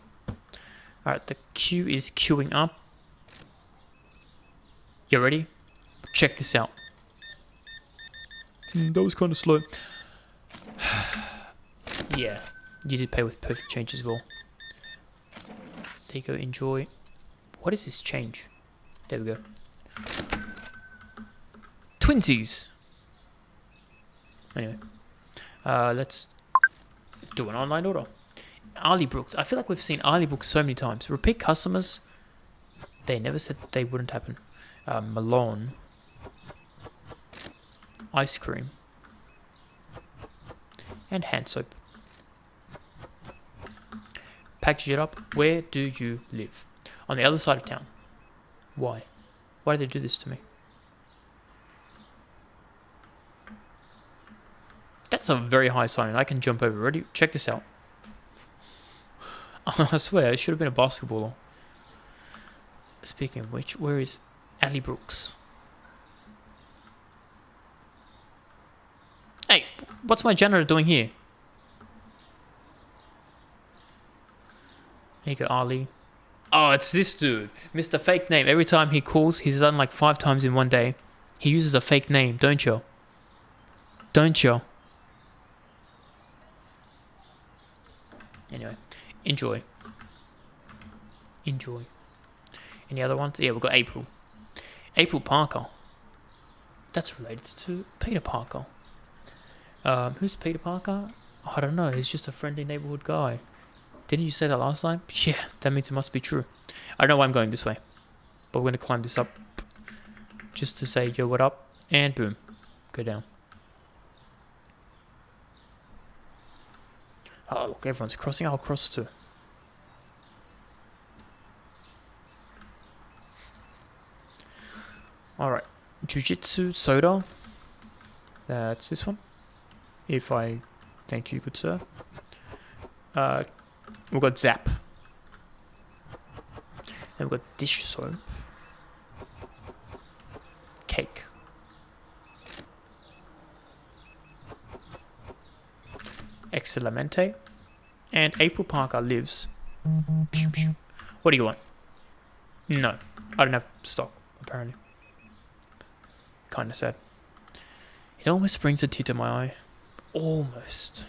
Alright, the queue is queuing up. You ready? Check this out. That was kind of slow. Yeah, you did pay with perfect change as well. There you go, enjoy. What is this change? There we go. Twinsies! Anyway, let's do an online order. Ali Brooks. I feel like we've seen Ali Brooks so many times. Repeat customers. They never said they wouldn't happen. Malone. Ice cream. And hand soap. Package it up. Where do you live? On the other side of town. Why? Why do they do this to me? That's a very high sign. I can jump over. Ready? Check this out. I swear, it should have been a basketballer. Speaking of which, where is Ali Brooks? Hey, what's my janitor doing here? There you go, Ali. Oh, it's this dude. Mr. Fake Name. Every time he calls, he's done like 5 times in one day. He uses a fake name, don't you? Don't you? Anyway, enjoy. Enjoy. Any other ones? Yeah, we've got April. April Parker. That's related to Peter Parker. Who's Peter Parker? Oh, I don't know. He's just a friendly neighborhood guy. Didn't you say that last time? Yeah, that means it must be true. I don't know why I'm going this way. But we're going to climb this up. Just to say, yo, what up? And boom. Go down. Oh, look, everyone's crossing. I'll cross too. Alright. Jiu-Jitsu soda. That's this one. If I... Thank you, good sir. We've got Zap. Then we've got dish soap. Cake. Excelente. And April Parker lives. What do you want? No, I don't have stock, apparently. Kinda sad. It almost brings a tear to my eye. Almost.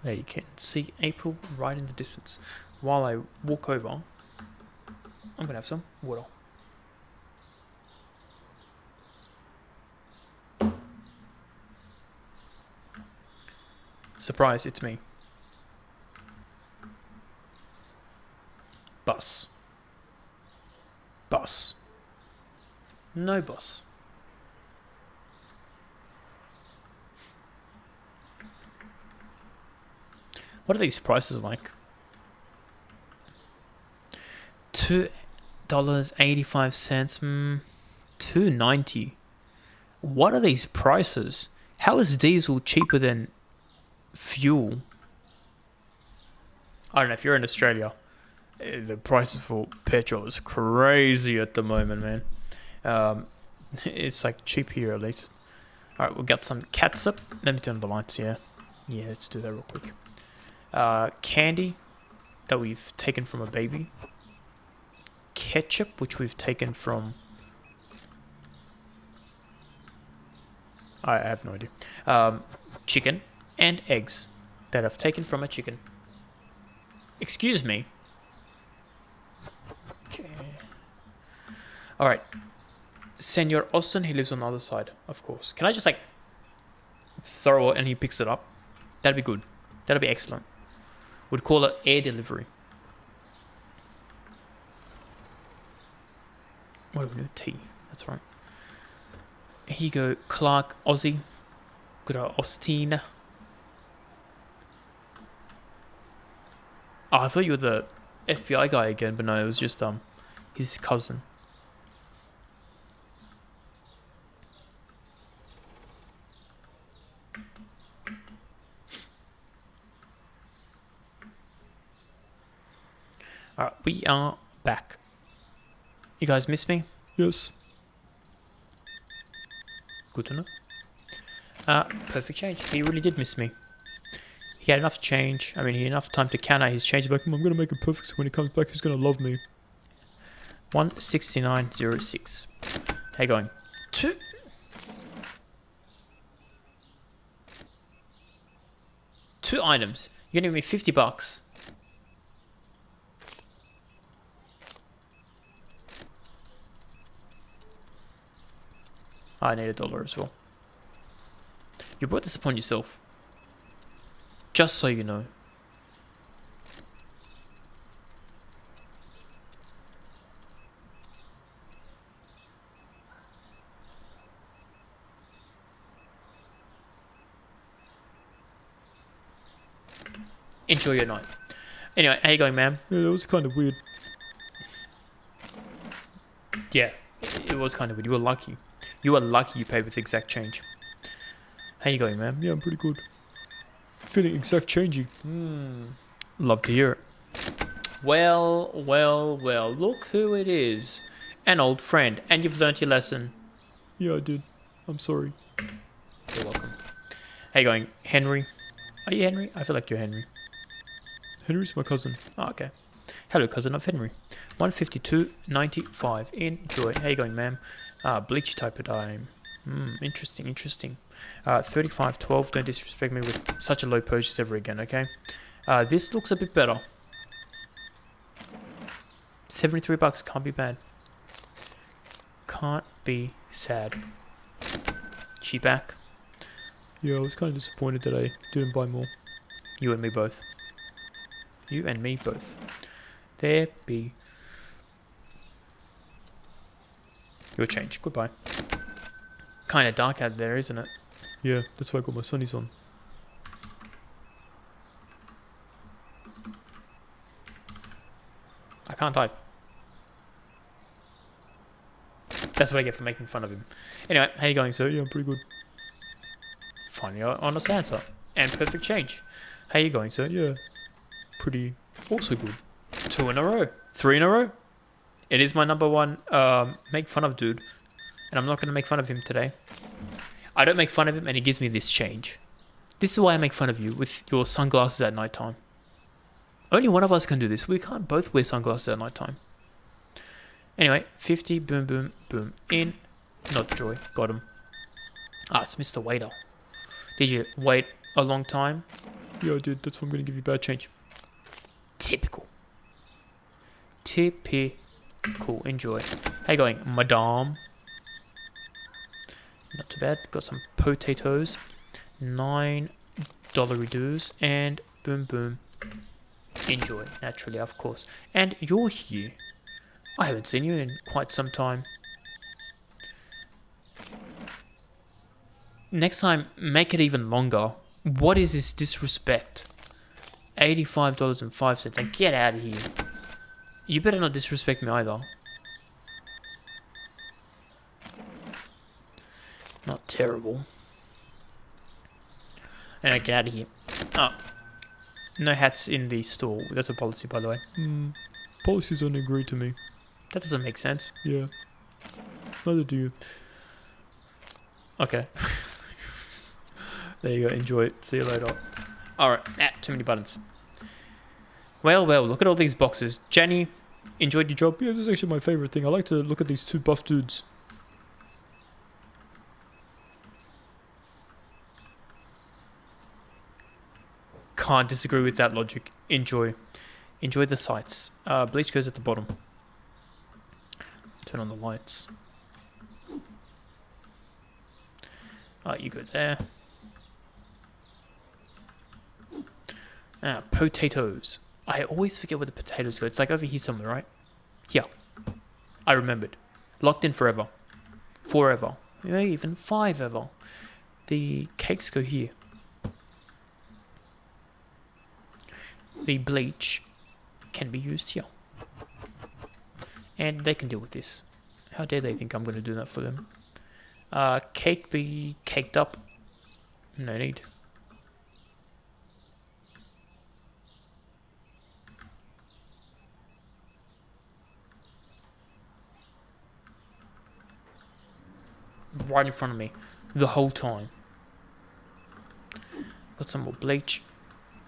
There you can see April right in the distance. While I walk over, I'm gonna have some water. Surprise, it's me. Bus. Bus. No bus. What are these prices like? $2.85. $2.90. What are these prices? How is diesel cheaper than fuel? I don't know, if you're in Australia, the prices for petrol is crazy at the moment, man. It's like cheap here at least. Alright, we've got some catsup. Let me turn the lights, yeah. Yeah, let's do that real quick. Candy that we've taken from a baby. Ketchup, which we've taken from... I have no idea. Chicken and eggs that I've taken from a chicken. Excuse me. Okay. Alright. Senor Austin, he lives on the other side, of course. Can I just like throw it and he picks it up? That'd be good. That'd be excellent. We'd call it air delivery. What do we do? Tea. That's right. Here you go, Clark, Aussie. Good old Austin. Oh, I thought you were the FBI guy again, but no, it was just his cousin. Alright, we are back. You guys miss me? Yes. Good to know. Perfect change. He really did miss me. He had enough change. I mean, he had enough time to counter his change. Like, I'm going to make it perfect so when he comes back, he's going to love me. 169.06. How you going? Two items. You're going to give me $50. I need $1 as well. You brought this upon yourself. Just so you know. Enjoy your night. Anyway, how you going, ma'am? Yeah, that was kind of weird. Yeah, it was kind of weird. You were lucky. You were lucky you paid with exact change. How you going, ma'am? Yeah, I'm pretty good. Feeling exact changey. Love to hear it. Well, well, well. Look who it is. An old friend. And you've learnt your lesson. Yeah, I did. I'm sorry. You're welcome. How you going, Henry? Are you Henry? I feel like you're Henry. Henry's my cousin. Oh, okay. Hello, cousin of Henry. 152.95. Enjoy. How you going, ma'am? Bleach type of dime. Interesting, interesting. 35.12. Don't disrespect me with such a low purchase ever again, okay? This looks a bit better. $73 can't be bad. Can't be sad. She back? Yeah, I was kind of disappointed that I didn't buy more. You and me both. You and me both. There be. Your change. Goodbye. Kind of dark out there, isn't it? Yeah, that's why I got my sunnies on. I can't type. That's what I get for making fun of him. Anyway, how you going, sir? Yeah, I'm pretty good. Finally on a answer. And perfect change. How you going, sir? Yeah, pretty also good. 2 in a row. 3 in a row. It is my number one make fun of dude. And I'm not going to make fun of him today. I don't make fun of him and he gives me this change. This is why I make fun of you with your sunglasses at nighttime. Only one of us can do this. We can't both wear sunglasses at nighttime. Anyway, 50, boom, boom, boom, in. Not joy, got him. Ah, it's Mr. Waiter. Did you wait a long time? Yeah, I did. That's why I'm going to give you bad change. Typical. Typical. Enjoy. How you going, madame? Not too bad. Got some potatoes. $9 dues. And boom, boom. Enjoy. Naturally, of course. And you're here. I haven't seen you in quite some time. Next time, make it even longer. What is this disrespect? $85.05. And get out of here. You better not disrespect me either. Not terrible. And get out of here. Oh. No hats in the store. That's a policy, by the way. Policies don't agree to me. That doesn't make sense. Yeah. Neither do you. Okay. There you go. Enjoy it. See you later. Alright. Too many buttons. Well, look at all these boxes. Jenny, enjoyed your job? Yeah, this is actually my favorite thing. I like to look at these two buff dudes. Can't disagree with that logic. Enjoy the sights. Bleach goes at the bottom. Turn on the lights. You go there. Potatoes. I always forget where the potatoes go. It's like over here somewhere, right? Here. I remembered. Locked in forever. Forever. Maybe even 5 ever. The cakes go here. The bleach can be used here. And they can deal with this. How dare they think I'm going to do that for them? Cake be caked up. No need. Right in front of me. The whole time. Got some more bleach.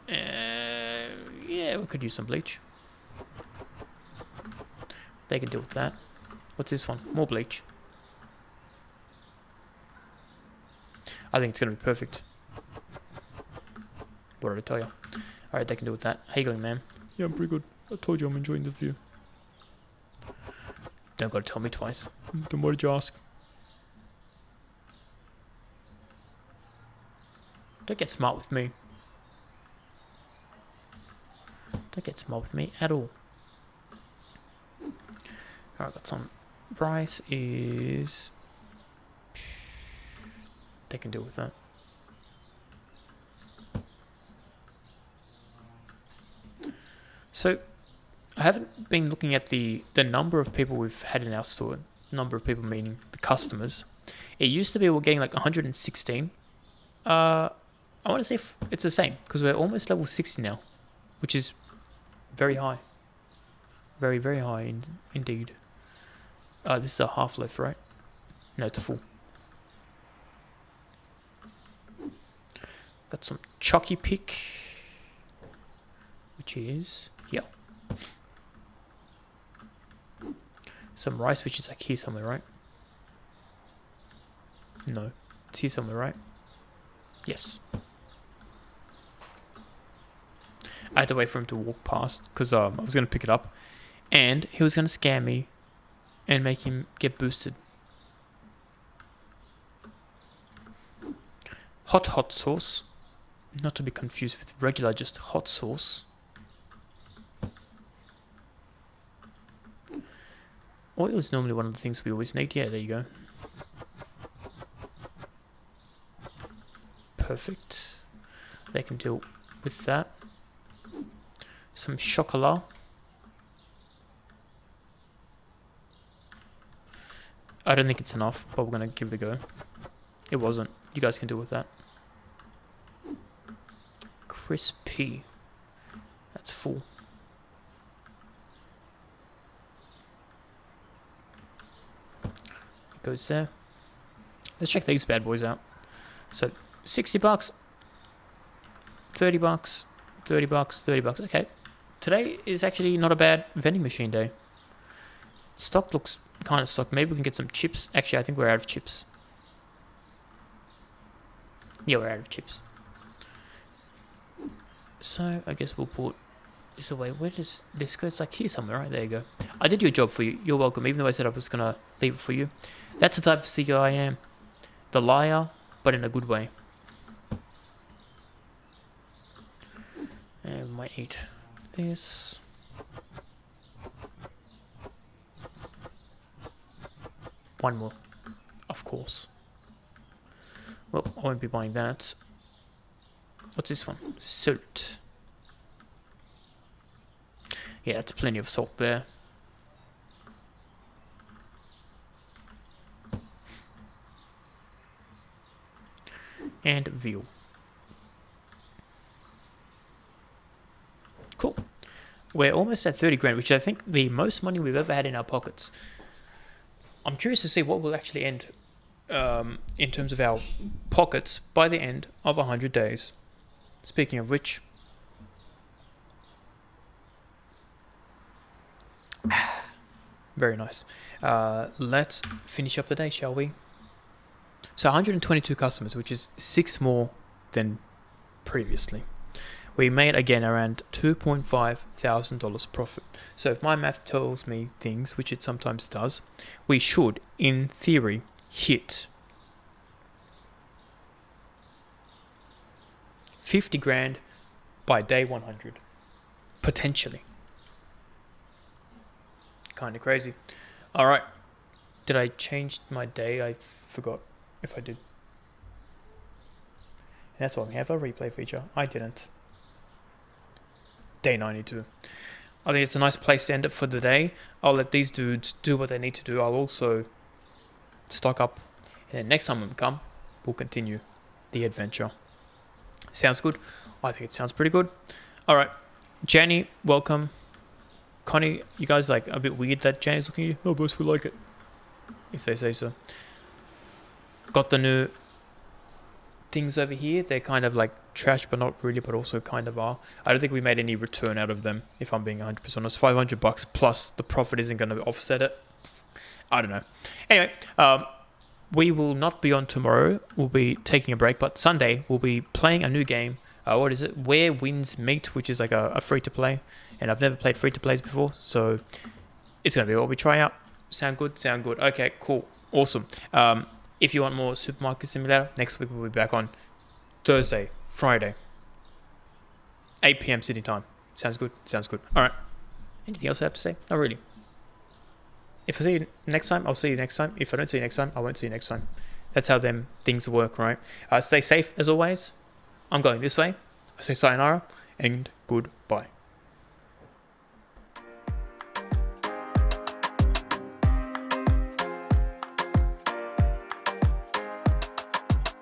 Yeah, we could use some bleach. They can deal with that. What's this one? More bleach. I think it's going to be perfect. What did I tell you? Alright, they can deal with that. How you going, man? Yeah, I'm pretty good. I told you I'm enjoying the view. Don't gotta tell me twice. Then what did you ask? Don't get smart with me. Don't get smart with me at all. Alright, got some. Price is... They can deal with that. So, I haven't been looking at the number of people we've had in our store. Number of people meaning the customers. It used to be we're getting like 116. I want to say it's the same because we're almost level 60 now, which is very high. Very, very high indeed. This is a half life, right? No, it's a full. Got some chalky pick, which is here. Some rice, which is like here somewhere, right? No, it's here somewhere, right? Yes. I had to wait for him to walk past because I was going to pick it up and he was going to scare me and make him get boosted. Hot sauce. Not to be confused with regular, just hot sauce. Oil is normally one of the things we always need. Yeah, there you go. Perfect. They can deal with that. Some chocolat. I don't think it's enough, but we're going to give it a go. It wasn't. You guys can deal with that. Crispy. That's full. It goes there. Let's check these bad boys out. So, $60. 30 bucks, 30 bucks, 30 bucks. Okay. Today is actually not a bad vending machine day. Stock looks kind of stocked. Maybe we can get some chips. Actually, I think we're out of chips. Yeah, we're out of chips. So I guess we'll put this away. Where does this go? It's like here somewhere, right? There you go. I did your job for you. You're welcome. Even though I said I was going to leave it for you. That's the type of CEO I am. The liar, but in a good way. And we might need this. One more, of course. Well, I won't be buying that. What's this one? Salt. Yeah, that's plenty of salt there. And veal. Cool. We're almost at 30 grand, which I think the most money we've ever had in our pockets. I'm curious to see what will actually end in terms of our pockets by the end of 100 days. Speaking of which, very nice. Let's finish up the day, shall we? So 122 customers, which is 6 more than previously. We made, again, around $2,500 profit. So if my math tells me things, which it sometimes does, we should, in theory, hit 50 grand by day 100. Potentially. Kind of crazy. All right. Did I change my day? I forgot if I did. And that's why we have a replay feature. I didn't. Day 92. I think it's a nice place to end it for the day. I'll let these dudes do what they need to do. I'll also stock up. And then next time we come, we'll continue the adventure. Sounds good? I think it sounds pretty good. All right. Jenny, welcome. Connie, you guys like a bit weird that Jenny's looking at you? Oh, boss, we like it. If they say so. Got the new things over here. They're kind of like trash, but not really, but also kind of are. I don't think we made any return out of them, if I'm being 100% honest. $500 plus the profit isn't going to offset it. I don't know. Anyway, we will not be on tomorrow. We'll be taking a break, but Sunday we'll be playing a new game. What is it? Where Winds Meet, which is like a free-to-play. And I've never played free-to-plays before, so it's going to be what we try out. Sound good? Sound good. Okay, cool. Awesome. If you want more Supermarket Simulator, next week we'll be back on Thursday, Friday, 8 p.m. Sydney time. Sounds good? Sounds good. All right. Anything else I have to say? Not really. If I see you next time, I'll see you next time. If I don't see you next time, I won't see you next time. That's how them things work, right? Stay safe as always. I'm going this way. I say sayonara and goodbye.